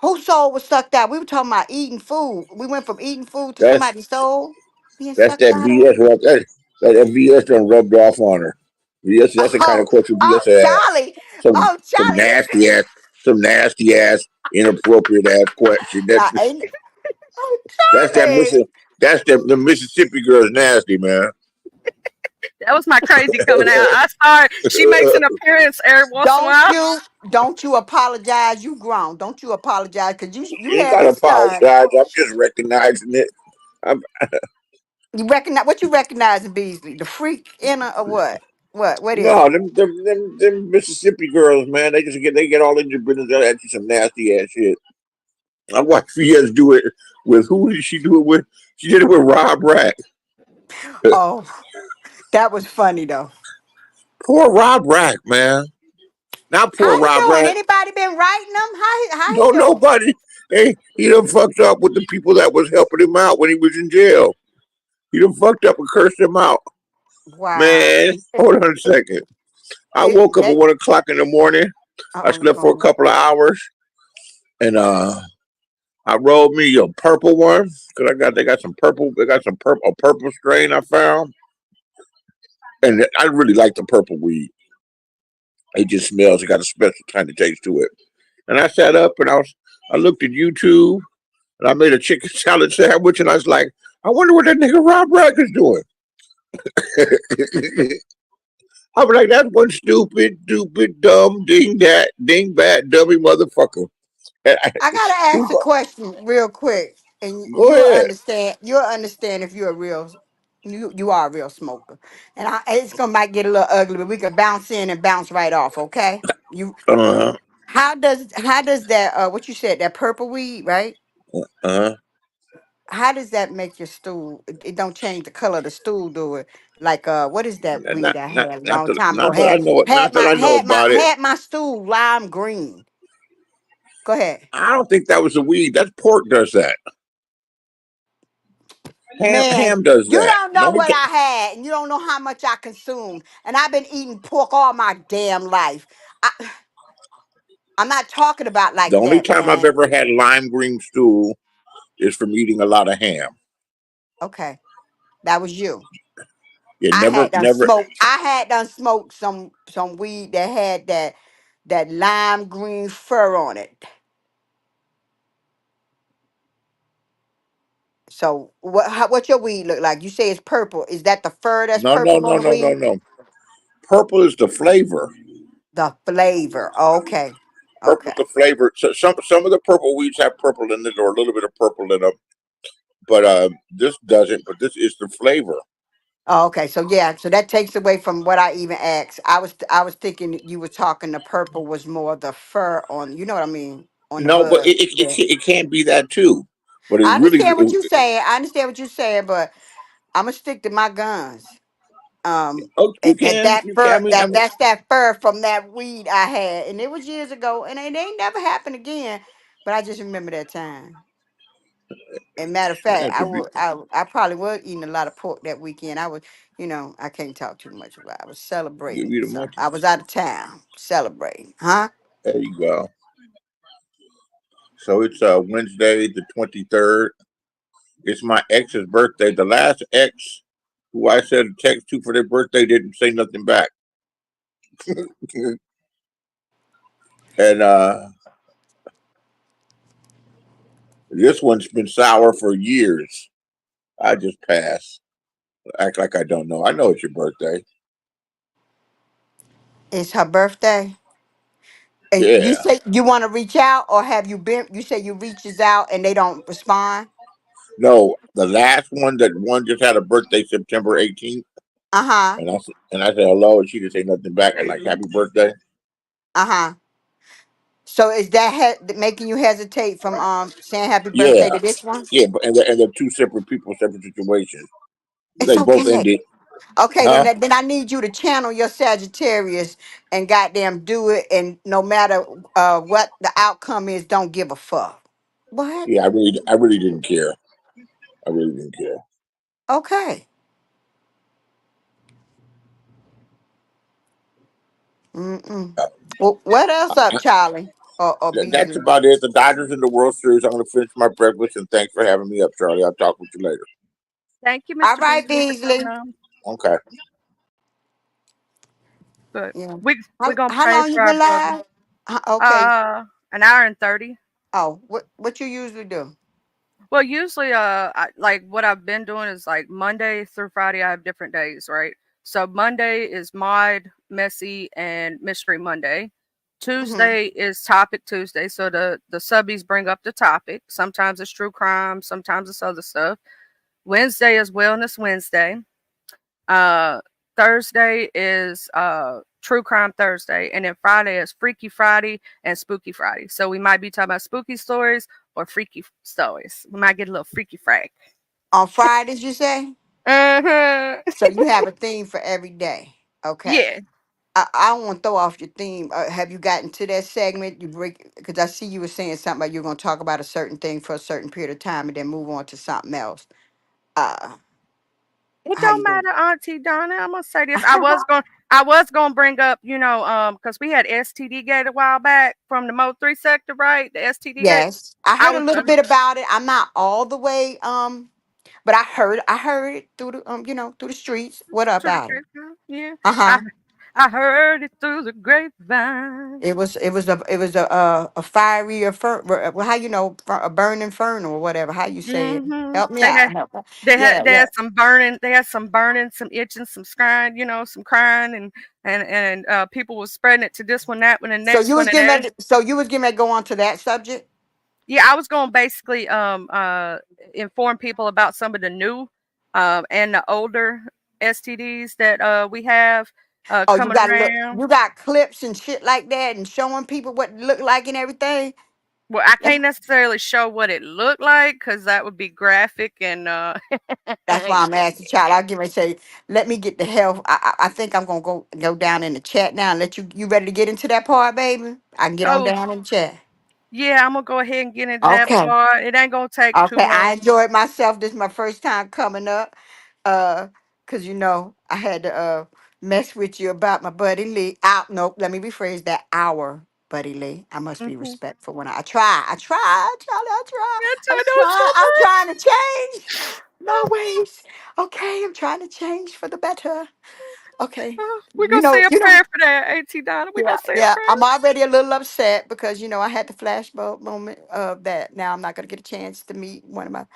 B: Whose soul was sucked out? We were talking about eating food. We went from eating food to
C: That's
B: somebody's soul being
C: that's
B: sucked
C: that
B: out of.
C: BS. That BS done rubbed off on her. BS. That's the kind of
B: Oh,
C: question
B: oh,
C: BS had.
B: Charlie.
C: Some
B: Oh, Charlie.
C: some nasty ass, inappropriate ass question.
B: Now, ain't oh,
C: That's that
B: Charlie.
C: Mississippi. That's the Mississippi girl's nasty, man.
A: That was my crazy coming out. I saw her. She makes an appearance every once in a
B: Don't
A: while.
B: you don't you apologize. You grown. Don't you apologize because you
C: You ain't
B: had
C: gotta
B: a son.
C: apologize. I'm just recognizing it. I'm,
B: You recognize what you recognizing, Beasley? The freak in her or what? What is
C: no,
B: it?
C: them Mississippi girls, man. They get all in your business. They'll ask you some nasty ass shit. I watched Fiaz do it with who did she do it with? She did it with Rob Rack.
B: Oh, that was funny though.
C: Poor Rob Rack, man. Not
B: How
C: poor
B: he
C: Rob
B: doing?
C: Rack.
B: Anybody been writing him? How he
C: No,
B: doing?
C: nobody. Hey, he done fucked up with the people that was helping him out when he was in jail. He done fucked up and cursed him out.
B: Wow.
C: Man, hold on a second. I
B: It
C: woke up at
B: that
C: 1 o'clock in the morning. I
B: oh the
C: slept for a
B: phone.
C: couple of hours, and I rolled me a purple one because they got some purple. They got some purple a purple strain I found, and I really like the purple weed. It just smells. It got a special kind of taste to it. And I sat up and I looked at YouTube and I made a chicken salad sandwich and I was like, I wonder what that nigga Rob Rack is doing. I was like, that's one stupid, dumb, dingbat, dummy motherfucker.
B: I gotta ask a question real quick, and
C: Go
B: you'll
C: ahead.
B: understand. You'll understand if you're a real, you are a real smoker. And it's gonna might get a little ugly, but we can bounce in and bounce right off. Okay? You
C: Uh
B: how does that what you said that purple weed right?
C: huh.
B: how does that make your stool? It don't change the color of the stool, do it? Like what is that weed I had a long time ago?
C: Not that I know it. Not that I know about it.
B: Had my stool lime green. Go ahead.
C: I don't think that was a weed. That's pork does that.
B: Man,
C: Ham does
B: you
C: that.
B: don't
C: The
B: know
C: only
B: what
C: ti-
B: I had, and you don't know how much I consumed. And I've been eating pork all my damn life. I, I'm not talking about
C: the
B: like
C: only
B: that,
C: time I've
B: man.
C: ever had lime green stool is from eating a lot of ham.
B: Okay, that was you.
C: It never, never.
B: I had done smoked some weed that had that lime green fur on it. So what your weed look like? You say it's purple. Is that the fur that's
C: No, no,
B: purple on
C: no,
B: the
C: no, no,
B: weed?
C: no. Purple is the flavor.
B: The flavor. Okay.
C: Purple's
B: Okay.
C: the flavor. So some of the purple weeds have purple in it, or a little bit of purple in them. But this doesn't. But this is the flavor.
B: Oh, okay. So yeah, so that takes away from what I even asked. I was thinking that you were talking the purple was more the fur on, you know what I mean, on the
C: No, but
B: bud. Yeah.
C: it can be that too. But it
B: I
C: really,
B: understand what you're saying. I understand what you're saying, but I'm gonna stick to my guns.
C: oh,
B: And that
C: you can.
B: fur, that's that fur from that weed I had, and it was years ago, and it ain't never happened again. But I just remember that time. And matter of fact,
C: That could be.
B: I probably was eating a lot of pork that weekend. I was, I can't talk too much about. I was
C: Give
B: celebrating,
C: you the
B: so
C: munchies.
B: I was out of town celebrating, huh?
C: There you go. So it's Wednesday the 23rd. It's my ex's birthday. The last ex who I sent a text to for their birthday didn't say nothing back. And this one's been sour for years. I just pass. Act like I don't know. I know it's your birthday.
B: It's her birthday, and you
C: Yeah.
B: say you want to reach out, or have you been? You say you reaches out and they don't respond.
C: No, the last one that one just had a birthday September 18th.
B: Uh huh.
C: And I said hello and she didn't say nothing back and like happy birthday.
B: Uh huh. So is that making you hesitate from saying happy birthday
C: Yeah.
B: to this one?
C: Yeah, but and they're two separate people, separate situations.
B: It's
C: They both
B: okay.
C: ended.
B: Okay, then
C: Huh?
B: then I need you to channel your Sagittarius and goddamn do it, and no matter what the outcome is, don't give a fuck. What?
C: Yeah, I really didn't care. I really didn't care.
B: Okay. Mm-mm.
C: Uh,
B: Well, what else up, Charlie or
C: That's
B: Beasley?
C: about it. The Dodgers in the World Series. I'm going to finish my breakfast and thanks for having me up, Charlie. I'll talk with you later.
A: Thank you,
B: All
A: Mr.
B: right,
A: Beasley, for
B: Beasley.
A: coming on.
C: Okay.
A: But
B: Yeah.
A: we're gonna
B: How
A: pray
B: long you
A: for our
B: been
A: brother.
B: live? Okay.
A: An hour and 30.
B: Oh, what you usually do?
A: Well, usually, like what I've been doing is like Monday through Friday, I have different days, right? So Monday is Mod, Messy, and Mystery Monday.
B: Mm-hmm.
A: Tuesday is Topic Tuesday. So the subbies bring up the topic. Sometimes it's true crime, sometimes it's other stuff. Wednesday is Wellness Wednesday. Uh, Thursday is True Crime Thursday, and then Friday is Freaky Friday and Spooky Friday. So we might be talking about spooky stories or freaky stories. We might get a little freaky frag.
B: On Fridays, you say?
A: Uh-huh.
B: So you have a theme for every day. Okay.
A: Yeah.
B: I don't want to throw off your theme. Have you gotten to that segment? You break because I see you were saying something about you're going to talk about a certain thing for a certain period of time and then move on to something else. Uh,
A: It
B: how
A: don't
B: you doing?
A: matter, Auntie Donna. I'm gonna say this. I was gonna bring up, because we had STD gate a while back from the Mo 3 sector, right? The STD gate.
B: Yes, I
A: I
B: heard a
A: was
B: little
A: gonna
B: bit about it. I'm not all the way but I heard it through the through the streets. What
A: through the
B: about it?
A: grapevine. Yeah.
B: Uh
A: I
B: huh.
A: I heard it through the grapevine.
B: It was a fiery well, how a burning inferno or whatever, how you say it.
A: Mhm.
B: Help me out. Help. Yeah,
A: They
B: yeah.
A: had some burning, some itching, some scrying, some crying, and people was spreading it to this one, that one, and
B: So
A: next
B: you was
A: one, and
B: getting
A: then
B: ready. So you was getting ready to go on to that subject.
A: yeah, I was going to basically inform people about some of the new and the older STDs that we have
B: Oh, you
A: coming
B: got to look.
A: around.
B: You got clips and shit like that, and showing people what it look like and everything.
A: Well, I can't necessarily show what it looked like because that would be graphic and
B: That's why I'm asking, child. I'll give and say, let me get the health. I think I'm gonna go down in the chat now and let you ready to get into that part, baby? I can get on
A: oh
B: down in the chat.
A: yeah, I'm gonna go ahead and get into that
B: Okay.
A: part. It ain't gonna take too
B: Okay. I
A: long.
B: enjoyed myself. This is my first time coming up. Cause I had to mess with you about my buddy Lee. Out nope, let me rephrase that. Our buddy Lee. I must be
A: Mm-hmm.
B: respectful when I try. Charlie, I try.
A: I know so
B: I'm
A: much.
B: trying to change my ways. Okay, I'm trying to change for the better. Okay.
A: We're gonna say a
B: You know,
A: prayer for that, Auntie Donna. We're
B: yeah,
A: gonna say a
B: yeah.
A: prayer.
B: I'm already a little upset because I had the flashbulb moment of that. Now I'm not gonna get a chance to meet one of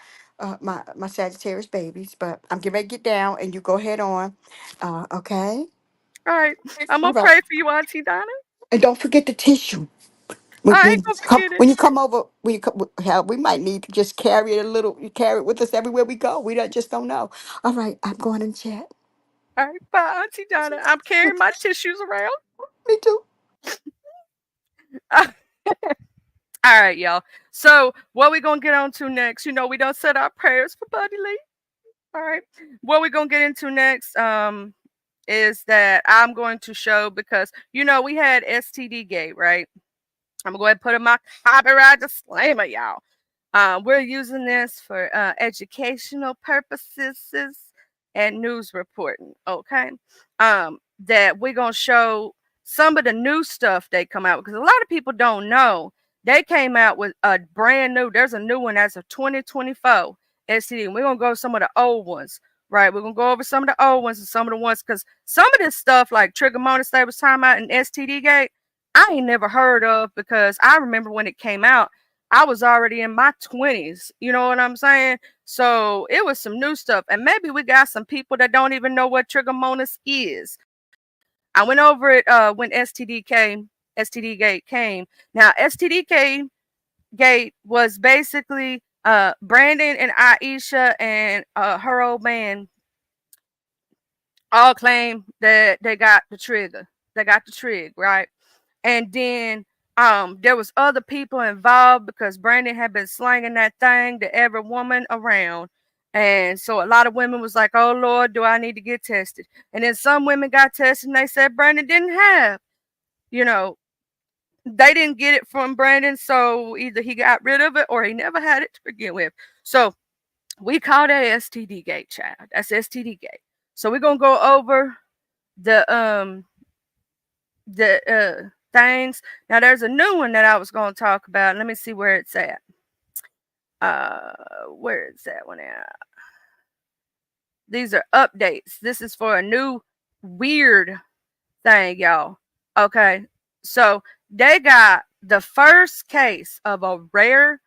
B: my Sagittarius babies, but I'm getting ready to get down, and you go ahead on. Okay.
A: All right, I'm
B: All
A: gonna
B: right.
A: pray for you, Auntie Donna.
B: And don't forget the tissue. When,
A: I
B: when
A: ain't
B: you
A: gonna
B: come
A: forget it.
B: when you come over, hell, we might need to just carry it a little. You carry it with us everywhere we go. Just don't know. All right, I'm going in chat.
A: All right, bye, Auntie Donna. I'm carrying my tissues around.
B: Me too.
A: All right, y'all. So what we gonna get on to next? We don't said our prayers for Buddy Lee. All right. What we're gonna get into next is that I'm going to show because we had STD Gate, right? I'm gonna go ahead and put in my copyright disclaimer, y'all. We're using this for educational purposes and news reporting. Okay. That we're gonna show some of the new stuff they come out because a lot of people don't know they came out with a brand new. There's a new one as of 2024 STD. And we're gonna go over some of the old ones. Right, we're gonna go over some of the old ones and some of the ones because some of this stuff like trichomonas they was talking about in STD gate, I ain't never heard of because I remember when it came out, I was already in my 20s. You know what I'm saying? So it was some new stuff. And maybe we got some people that don't even know what trichomonas is. I went over it when STD Gate came. Now, Gate was basically Brandon and Aisha and her old man all claim that they got the trigger. They got the trig, right? And then there was other people involved because Brandon had been slanging that thing to every woman around. And so a lot of women was like, oh Lord, do I need to get tested? And then some women got tested and they said Brandon didn't have, you know, they didn't get it from Brandon. So either he got rid of it or he never had it to begin with. So we call that STD gate, child. That's STD gate. So we're gonna go over the things. Now there's a new one that I was going to talk about. Let me see where it's at. Where is that one at? These are updates. This is for a new weird thing, y'all. Okay. So they got the first case of a rare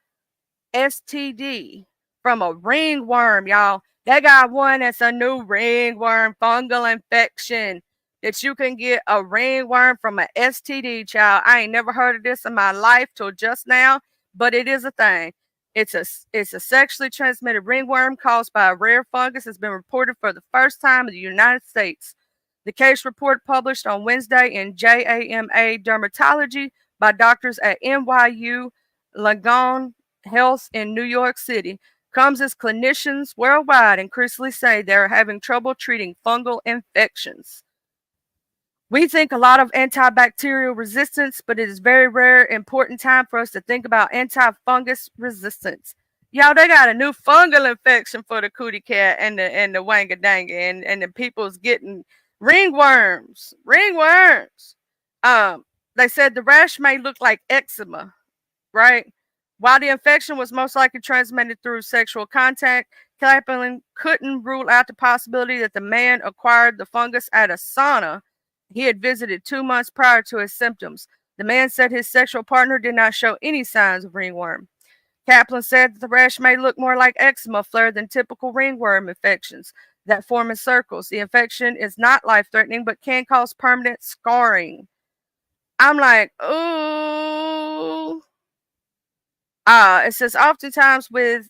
A: STD from a ringworm, y'all. They got one that's a new ringworm fungal infection that you can get a ringworm from an STD, child. I ain't never heard of this in my life till just now, but it is a thing. It's a sexually transmitted ringworm caused by a rare fungus. Has been reported for the first time in the United States. The case report published on Wednesday in JAMA Dermatology by doctors at NYU Langone Health in New York City comes as clinicians worldwide increasingly say they're having trouble treating fungal infections. We think a lot of antibacterial resistance, but it is very rare, important time for us to think about antifungus resistance. Y'all, they got a new fungal infection for the cootie cat and the wangadanga, and the people's getting ringworms. Ringworms. They said the rash may look like eczema, right? While the infection was most likely transmitted through sexual contact, Kaplan couldn't rule out the possibility that the man acquired the fungus at a sauna he had visited 2 months prior to his symptoms. The man said his sexual partner did not show any signs of ringworm. Kaplan said that the rash may look more like eczema flare than typical ringworm infections that form in circles. The infection is not life-threatening but can cause permanent scarring. I'm like, ooh. It says oftentimes with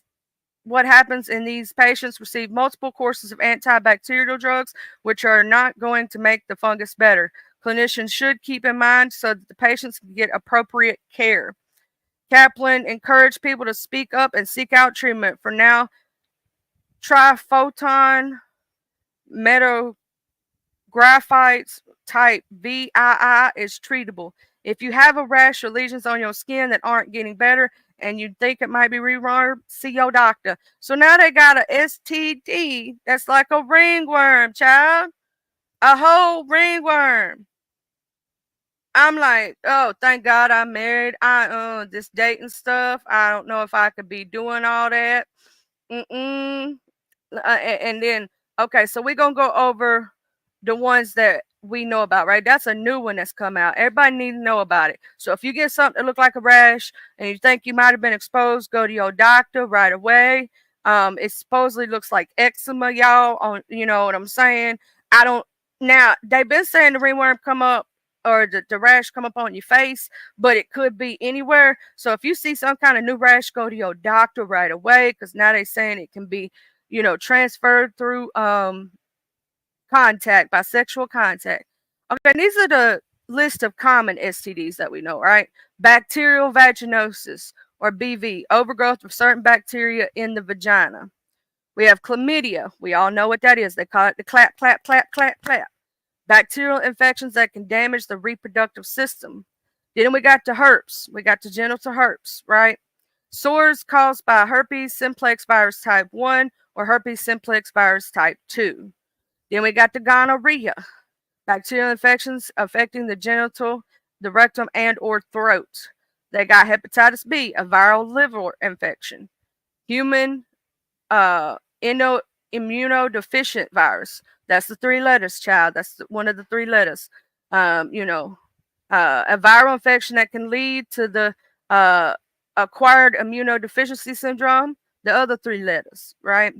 A: what happens in these patients receive multiple courses of antibacterial drugs, which are not going to make the fungus better. Clinicians should keep in mind so that the patients can get appropriate care. Kaplan encouraged people to speak up and seek out treatment. For now, triphoton metographites type VII is treatable. If you have a rash or lesions on your skin that aren't getting better and you think it might be reworm, see your doctor. So now they got a STD that's like a ringworm, child. A whole ringworm. I'm like, oh, thank God I'm married. This dating stuff, I don't know if I could be doing all that. And then, okay, so we're gonna go over the ones that we know about, right? That's a new one that's come out. Everybody needs to know about it. So if you get something that look like a rash and you think you might have been exposed, go to your doctor right away. It supposedly looks like eczema, y'all. On, you know what I'm saying? I don't. Now they've been saying the ringworm come up or the rash come up on your face, but it could be anywhere. So if you see some kind of new rash, go to your doctor right away, because now they're saying it can be, you know, transferred through contact, by sexual contact. Okay, these are the list of common STDs that we know, right? Bacterial vaginosis, or BV, overgrowth of certain bacteria in the vagina. We have chlamydia. We all know what that is. They call it the clap, clap, clap, clap, clap. Bacterial infections that can damage the reproductive system. Then we got the herpes. We got the genital herpes, right? Sores caused by herpes simplex virus type 1 or herpes simplex virus type 2. Then we got the gonorrhea, bacterial infections affecting the genital, the rectum, and or throat. They got hepatitis B, a viral liver infection. Human immunodeficient virus. That's the 3 letters, child. That's one of the 3 letters. A viral infection that can lead to the acquired immunodeficiency syndrome. The other 3 letters, right?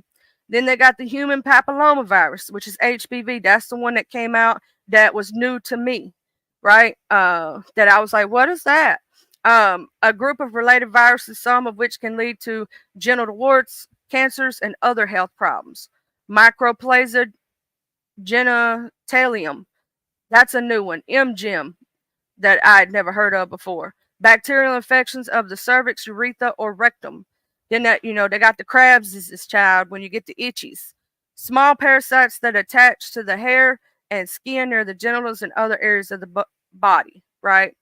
A: Then they got the human papillomavirus, which is HPV. That's the one that came out that was new to me, right? That I was like, what is that? A group of related viruses, some of which can lead to genital warts, cancers, and other health problems. Microplasia genitalium. That's a new one. MGM, that I'd never heard of before. Bacterial infections of the cervix, urethra, or rectum. Then that, you know, they got the crabs disease, child, when you get the itchies. Small parasites that attach to the hair and skin near the genitals and other areas of the body, right?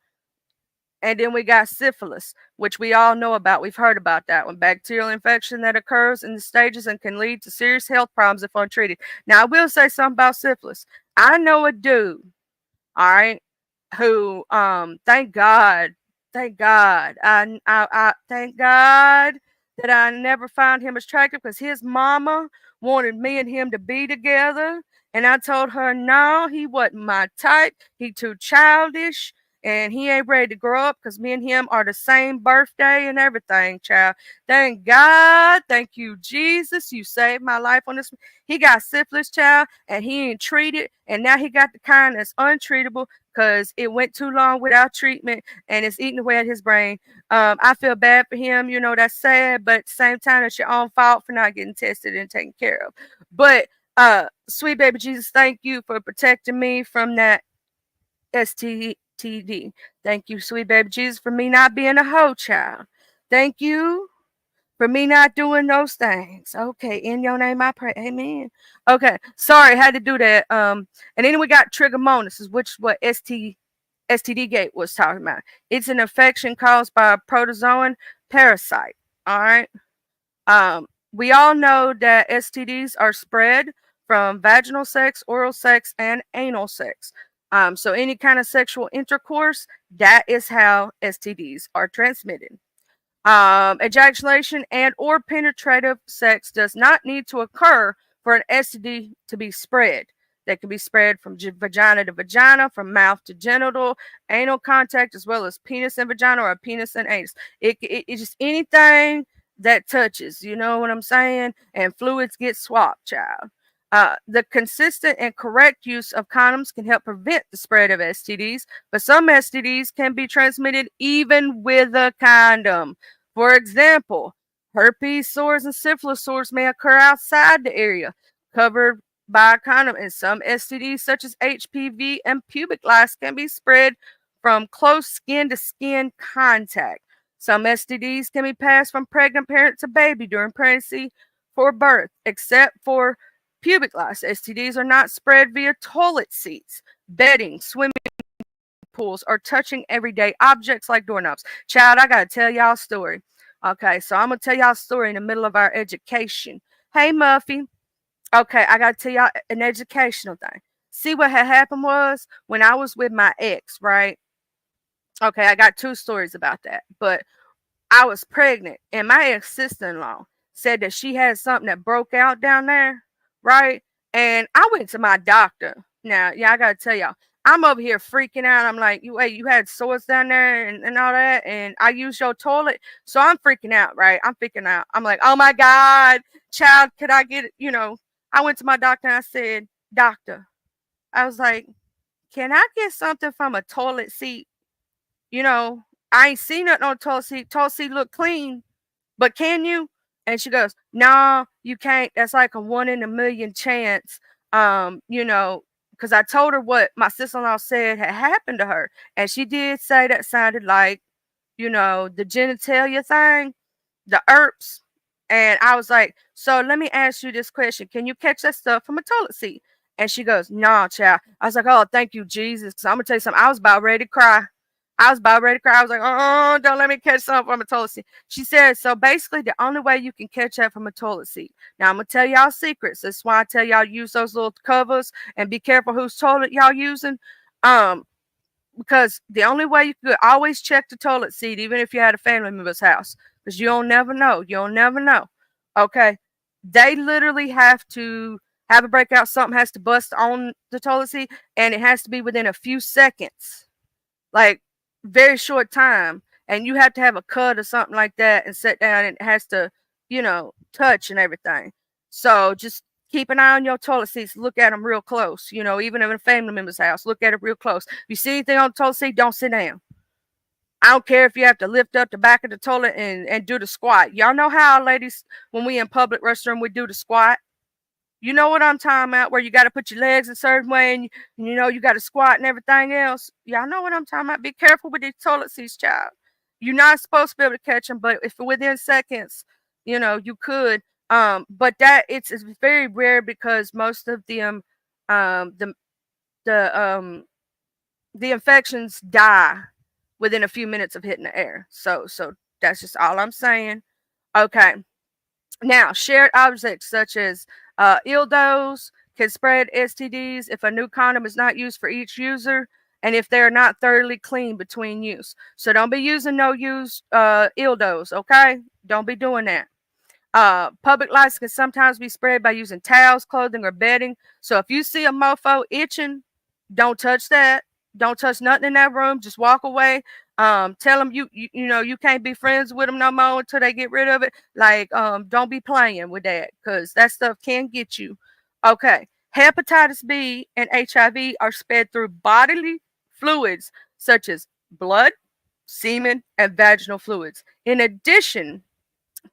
A: And then we got syphilis, which we all know about. We've heard about that one. Bacterial infection that occurs in the stages and can lead to serious health problems if untreated. Now, I will say something about syphilis. I know a dude, all right, who, thank God, I thank God that I never found him attractive, because his mama wanted me and him to be together. And I told her, no, he wasn't my type. He too childish and he ain't ready to grow up, because me and him are the same birthday and everything, child. Thank God. Thank you, Jesus. You saved my life on this. He got syphilis, child, and he ain't treated. And now he got the kind that's untreatable because it went too long without treatment and it's eating away at his brain. I feel bad for him. You know, that's sad, but at the same time, it's your own fault for not getting tested and taken care of. But sweet baby Jesus, thank you for protecting me from that STD. Thank you, sweet baby Jesus, for me not being a hoe child. Thank you for me not doing those things. Okay, in your name I pray. Amen. Okay, sorry, I had to do that. And then we got trichomonas, which is what STD Gate was talking about. It's an infection caused by a protozoan parasite. All right. We all know that STDs are spread from vaginal sex, oral sex, and anal sex. So any kind of sexual intercourse, that is how STDs are transmitted. Ejaculation and or penetrative sex does not need to occur for an STD to be spread. They can be spread from vagina to vagina, from mouth to genital, anal contact, as well as penis and vagina, or penis and anus. It's just anything that touches, you know what I'm saying? And fluids get swapped, child. The consistent and correct use of condoms can help prevent the spread of STDs, but some STDs can be transmitted even with a condom. For example, herpes sores and syphilis sores may occur outside the area covered by a condom, and some STDs such as HPV and pubic lice can be spread from close skin to skin contact. Some STDs can be passed from pregnant parent to baby during pregnancy for birth, except for pubic lice. STDs are not spread via toilet seats, bedding, swimming pools, or touching everyday objects like doorknobs. Child, I gotta tell y'all a story. Okay, so I'm gonna tell y'all a story in the middle of our education. Hey, Muffy. Okay, I gotta tell y'all an educational thing. See, what had happened was when I was with my ex, right? Okay, I got 2 stories about that. But I was pregnant, and my ex sister-in-law said that she had something that broke out down there, right? And I went to my doctor. Now, yeah, I gotta tell y'all, I'm over here freaking out. I'm like, wait, you had sores down there and all that, and I used your toilet, so I'm freaking out, right? I'm freaking out. I'm like, oh my God, child, could I get it? I went to my doctor and I said, doctor, I was like, can I get something from a toilet seat? You know, I ain't seen nothing on toilet seat. Toilet seat look clean, but can you? And she goes, no, you can't. That's like a 1 in a million chance. Because I told her what my sister-in-law said had happened to her. And she did say that sounded like, the genitalia thing, the herpes. And I was like, so let me ask you this question. Can you catch that stuff from a toilet seat? And she goes, nah, child. I was like, oh, thank you, Jesus. Because I'm going to tell you something. I was about ready to cry. I was like, oh, don't let me catch something from a toilet seat. She said, so basically the only way you can catch that from a toilet seat. Now, I'm going to tell y'all secrets. That's why I tell y'all use those little covers and be careful whose toilet y'all using. Because the only way you could always check the toilet seat, even if you had a family member's house, because you'll never know. You'll never know. Okay. They literally have to have a breakout. Something has to bust on the toilet seat, and it has to be within a few seconds. Like, very short time. And you have to have a cut or something like that and sit down, and it has to, touch and everything. So just keep an eye on your toilet seats. Look at them real close. Even in a family member's house, look at it real close. If you see anything on the toilet seat, don't sit down. I don't care if you have to lift up the back of the toilet and do the squat. Y'all know how, ladies, when we in public restroom, we do the squat? You know what I'm talking about, where you got to put your legs a certain way and you got to squat and everything else. Y'all know what I'm talking about. Be careful with these toilet seats, child. You're not supposed to be able to catch them, but if within seconds, you could. But it's very rare because most of them, the infections die within a few minutes of hitting the air. So that's just all I'm saying. Okay. Now, shared objects such as dildos can spread STDs if a new condom is not used for each user and if they're not thoroughly clean between use. So don't be using no-use dildos, okay? Don't be doing that. Public lice can sometimes be spread by using towels, clothing, or bedding. So if you see a mofo itching, don't touch that. Don't touch nothing in that room. Just walk away. Tell them you can't be friends with them no more until they get rid of it. Like, don't be playing with that because that stuff can get you. Okay. Hepatitis B and HIV are spread through bodily fluids such as blood, semen, and vaginal fluids. In addition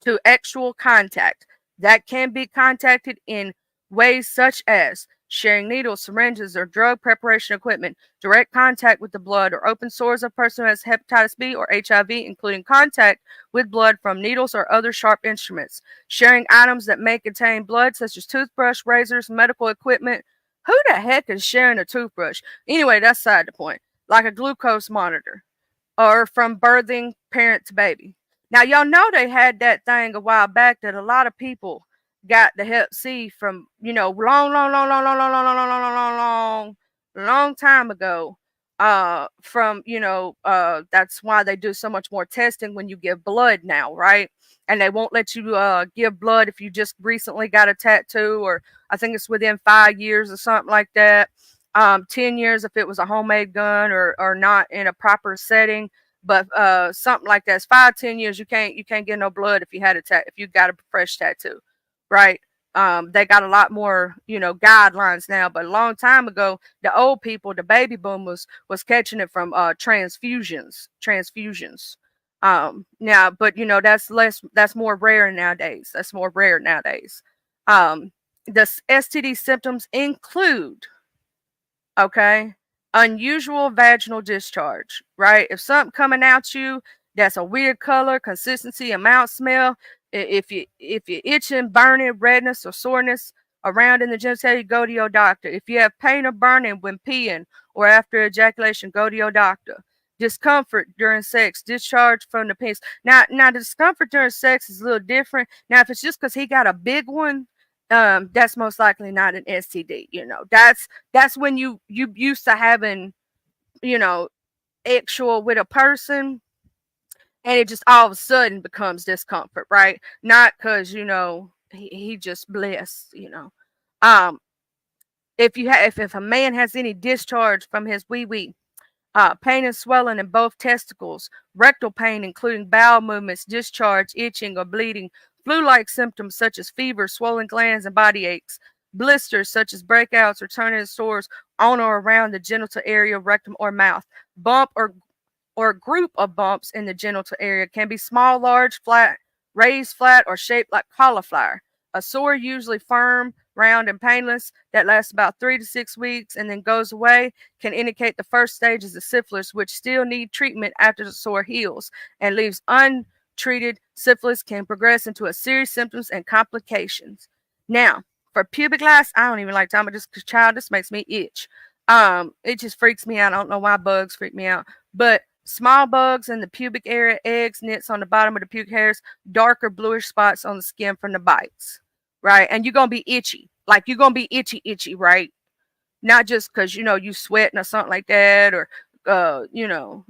A: to actual contact that can be contacted in ways such as sharing needles, syringes, or drug preparation equipment, direct contact with the blood, or open sores of a person who has hepatitis B or HIV, including contact with blood from needles or other sharp instruments, sharing items that may contain blood, such as toothbrush, razors, medical equipment. Who the heck is sharing a toothbrush? Anyway, that's side the point. Like a glucose monitor, or from birthing parent to baby. Now, y'all know they had that thing a while back that a lot of people got the Hep C from, long time ago. That's why they do so much more testing when you give blood now, right? And they won't let you give blood if you just recently got a tattoo, or I think it's within 5 years or something like that. 10 years if it was a homemade gun or not in a proper setting. But something like that, 5-10 years, you can't get no blood if you had if you got a fresh tattoo, right? They got a lot more guidelines now, but a long time ago, the old people, the baby boomers, was catching it from transfusions. Now, but that's more rare nowadays. The STD symptoms include, okay, unusual vaginal discharge, right? If something coming out you that's a weird color, consistency, amount, smell. If you itching, burning, redness, or soreness around in the genitalia, go to your doctor. If you have pain or burning when peeing or after ejaculation, go to your doctor. Discomfort during sex, discharge from the penis. Now, discomfort during sex is a little different. Now, if it's just because he got a big one, that's most likely not an STD. That's when you used to having, actual with a person, and it just all of a sudden becomes discomfort, right? Not because he just blessed. If a man has any discharge from his wee wee, pain and swelling in both testicles, rectal pain, including bowel movements, discharge, itching, or bleeding, flu like symptoms such as fever, swollen glands, and body aches, blisters such as breakouts or turning sores on or around the genital area, rectum, or mouth, bump or group of bumps in the genital area can be small, large, flat, raised, flat, or shaped like cauliflower. A sore, usually firm, round, and painless, that lasts about 3 to 6 weeks and then goes away, can indicate the first stages of syphilis, which still need treatment after the sore heals and leaves untreated. Syphilis can progress into a serious symptoms and complications. Now, for pubic lice, I don't even like talking about this because, child, this makes me itch. It just freaks me out. I don't know why bugs freak me out, but small bugs in the pubic area, eggs, nits on the bottom of the pubic hairs, darker bluish spots on the skin from the bites, right? And you're going to be itchy. Like, you're going to be itchy, right? Not just because, you sweating or something like that, or, you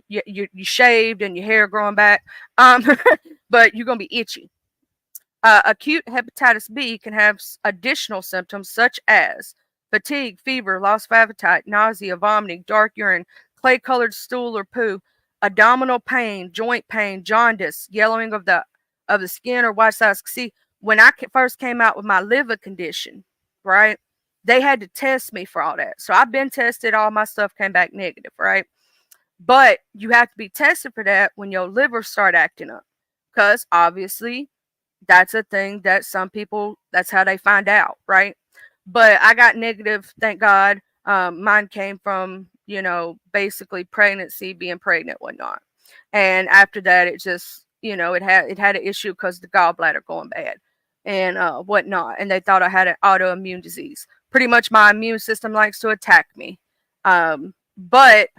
A: shaved and your hair growing back. But you're going to be itchy. Acute hepatitis B can have additional symptoms such as fatigue, fever, loss of appetite, nausea, vomiting, dark urine, clay-colored stool or poo, abdominal pain, joint pain, jaundice, yellowing of the skin or white spots. See, when I first came out with my liver condition, right, they had to test me for all that. So I've been tested. All my stuff came back negative, right? But you have to be tested for that when your liver start acting up, because obviously that's a thing that some people, that's how they find out, right? But I got negative, thank God. Mine came from, basically pregnancy, being pregnant, whatnot. And after that, it just, it had an issue because the gallbladder going bad and whatnot. And they thought I had an autoimmune disease. Pretty much my immune system likes to attack me. But,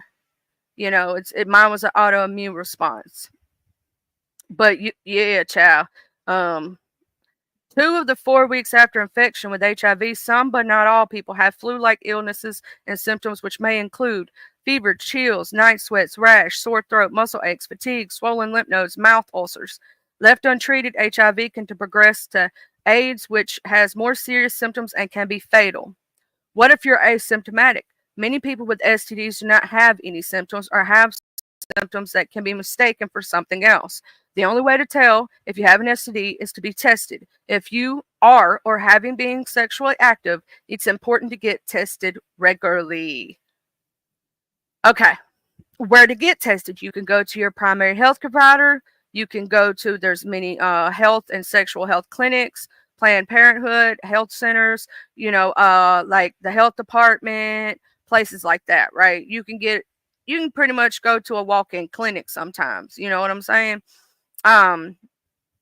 A: mine was an autoimmune response. But yeah, child. 2 of the 4 weeks after infection with HIV, some but not all people have flu-like illnesses and symptoms, which may include fever, chills, night sweats, rash, sore throat, muscle aches, fatigue, swollen lymph nodes, mouth ulcers. Left untreated, HIV can progress to AIDS, which has more serious symptoms and can be fatal. What if you're asymptomatic? Many people with STDs do not have any symptoms or have symptoms that can be mistaken for something else. The only way to tell if you have an STD is to be tested. If you are or having been sexually active, it's important to get tested regularly. Okay, where to get tested? You can go to your primary health provider. You can go to, there's many health and sexual health clinics, Planned Parenthood, health centers, like the health department, places like that, right? You can pretty much go to a walk-in clinic sometimes. You know what I'm saying?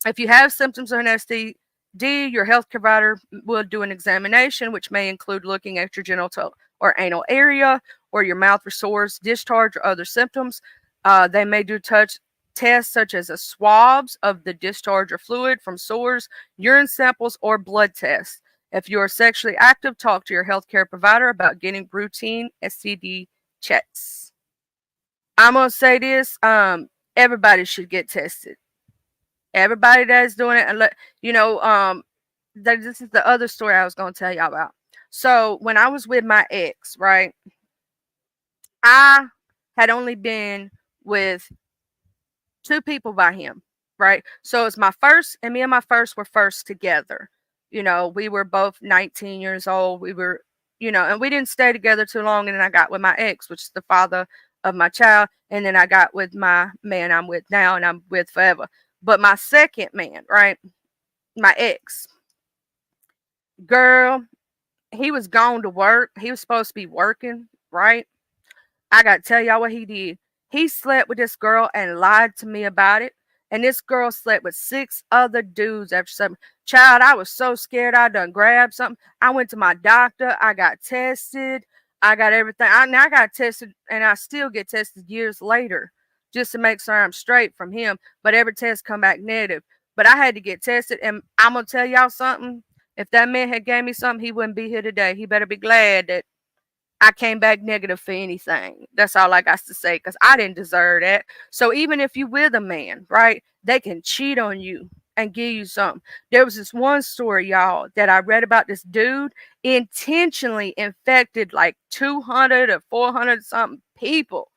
A: If you have symptoms of an STD, your health provider will do an examination, which may include looking at your genital or anal area or your mouth for sores, discharge, or other symptoms. They may do tests such as swabs of the discharge or fluid from sores, urine samples, or blood tests. If you are sexually active, talk to your healthcare provider about getting routine STD checks. I'm going to say this, everybody should get tested. Everybody that's doing it, and this is the other story I was going to tell y'all about. So when I was with my ex, right, I had only been with 2 people by him, right? So it's my first, and me and my first were first together. We were both 19 years old. We were, and we didn't stay together too long. And then I got with my ex, which is the father of my child. And then I got with my man I'm with now and I'm with forever. But my second man, right, my ex, girl, he was gone to work. He was supposed to be working, right? I got to tell y'all what he did. He slept with this girl and lied to me about it. And this girl slept with 6 other dudes after something. Child, I was so scared. I done grabbed something. I went to my doctor. I got tested. I got everything. I got tested, and I still get tested years later just to make sure I'm straight from him. But every test come back negative. But I had to get tested, and I'm gonna tell y'all something. If that man had gave me something, he wouldn't be here today. He better be glad that I came back negative for anything. That's all I got to say, because I didn't deserve that. So even if you with a man, right, they can cheat on you and give you something. There was this one story, y'all, that I read about. This dude intentionally infected like 200 or 400 something people.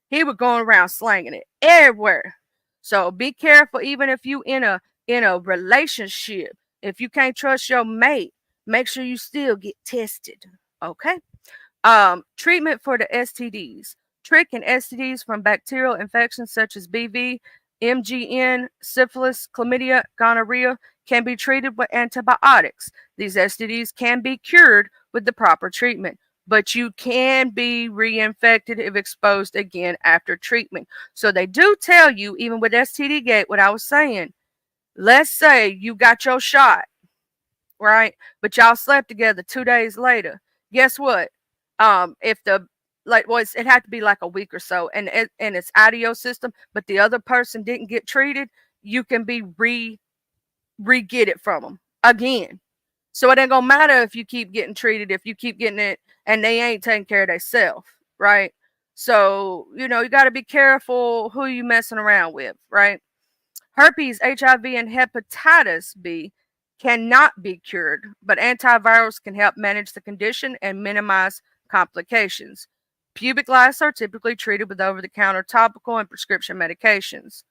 A: He was going around slanging it everywhere. So be careful, even if you in a relationship. If you can't trust your mate, make sure you still get tested. Okay. Treatment for the STDs. Tricking STDs from bacterial infections such as BV, MGN, syphilis, chlamydia, gonorrhea can be treated with antibiotics. These STDs can be cured with the proper treatment, but you can be reinfected if exposed again after treatment. So they do tell you, even with STD Gate, what I was saying. Let's say you got your shot, right? But y'all slept together 2 days later. Guess what? If the like was it had to be like a week or so, and it's out of your system, but the other person didn't get treated, you can be re-get it from them again. So it ain't gonna matter if you keep getting treated, if you keep getting it, and they ain't taking care of themselves, right? So you got to be careful who you messing around with, right? Herpes, HIV, and hepatitis B cannot be cured, but antivirals can help manage the condition and minimize complications. Pubic lice are typically treated with over the counter topical and prescription medications.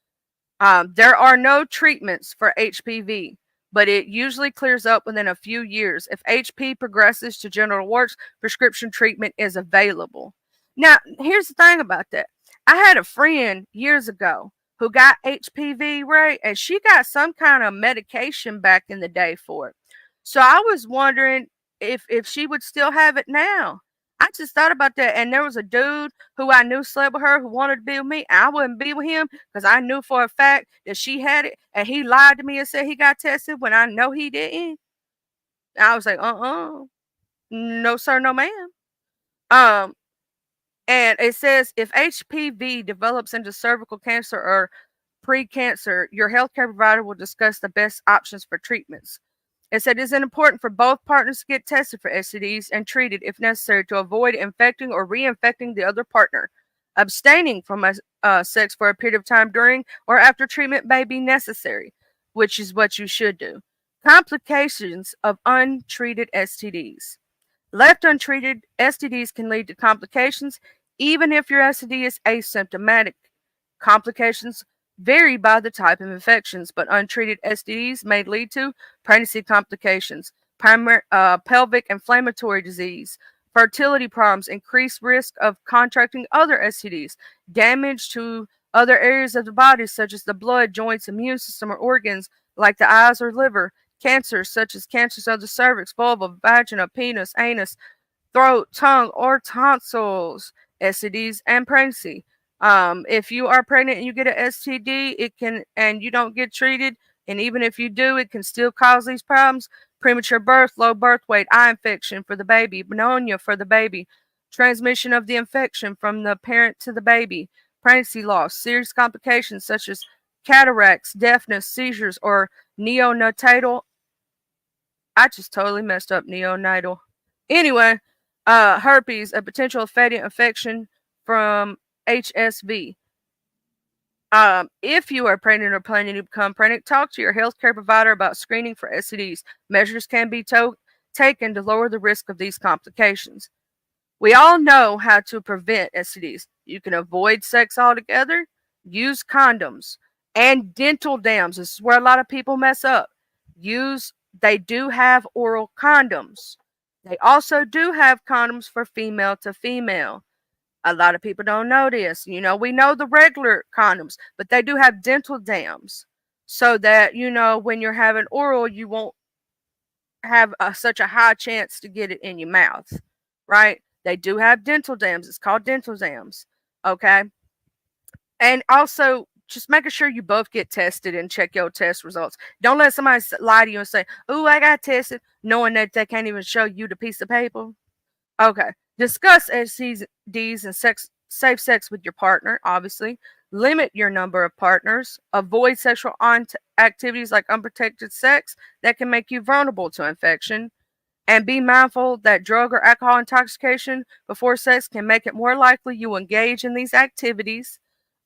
A: There are no treatments for HPV, but it usually clears up within a few years. If HP progresses to genital warts, prescription treatment is available. Now, here's the thing about that. I had a friend years ago who got HPV, right? And she got some kind of medication back in the day for it. So I was wondering if she would still have it now. I just thought about that. And there was a dude who I knew slept with her who wanted to be with me. I wouldn't be with him because I knew for a fact that she had it. And he lied to me and said he got tested when I know he didn't. I was like, no, sir, no, ma'am. And it says if HPV develops into cervical cancer or pre-cancer, your healthcare provider will discuss the best options for treatments. It said it's important for both partners to get tested for STDs and treated if necessary to avoid infecting or reinfecting the other partner. Abstaining from sex for a period of time during or after treatment may be necessary, which is what you should do. Complications of untreated STDs. Left untreated, STDs can lead to complications even if your STD is asymptomatic. Complications vary by the type of infections, but untreated STDs may lead to pregnancy complications, pelvic inflammatory disease, fertility problems, increased risk of contracting other STDs, damage to other areas of the body such as the blood, joints, immune system, or organs like the eyes or liver, cancers such as cancers of the cervix, vulva, vagina, penis, anus, throat, tongue, or tonsils, STDs, and pregnancy. If you are pregnant and you get an STD, it can, and you don't get treated, and even if you do, it can still cause these problems. Premature birth, low birth weight, eye infection for the baby, pneumonia for the baby, transmission of the infection from the parent to the baby, pregnancy loss, serious complications such as cataracts, deafness, seizures, or neonatal. I just totally messed up neonatal. Anyway, herpes, a potential fatty infection from HSV. If you are pregnant or planning to become pregnant, talk to your healthcare provider about screening for STDs. Measures can be taken to lower the risk of these complications. We all know how to prevent STDs. You can avoid sex altogether, use condoms, and dental dams. This is where a lot of people mess up. They do have oral condoms. They also do have condoms for female to female. A lot of people don't know this. We know the regular condoms, but they do have dental dams so that, when you're having oral, you won't have such a high chance to get it in your mouth, right? They do have dental dams. It's called dental dams. Okay. And also, just making sure you both get tested and check your test results. Don't let somebody lie to you and say, "Oh, I got tested," knowing that they can't even show you the piece of paper. Okay. Discuss STDs and safe sex with your partner, obviously. Limit your number of partners. Avoid sexual activities like unprotected sex that can make you vulnerable to infection. And be mindful that drug or alcohol intoxication before sex can make it more likely you will engage in these activities.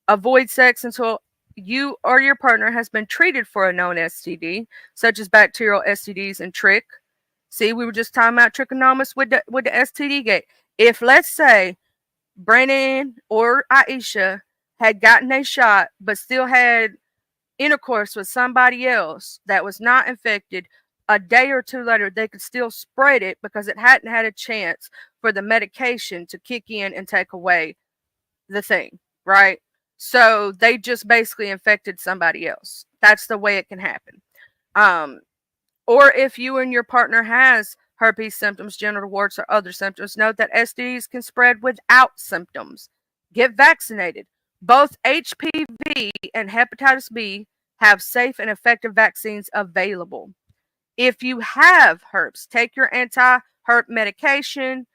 A: Avoid sex until you or your partner has been treated for a known STD, such as bacterial STDs and trick. See, we were just talking about trichomonas with the STD gate. If, let's say, Brandon or Aisha had gotten a shot but still had intercourse with somebody else that was not infected, a day or two later they could still spread it because it hadn't had a chance for the medication to kick in and take away the thing, right? So they just basically infected somebody else. That's the way it can happen. Or if you and your partner has herpes symptoms, genital warts, or other symptoms, note that STDs can spread without symptoms. Get vaccinated. Both HPV and hepatitis B have safe and effective vaccines available. If you have herpes, take your anti-herp medication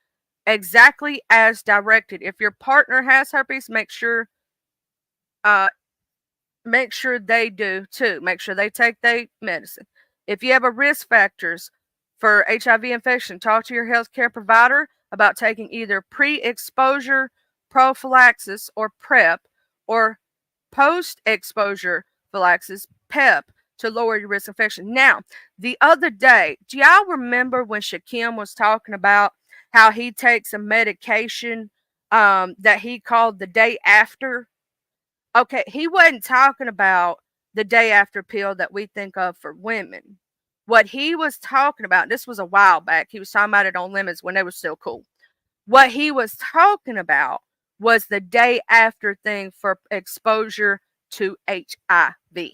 A: exactly as directed. If your partner has herpes, make sure they do too. Make sure they take their medicine. If you have a risk factors for HIV infection, talk to your healthcare provider about taking either pre-exposure prophylaxis or PrEP or post-exposure prophylaxis PEP to lower your risk of infection. Now, the other day, do y'all remember when Shaquem was talking about how he takes a medication that he called the day after? Okay, he wasn't talking about the day after pill that we think of for women. What he was talking about, this was a while back, he was talking about it on Lemons when they were still cool. What he was talking about was the day after thing for exposure to HIV.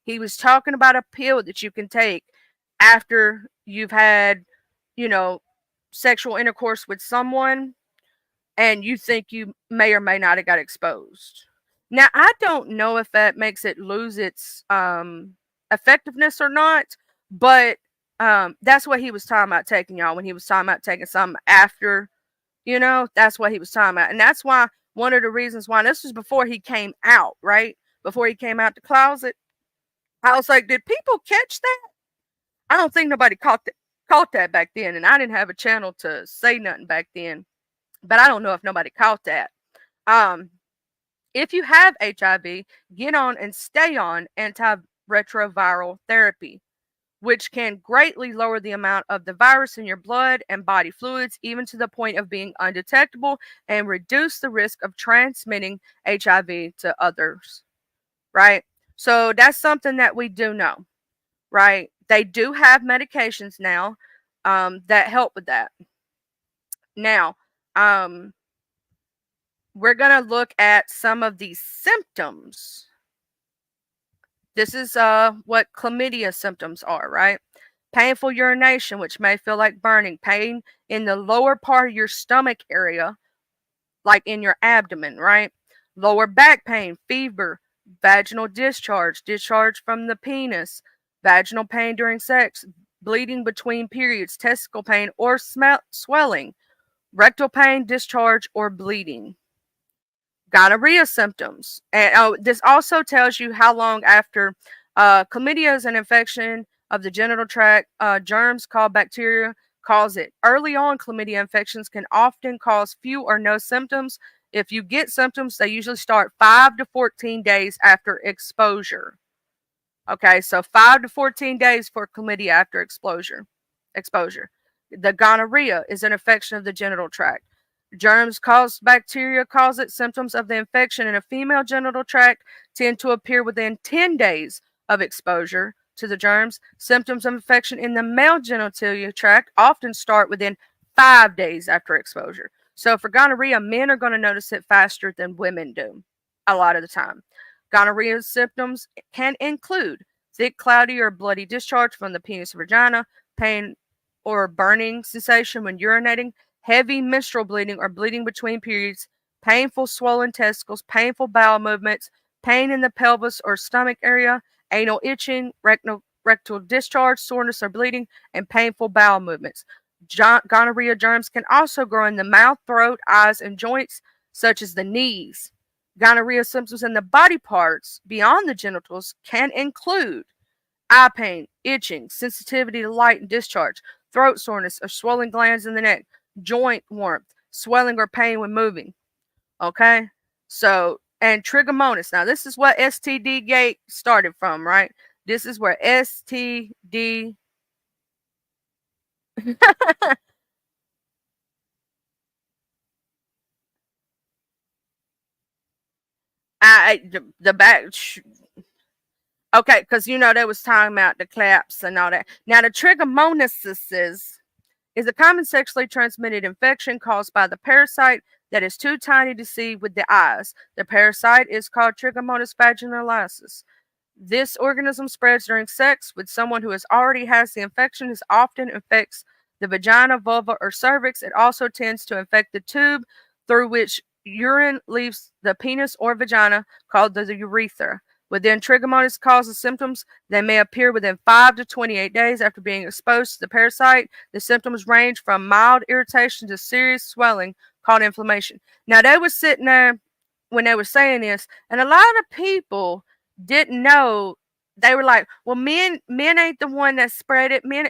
A: He was talking about a pill that you can take after you've had, you know, sexual intercourse with someone and you think you may or may not have got exposed. Now, I don't know if that makes it lose its effectiveness or not, but that's what he was talking about taking, y'all, when he was talking about taking something after, that's what he was talking about. And that's why one of the reasons why this was before he came out, right? Before he came out the closet. I was like, did people catch that? I don't think nobody caught that back then. And I didn't have a channel to say nothing back then. But I don't know if nobody caught that. If you have HIV, get on and stay on antiretroviral therapy, which can greatly lower the amount of the virus in your blood and body fluids, even to the point of being undetectable, and reduce the risk of transmitting HIV to others, right? So that's something that we do know, right? They do have medications now that help with that. Now, we're going to look at some of these symptoms. This is what chlamydia symptoms are, right? Painful urination, which may feel like burning. Pain in the lower part of your stomach area, like in your abdomen, right? Lower back pain, fever, vaginal discharge, discharge from the penis, vaginal pain during sex, bleeding between periods, testicle pain or swelling, rectal pain, discharge, or bleeding. Gonorrhea symptoms. And this also tells you how long after chlamydia is an infection of the genital tract. Germs called bacteria cause it. Early on, chlamydia infections can often cause few or no symptoms. If you get symptoms, they usually start 5 to 14 days after exposure. Okay, so 5 to 14 days for chlamydia after exposure. The gonorrhea is an infection of the genital tract. Germs cause bacteria cause it. Symptoms of the infection in a female genital tract tend to appear within 10 days of exposure to the germs. Symptoms of infection in the male genitalia tract often start within 5 days after exposure. So for gonorrhea, men are going to notice it faster than women do a lot of the time. Gonorrhea symptoms can include thick, cloudy, or bloody discharge from the penis or vagina, pain or burning sensation when urinating, heavy menstrual bleeding or bleeding between periods, painful swollen testicles, painful bowel movements, pain in the pelvis or stomach area, anal itching, rectal discharge, soreness or bleeding, and painful bowel movements. Gonorrhea germs can also grow in the mouth, throat, eyes, and joints, such as the knees. Gonorrhea symptoms in the body parts beyond the genitals can include eye pain, itching, sensitivity to light and discharge, throat soreness or swollen glands in the neck, joint warmth, swelling or pain when moving. Okay? So, and trichomonas. Now, this is what STD gate started from, right? This is where STD. The back. Okay, because they was talking about the claps and all that. Now, the trichomonas is a common sexually transmitted infection caused by the parasite that is too tiny to see with the eyes. The parasite is called Trichomonas vaginalis. This organism spreads during sex with someone who already has the infection. It often infects the vagina, vulva, or cervix. It also tends to infect the tube through which urine leaves the penis or vagina, called the urethra. Within trichomonas causes symptoms, they may appear within 5 to 28 days after being exposed to the parasite. The symptoms range from mild irritation to serious swelling called inflammation. Now, they were sitting there when they were saying this, and a lot of people didn't know. They were like, well, men ain't the one that spread it. Men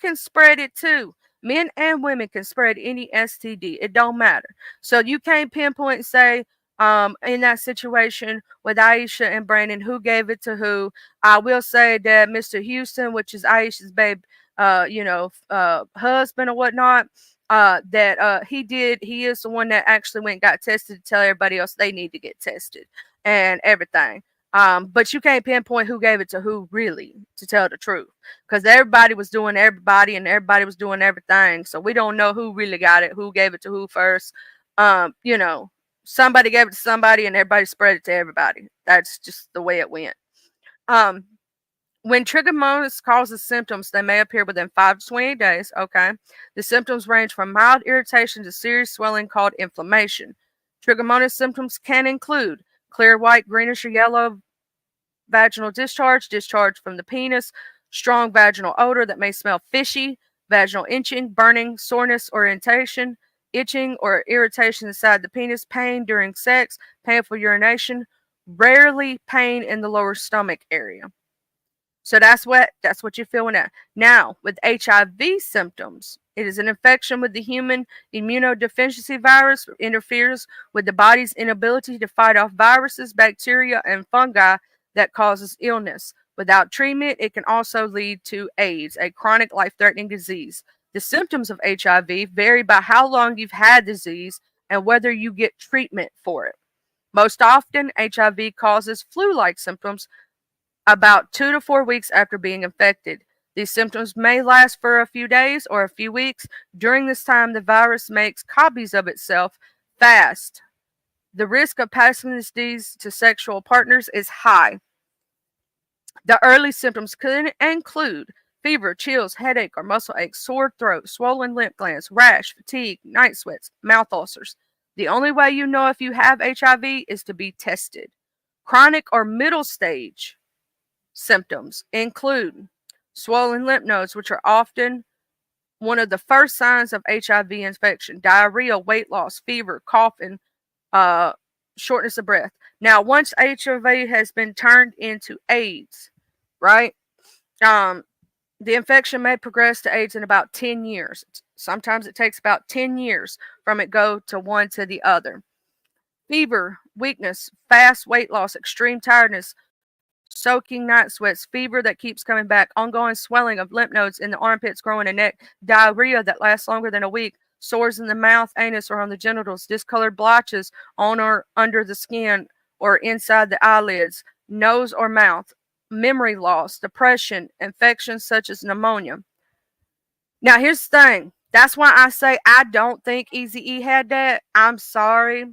A: can spread it too. Men and women can spread any STD. It don't matter. So you can't pinpoint and say, in that situation with Aisha and Brandon, who gave it to who. I will say that Mr. Houston, which is Aisha's babe, husband or whatnot, he is the one that actually went and got tested to tell everybody else they need to get tested and everything. But you can't pinpoint who gave it to who, really, to tell the truth, because everybody was doing everybody and everybody was doing everything. So we don't know who really got it, who gave it to who first. Somebody gave it to somebody and everybody spread it to everybody. That's just the way it went. When trichomonas causes symptoms, they may appear within 5 to 28 days. Okay. The symptoms range from mild irritation to serious swelling called inflammation. Trichomonas symptoms can include clear white, greenish, or yellow vaginal discharge from the penis, strong vaginal odor that may smell fishy, vaginal itching, burning, soreness or irritation, itching or irritation inside the penis, pain during sex, painful urination, rarely pain in the lower stomach area. So that's what you're feeling at. Now, with HIV symptoms, it is an infection with the human immunodeficiency virus, interferes with the body's inability to fight off viruses, bacteria, and fungi that causes illness. Without treatment, it can also lead to AIDS, a chronic life-threatening disease. The symptoms of HIV vary by how long you've had the disease and whether you get treatment for it. Most often, HIV causes flu-like symptoms about 2 to 4 weeks after being infected. These symptoms may last for a few days or a few weeks. During this time, the virus makes copies of itself fast. The risk of passing this disease to sexual partners is high. The early symptoms could include fever, chills, headache or muscle aches, sore throat, swollen lymph glands, rash, fatigue, night sweats, mouth ulcers. The only way you know if you have HIV is to be tested. Chronic or middle stage symptoms include swollen lymph nodes, which are often one of the first signs of HIV infection, diarrhea, weight loss, fever, coughing, shortness of breath. Now, once HIV has been turned into AIDS, right? The infection may progress to AIDS in about 10 years. Sometimes it takes about 10 years from it go to one to the other. Fever, weakness, fast weight loss, extreme tiredness, soaking night sweats, fever that keeps coming back, ongoing swelling of lymph nodes in the armpits, groin, and neck, diarrhea that lasts longer than a week, sores in the mouth, anus, or on the genitals, discolored blotches on or under the skin or inside the eyelids, nose or mouth, memory loss, depression, infections such as pneumonia. Now, here's the thing. That's why I say I don't think Eazy-E had that. I'm sorry.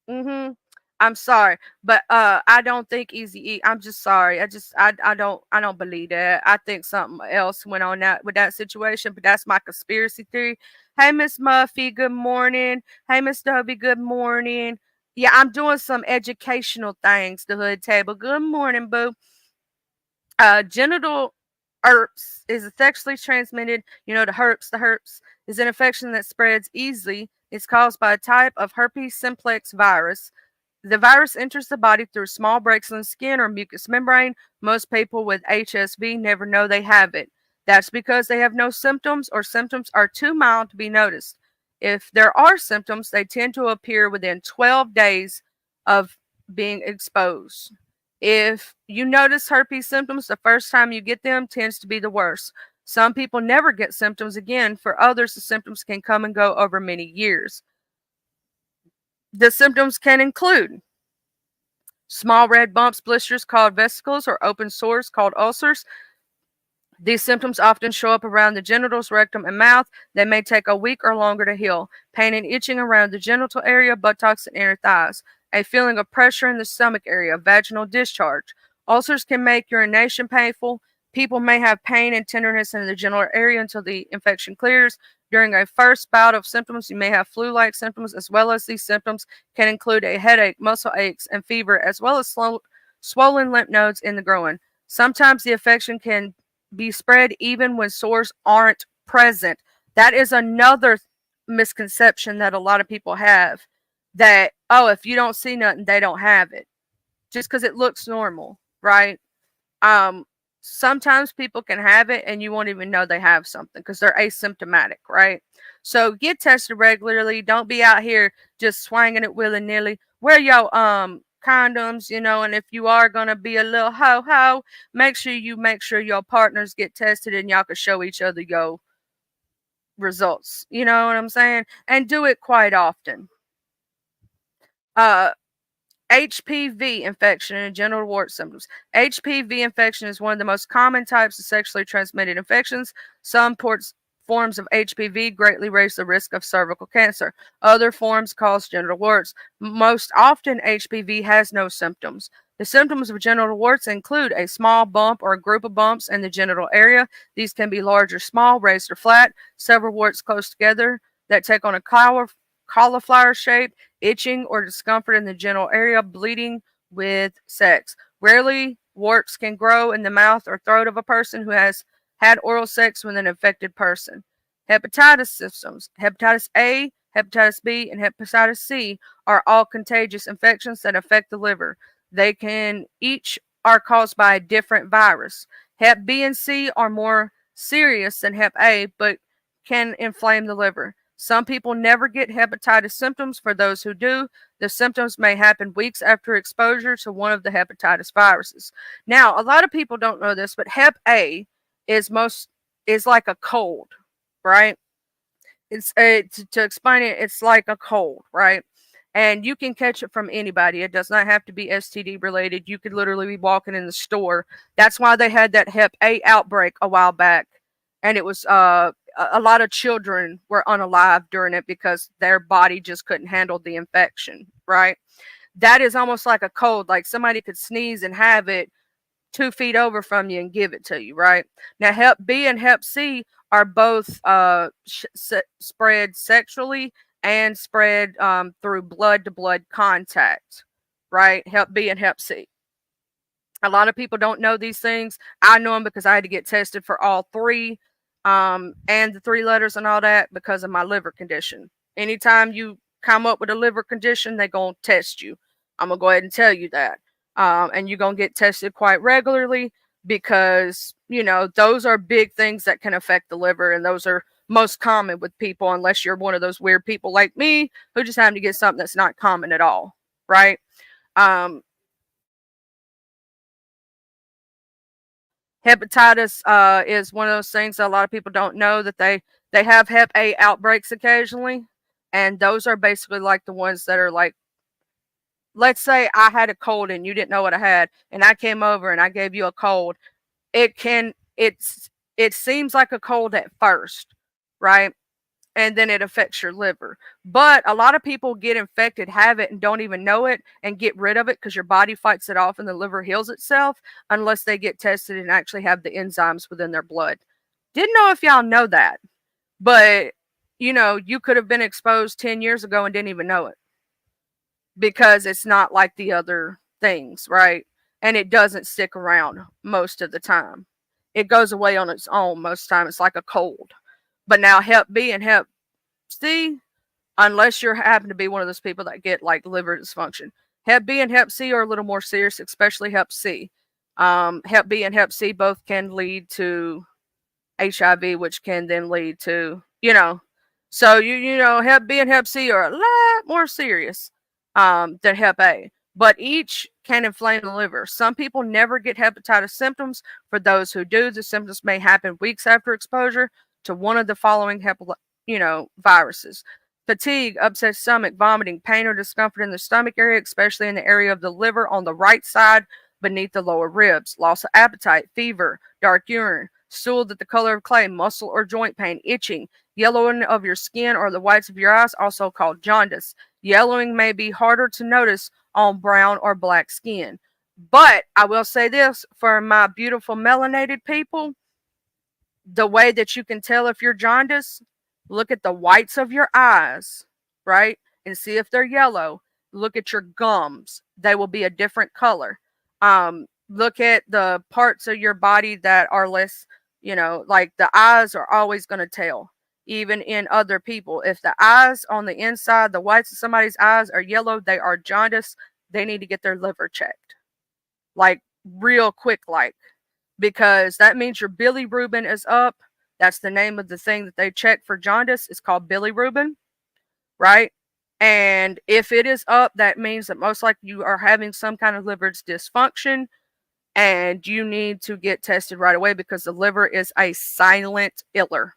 A: I'm sorry, but I don't think Eazy-E. I'm just sorry. I don't believe that. I think something else went on with that situation. But that's my conspiracy theory. Hey, Miss Muffy, good morning. Hey, Miss Dobie, good morning. Yeah, I'm doing some educational things, the hood table. Good morning, boo. Genital herpes is a sexually transmitted, the herpes is an infection that spreads easily. It's caused by a type of herpes simplex virus. The virus enters the body through small breaks in the skin or mucous membrane. Most people with HSV never know they have it. That's because they have no symptoms or symptoms are too mild to be noticed. If there are symptoms, they tend to appear within 12 days of being exposed. If you notice herpes symptoms, the first time you get them tends to be the worst. Some people never get symptoms again. For others, the symptoms can come and go over many years. The symptoms can include small red bumps, blisters called vesicles, or open sores called ulcers. These symptoms often show up around the genitals, rectum, and mouth. They may take a week or longer to heal. Pain and itching around the genital area, buttocks, and inner thighs. A feeling of pressure in the stomach area, vaginal discharge. Ulcers can make urination painful. People may have pain and tenderness in the genital area until the infection clears. During a first bout of symptoms, you may have flu-like symptoms, as well as these symptoms can include a headache, muscle aches, and fever, as well as swollen lymph nodes in the groin. Sometimes the infection can be spread even when sores aren't present. That is another misconception that a lot of people have, that, oh, if you don't see nothing, they don't have it. Just because it looks normal, right? Sometimes people can have it and you won't even know they have something because they're asymptomatic, right? So get tested regularly. Don't be out here just swinging it willy-nilly. Wear your condoms, and if you are gonna be a little ho-ho, make sure your partners get tested and y'all can show each other your results. You know what I'm saying? And do it quite often. HPV infection and genital wart symptoms. HPV infection is one of the most common types of sexually transmitted infections. Some forms of HPV greatly raise the risk of cervical cancer. Other forms cause genital warts. Most often, HPV has no symptoms. The symptoms of genital warts include a small bump or a group of bumps in the genital area. These can be large or small, raised or flat, several warts close together that take on a cauliflower shape, itching or discomfort in the genital area, bleeding with sex. Rarely, warts can grow in the mouth or throat of a person who has had oral sex with an infected person. Hepatitis symptoms. Hepatitis A, hepatitis B, and hepatitis C are all contagious infections that affect the liver. They can each are caused by a different virus. Hep B and C are more serious than Hep A, but can inflame the liver. Some people never get hepatitis symptoms. For those who do, the symptoms may happen weeks after exposure to one of the hepatitis viruses. Now, a lot of people don't know this, but Hep A is like a cold, right? It's to explain it, it's like a cold, right? And you can catch it from anybody. It does not have to be STD related. You could literally be walking in the store. That's why they had that Hep A outbreak a while back, and it was a lot of children were unalive during it because their body just couldn't handle the infection, right? That is almost like a cold, like somebody could sneeze and have it 2 feet over from you and give it to you, right? Now, Hep B and Hep C are both spread sexually and spread through blood-to-blood contact, right? Hep B and Hep C. A lot of people don't know these things. I know them because I had to get tested for all three, and the 3 letters and all that because of my liver condition. Anytime you come up with a liver condition, they're going to test you. I'm going to go ahead and tell you that. And you're going to get tested quite regularly because, those are big things that can affect the liver, and those are most common with people, unless you're one of those weird people like me who just happen to get something that's not common at all, right? Hepatitis is one of those things that a lot of people don't know, that they have Hep A outbreaks occasionally, and those are basically like the ones that are like, let's say I had a cold and you didn't know what I had, and I came over and I gave you a cold. It seems like a cold at first, right? And then it affects your liver. But a lot of people get infected, have it, and don't even know it, and get rid of it because your body fights it off and the liver heals itself unless they get tested and actually have the enzymes within their blood. Didn't know if y'all know that, but you know, you could have been exposed 10 years ago and didn't even know it because it's not like the other things, right? And it doesn't stick around most of the time. It goes away on its own most of the time. It's like a cold. But now Hep B and Hep C, unless you happen to be one of those people that get like liver dysfunction, Hep B and Hep C are a little more serious, especially Hep C. Hep B and Hep C both can lead to HIV, which can then lead to, you know, so you know, Hep B and Hep C are a lot more serious than Hep A, but each can inflame the liver. Some people never get hepatitis symptoms. For those who do, the symptoms may happen weeks after exposure to one of the following viruses: fatigue, upset stomach, vomiting, pain or discomfort in the stomach area, especially in the area of the liver on the right side beneath the lower ribs, loss of appetite, fever, dark urine, stool that the color of clay, muscle or joint pain, itching, yellowing of your skin or the whites of your eyes, also called jaundice. Yellowing may be harder to notice on brown or black skin. But I will say this for my beautiful melanated people, the way that you can tell if you're jaundice, look at the whites of your eyes, right? And see if they're yellow. Look at your gums. They will be a different color. Look at the parts of your body that are less, like the eyes are always going to tell, even in other people. If the eyes on the inside, the whites of somebody's eyes are yellow, they are jaundice. They need to get their liver checked. Like real quick, because that means your bilirubin is up. That's the name of the thing that they check for jaundice. It's called bilirubin, right? And if it is up, that means that most likely you are having some kind of liver dysfunction and you need to get tested right away because the liver is a silent killer.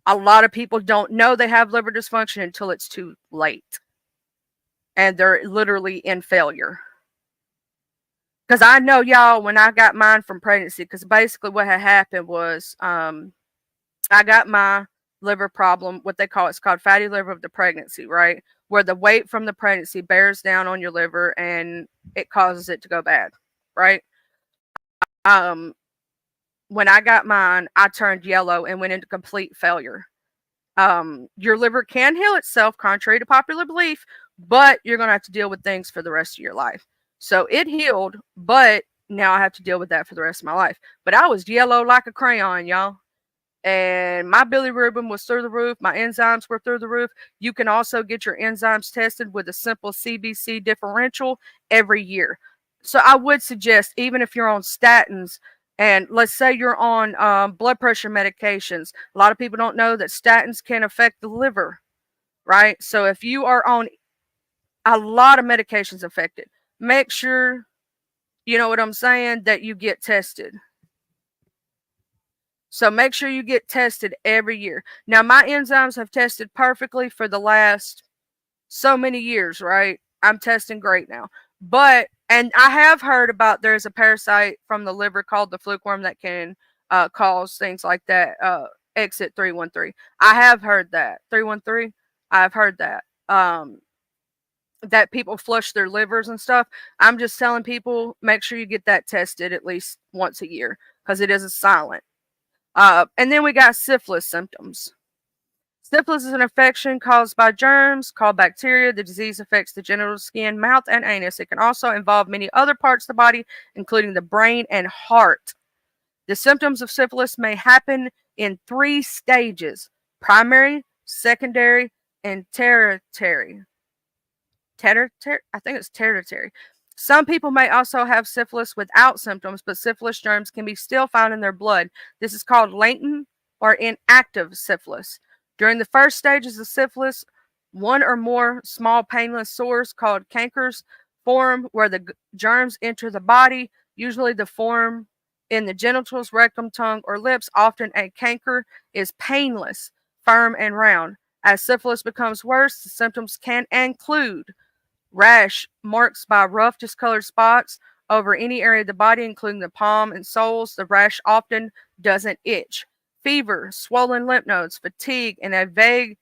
A: A lot of people don't know they have liver dysfunction until it's too late. And they're literally in failure. Because I know, y'all, when I got mine from pregnancy, because basically what had happened was I got my liver problem, what they call, it's called fatty liver of the pregnancy, right? Where the weight from the pregnancy bears down on your liver and it causes it to go bad, right? When I got mine, I turned yellow and went into complete failure. Your liver can heal itself, contrary to popular belief, but you're going to have to deal with things for the rest of your life. So it healed, but now I have to deal with that for the rest of my life. But I was yellow like a crayon, y'all. And my bilirubin was through the roof. My enzymes were through the roof. You can also get your enzymes tested with a simple CBC differential every year. So I would suggest, even if you're on statins, and let's say you're on blood pressure medications, a lot of people don't know that statins can affect the liver, right? So if you are on a lot of medications affected, make sure, you know what I'm saying, that you get tested. So make sure you get tested every year. Now, my enzymes have tested perfectly for the last so many years, right? I'm testing great now. But, and I have heard about there's a parasite from the liver called the fluke worm that can cause things like that. Exit 313. I have heard that. 313? I've heard that. That people flush their livers and stuff. I'm just telling people, make sure you get that tested at least once a year because it is a silent. And then we got syphilis symptoms. Syphilis is an infection caused by germs called bacteria. The disease affects the genital skin, mouth, and anus. It can also involve many other parts of the body, including the brain and heart. The symptoms of syphilis may happen in 3 stages: primary, secondary, and tertiary. I think it's tertiary. Some people may also have syphilis without symptoms, but syphilis germs can be still found in their blood. This is called latent or inactive syphilis. During the first stages of syphilis, one or more small painless sores called cankers form where the germs enter the body. Usually the form in the genitals, rectum, tongue, or lips. Often a canker is painless, firm, and round. As syphilis becomes worse, the symptoms can include rash, marks by rough discolored spots over any area of the body, including the palm and soles. The rash often doesn't itch. Fever, swollen lymph nodes, fatigue, and a vague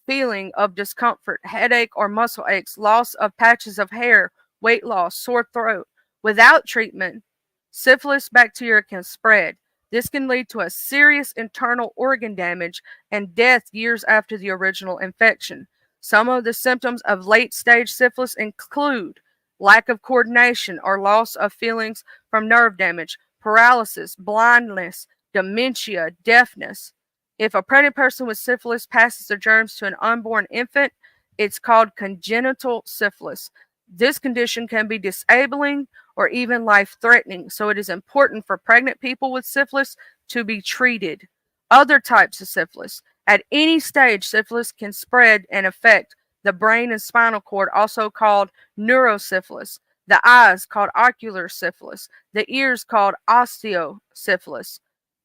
A: feeling of discomfort, headache or muscle aches, loss of patches of hair, weight loss, sore throat. Without treatment, syphilis bacteria can spread. This can lead to a serious internal organ damage and death years after the original infection. Some of the symptoms of late stage syphilis include lack of coordination or loss of feelings from nerve damage, paralysis, blindness, dementia, deafness. If a pregnant person with syphilis passes the germs to an unborn infant, it's called congenital syphilis. This condition can be disabling or even life threatening, so it is important for pregnant people with syphilis to be treated. Other types of syphilis. At any stage, syphilis can spread and affect the brain and spinal cord, also called neurosyphilis. The eyes, called ocular syphilis. The ears, called osteosyphilis.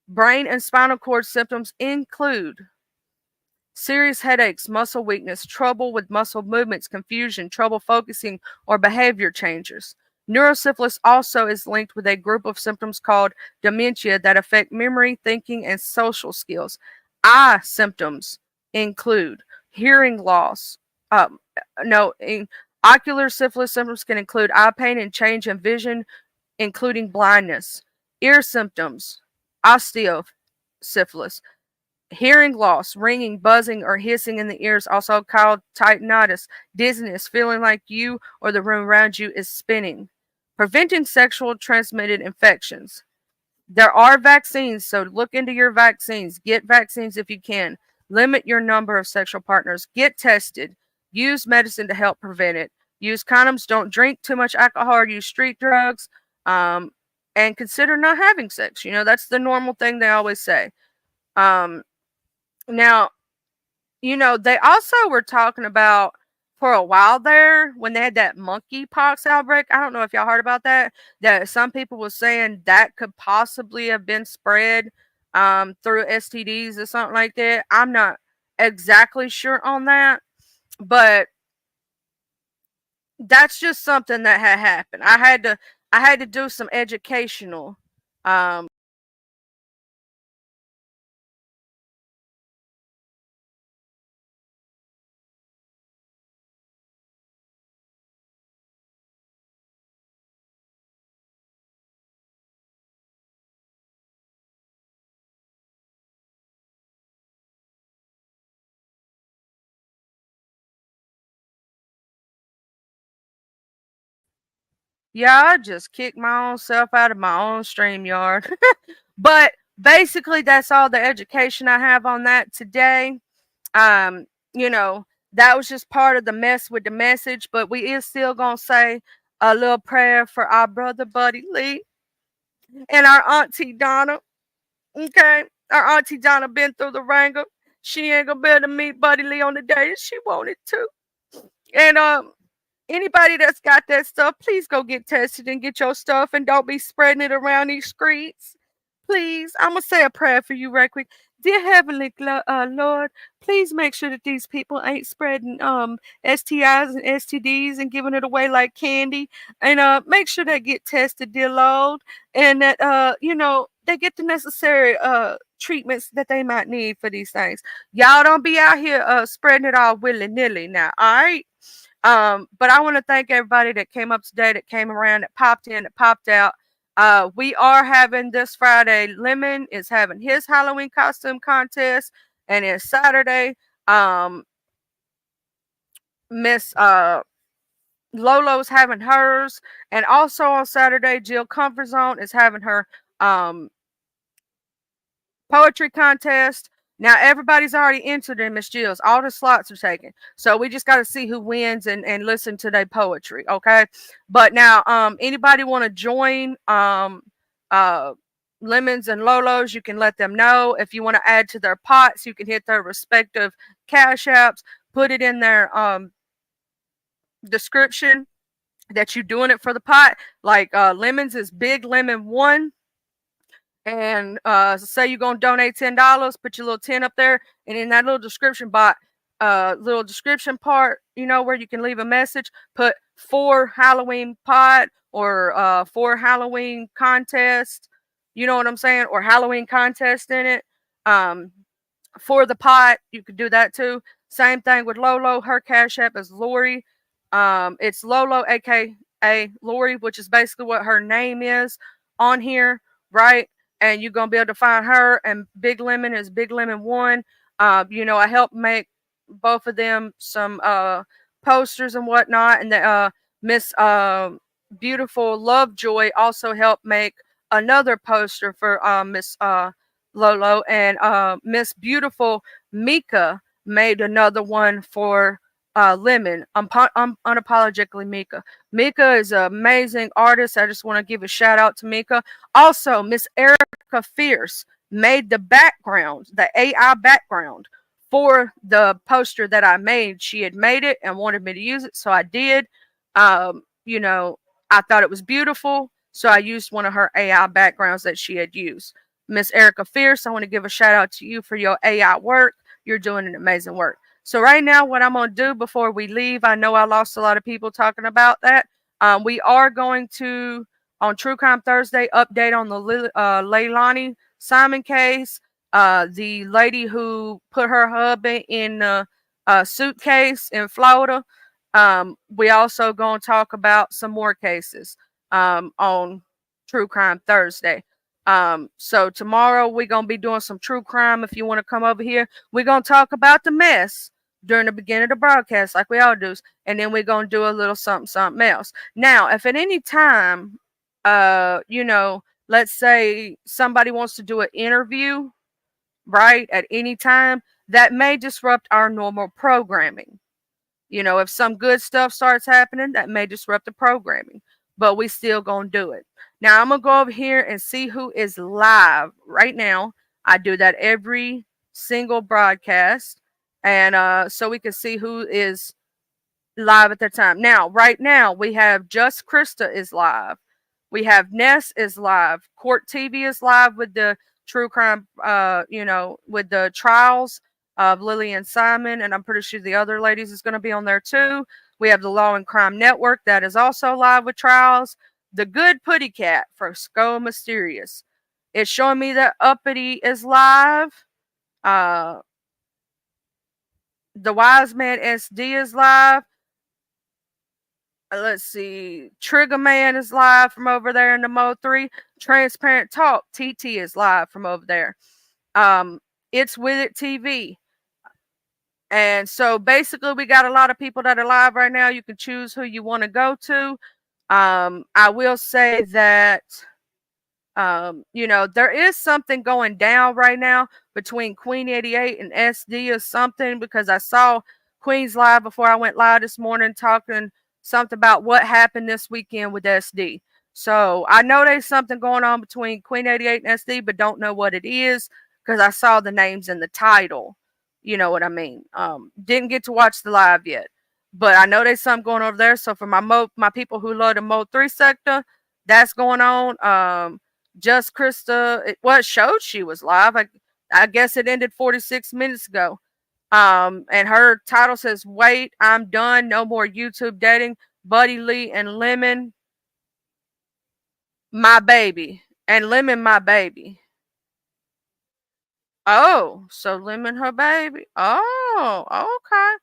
A: Brain and spinal cord symptoms include serious headaches, muscle weakness, trouble with muscle movements, confusion, trouble focusing, or behavior changes. Neurosyphilis also is linked with a group of symptoms called dementia that affect memory, thinking, and social skills. Eye symptoms include hearing loss. Ocular syphilis symptoms can include eye pain and change in vision, including blindness. Ear symptoms, osteosyphilis. Hearing loss, ringing, buzzing, or hissing in the ears, also called tinnitus, dizziness, feeling like you or the room around you is spinning. Preventing sexual transmitted infections. There are vaccines, so look into your vaccines. Get vaccines if you can. Limit your number of sexual partners. Get tested. Use medicine to help prevent it. Use condoms. Don't drink too much alcohol or use street drugs. And consider not having sex. You know, that's the normal thing they always say. Now, you know, they also were talking about for a while there when they had that monkeypox outbreak. I don't know if y'all heard about that. That some people were saying that could possibly have been spread through STDs or something like that. I'm not exactly sure on that, but that's just something that had happened. I had to do some educational yeah, I just kicked my own self out of my own StreamYard. But basically, that's all the education I have on that today. Um, you know, that was just part of the mess with the message, but we is still gonna say a little prayer for our brother Buddy Lee and our auntie Donna. Okay, our auntie Donna been through the wrangle. She ain't gonna be able to meet Buddy Lee on the day that she wanted to. And anybody that's got that stuff, please go get tested and get your stuff and don't be spreading it around these streets. Please, I'm going to say a prayer for you right quick. Dear Heavenly Lord, please make sure that these people ain't spreading STIs and STDs and giving it away like candy. And make sure they get tested, dear Lord, and that, you know, they get the necessary treatments that they might need for these things. Y'all don't be out here spreading it all willy-nilly now, all right? But I want to thank everybody that came up today, that came around, that popped in, that popped out. We are having this Friday, Lemon is having his Halloween costume contest, and it's Saturday. Miss Lolo's having hers, and also on Saturday, Jill Comfort Zone is having her poetry contest. Now everybody's already entered in Miss Jill's. All the slots are taken. So we just got to see who wins and listen to their poetry. Okay. But now anybody want to join Lemons and Lolos, you can let them know. If you want to add to their pots, you can hit their respective cash apps, put it in their description that you're doing it for the pot. Like Lemons is Big Lemon 1. And say you're gonna donate $10, put your little 10 up there, and in that little description little description part, you know, where you can leave a message, put for Halloween pot or for Halloween contest, you know what I'm saying, or Halloween contest in it. For the pot, you could do that too. Same thing with Lolo. Her cash app is Lori. It's Lolo, aka Lori, which is basically what her name is on here, right? and you're gonna be able to find her. And Big Lemon is Big Lemon One. You know, I helped make both of them some posters and whatnot, and the Miss Beautiful Lovejoy also helped make another poster for Miss Lolo, and Miss Beautiful Mika made another one for Lemon. Unapologetically Mika. Mika is an amazing artist. I just want to give a shout out to Mika. Also, Miss Erica Fierce made the background, the AI background for the poster that I made. She had made it and wanted me to use it, so I did. You know, I thought it was beautiful, so I used one of her AI backgrounds that she had used. Miss Erica Fierce, I want to give a shout out to you for your AI work. You're doing an amazing work. So right now, what I'm going to do before we leave, I know I lost a lot of people talking about that. We are going to, on True Crime Thursday, update on the Leilani Simon case. The lady who put her husband in a suitcase in Florida. We also going to talk about some more cases on True Crime Thursday. So tomorrow we're going to be doing some true crime. If you want to come over here, we're going to talk about the mess during the beginning of the broadcast like we all do. And then we're going to do a little something else. Now, if at any time, you know, let's say somebody wants to do an interview, right, at any time, that may disrupt our normal programming. You know, if some good stuff starts happening, that may disrupt the programming, but we still gonna do it. Now I'm gonna go over here and see who is live right now. I do that every single broadcast, and so we can see who is live at the time. Now, right now, we have Just Krista is live. We have Ness is live. Court TV is live with the true crime, you know, with the trials of Lily and Simon, and I'm pretty sure the other ladies is going to be on there too. We have the Law and Crime Network that is also live with trials. The Good Putty Cat for Skull Mysterious. It's showing me that Uppity is live. The Wise Man SD is live. Let's see. Trigger Man is live from over there in the Mo 3. Transparent Talk, TT is live from over there. It's With It TV. And so basically we got a lot of people that are live right now. You can choose who you want to go to. I will say that you know, there is something going down right now between Queen 88 and SD or something, because I saw Queen's live before I went live this morning talking something about what happened this weekend with SD. So I know there's something going on between Queen 88 and SD, but don't know what it is because I saw the names in the title. You know what I mean? Didn't get to watch the live yet, but I know there's something going over there. So for my people who love the Mo 3 sector, that's going on. Just Krista, it showed she was live. I guess it ended 46 minutes ago. And her title says, "Wait, I'm done. No more YouTube dating. Buddy Lee and Lemon, my baby. And Lemon, my baby." Oh, so Lemon, her baby. Oh, okay.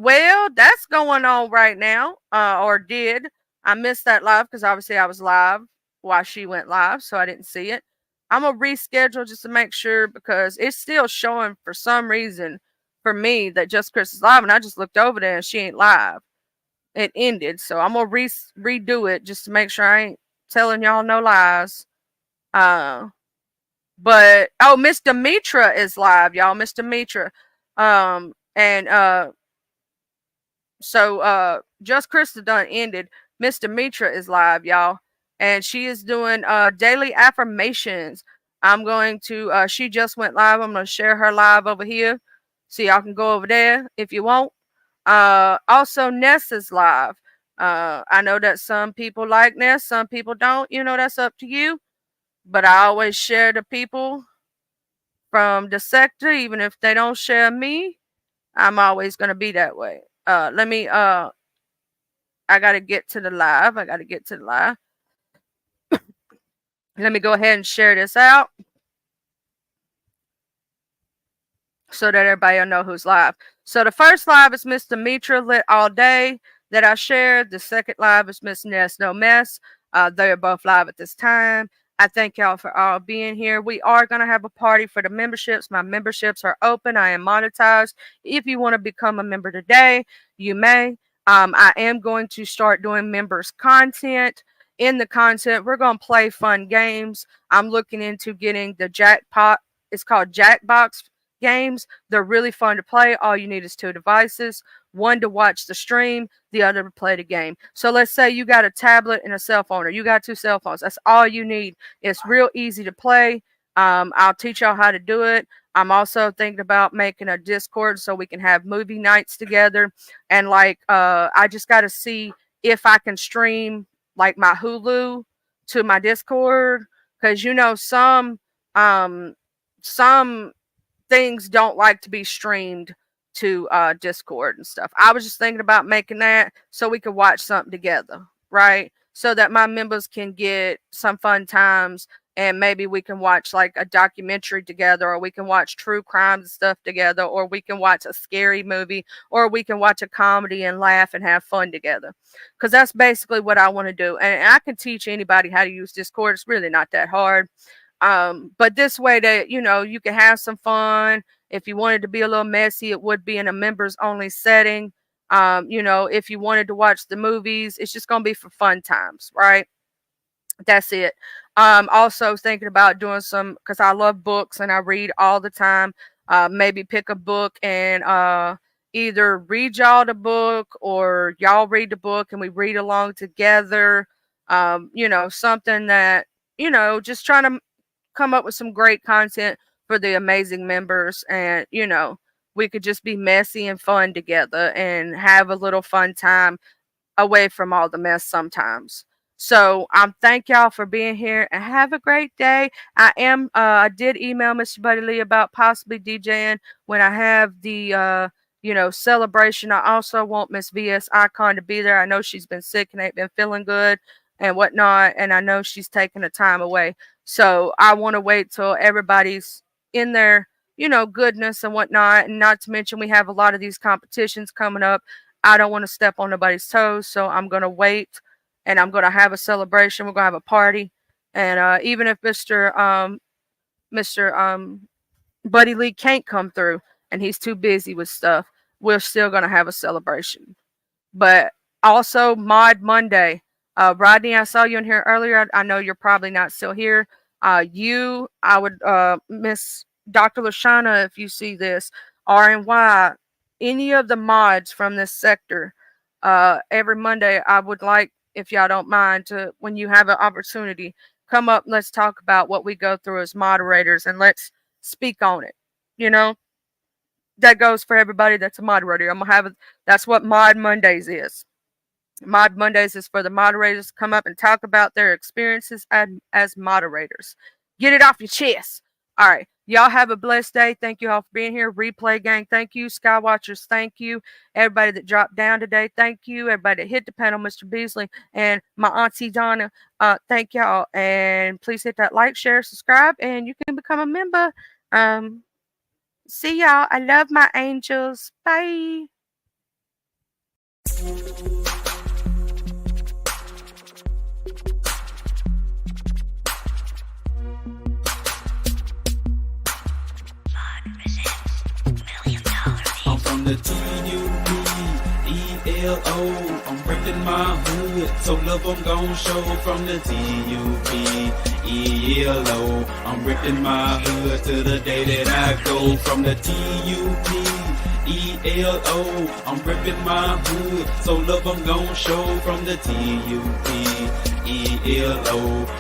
A: Well, that's going on right now. Or did. I missed that live because obviously I was live while she went live, so I didn't see it. I'm gonna reschedule just to make sure because it's still showing for some reason for me that Just Chris is live, and I just looked over there and she ain't live. It ended, so I'm gonna redo it just to make sure I ain't telling y'all no lies. But Miss Demetra is live, y'all. Miss Demetra. So Just Krista done ended. Miss Demetra is live, y'all. And she is doing daily affirmations. I'm going to she just went live. I'm gonna share her live over here. So y'all can go over there if you want. Also Ness is live. I know that some people like Ness, some people don't. You know, that's up to you. But I always share the people from the sector, even if they don't share me. I'm always gonna be that way. Let me I gotta get to the live. Let me go ahead and share this out so that everybody will know who's live. So the first live is Miss Demetra Lit All Day that I shared. The second live is Miss Ness No Mess. They're both live at this time. I thank y'all for all being here. We are going to have a party for the memberships. My memberships are open. I am monetized. If you want to become a member today, you may. I am going to start doing members content. In the content, we're going to play fun games. I'm looking into getting the jackpot. It's called Jackbox games. They're really fun to play. All you need is 2 devices, one to watch the stream, the other to play the game. So let's say you got a tablet and a cell phone, or you got 2 cell phones. That's all you need. It's real easy to play. I'll teach y'all how to do it. I'm also thinking about making a Discord so we can have movie nights together. And like, I just got to see if I can stream like my Hulu to my Discord, because you know some things don't like to be streamed to Discord and stuff. I was just thinking about making that so we could watch something together, right? So that my members can get some fun times, and maybe we can watch like a documentary together, or we can watch true crime stuff together, or we can watch a scary movie, or we can watch a comedy and laugh and have fun together. Because that's basically what I want to do. And I can teach anybody how to use Discord. It's really not that hard. But this way that, you know, you can have some fun. If you wanted to be a little messy, it would be in a members only setting. You know, if you wanted to watch the movies, it's just going to be for fun times, right? That's it. Also thinking about doing some, because I love books and I read all the time. Maybe pick a book and either read y'all the book, or y'all read the book and we read along together. You know, something that, you know, just trying to come up with some great content for the amazing members. And, you know, we could just be messy and fun together and have a little fun time away from all the mess sometimes. So thank y'all for being here and have a great day. I did email Mr. Buddy Lee about possibly DJing when I have the you know, celebration. I also want Miss VS Icon to be there. I know she's been sick and ain't been feeling good and whatnot, and I know she's taking the time away. So I want to wait till everybody's in their, you know, goodness and whatnot. And not to mention, we have a lot of these competitions coming up. I don't want to step on nobody's toes, so I'm going to wait, and I'm going to have a celebration. We're going to have a party. And even if Mr. Buddy Lee can't come through and he's too busy with stuff, we're still going to have a celebration. But also Mod Monday. Rodney, I saw you in here earlier. I know you're probably not still here. I would Miss Dr. Lashana, if you see this, RNY, any of the mods from this sector, every Monday, I would like, if y'all don't mind, to, when you have an opportunity, come up, let's talk about what we go through as moderators and let's speak on it. You know, that goes for everybody that's a moderator. That's what Mod Mondays is. Mod Mondays is for the moderators to come up and talk about their experiences as moderators. Get it off your chest. All right. Y'all have a blessed day. Thank you all for being here. Replay gang, thank you. Skywatchers, thank you. Everybody that dropped down today, thank you. Everybody that hit the panel, Mr. Beasley, and my auntie Donna, thank y'all. And please hit that like, share, subscribe, and you can become a member. See y'all. I love my angels. Bye.
D: I'm from the T-U-B-E-L-O. I'm reppin' my hood, so love I'm gon' show. From the T-U-B-E-L-O. I'm reppin' my hood to the day that I go. From the T-U-B-E-L-O. I'm reppin' my hood, so love I'm gon' show. From the T-U-B-E-L-O.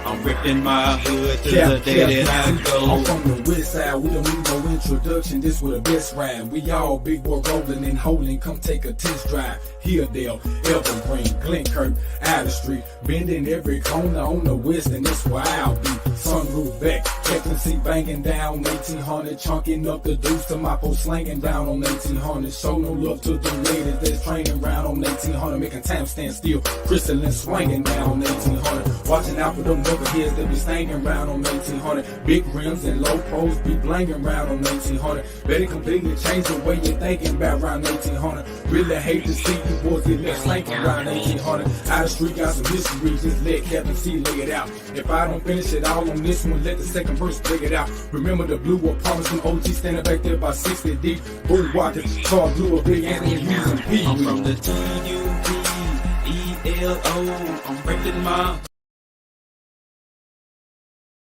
D: I'm ripping my hood to the day that I go.
E: I'm from the west side, we don't need no introduction. This was the best ride. We all big boy rolling and holding. Come take a test drive. Hilldale, Evergreen, Glenkirk, Adder Street, bending every corner on the west, and that's where I'll be. Sunroof back, FNC banging down 1800, chunking up the deuce to my post slanging down on 1800. Show no love to the ladies that's training round on 1800, making time stand still, crystalline swinging down on 1800. Watching out for them knuckleheads that be staying round on 1800. Big rims and low pros be blanging round on 1800. Better completely change the way you're thinking about round 1800. Really hate to see you boys get left slanking round 1800. Out of street got some history, just let Kevin C lay it out. If I don't finish it all on this one, let the second verse break it out. Remember the blue apartments from OG standing back there by 60 deep. Bull walking, car blue, a big Anthony Hughes and Pee.
D: I'm from the TUPELO. I'm repping my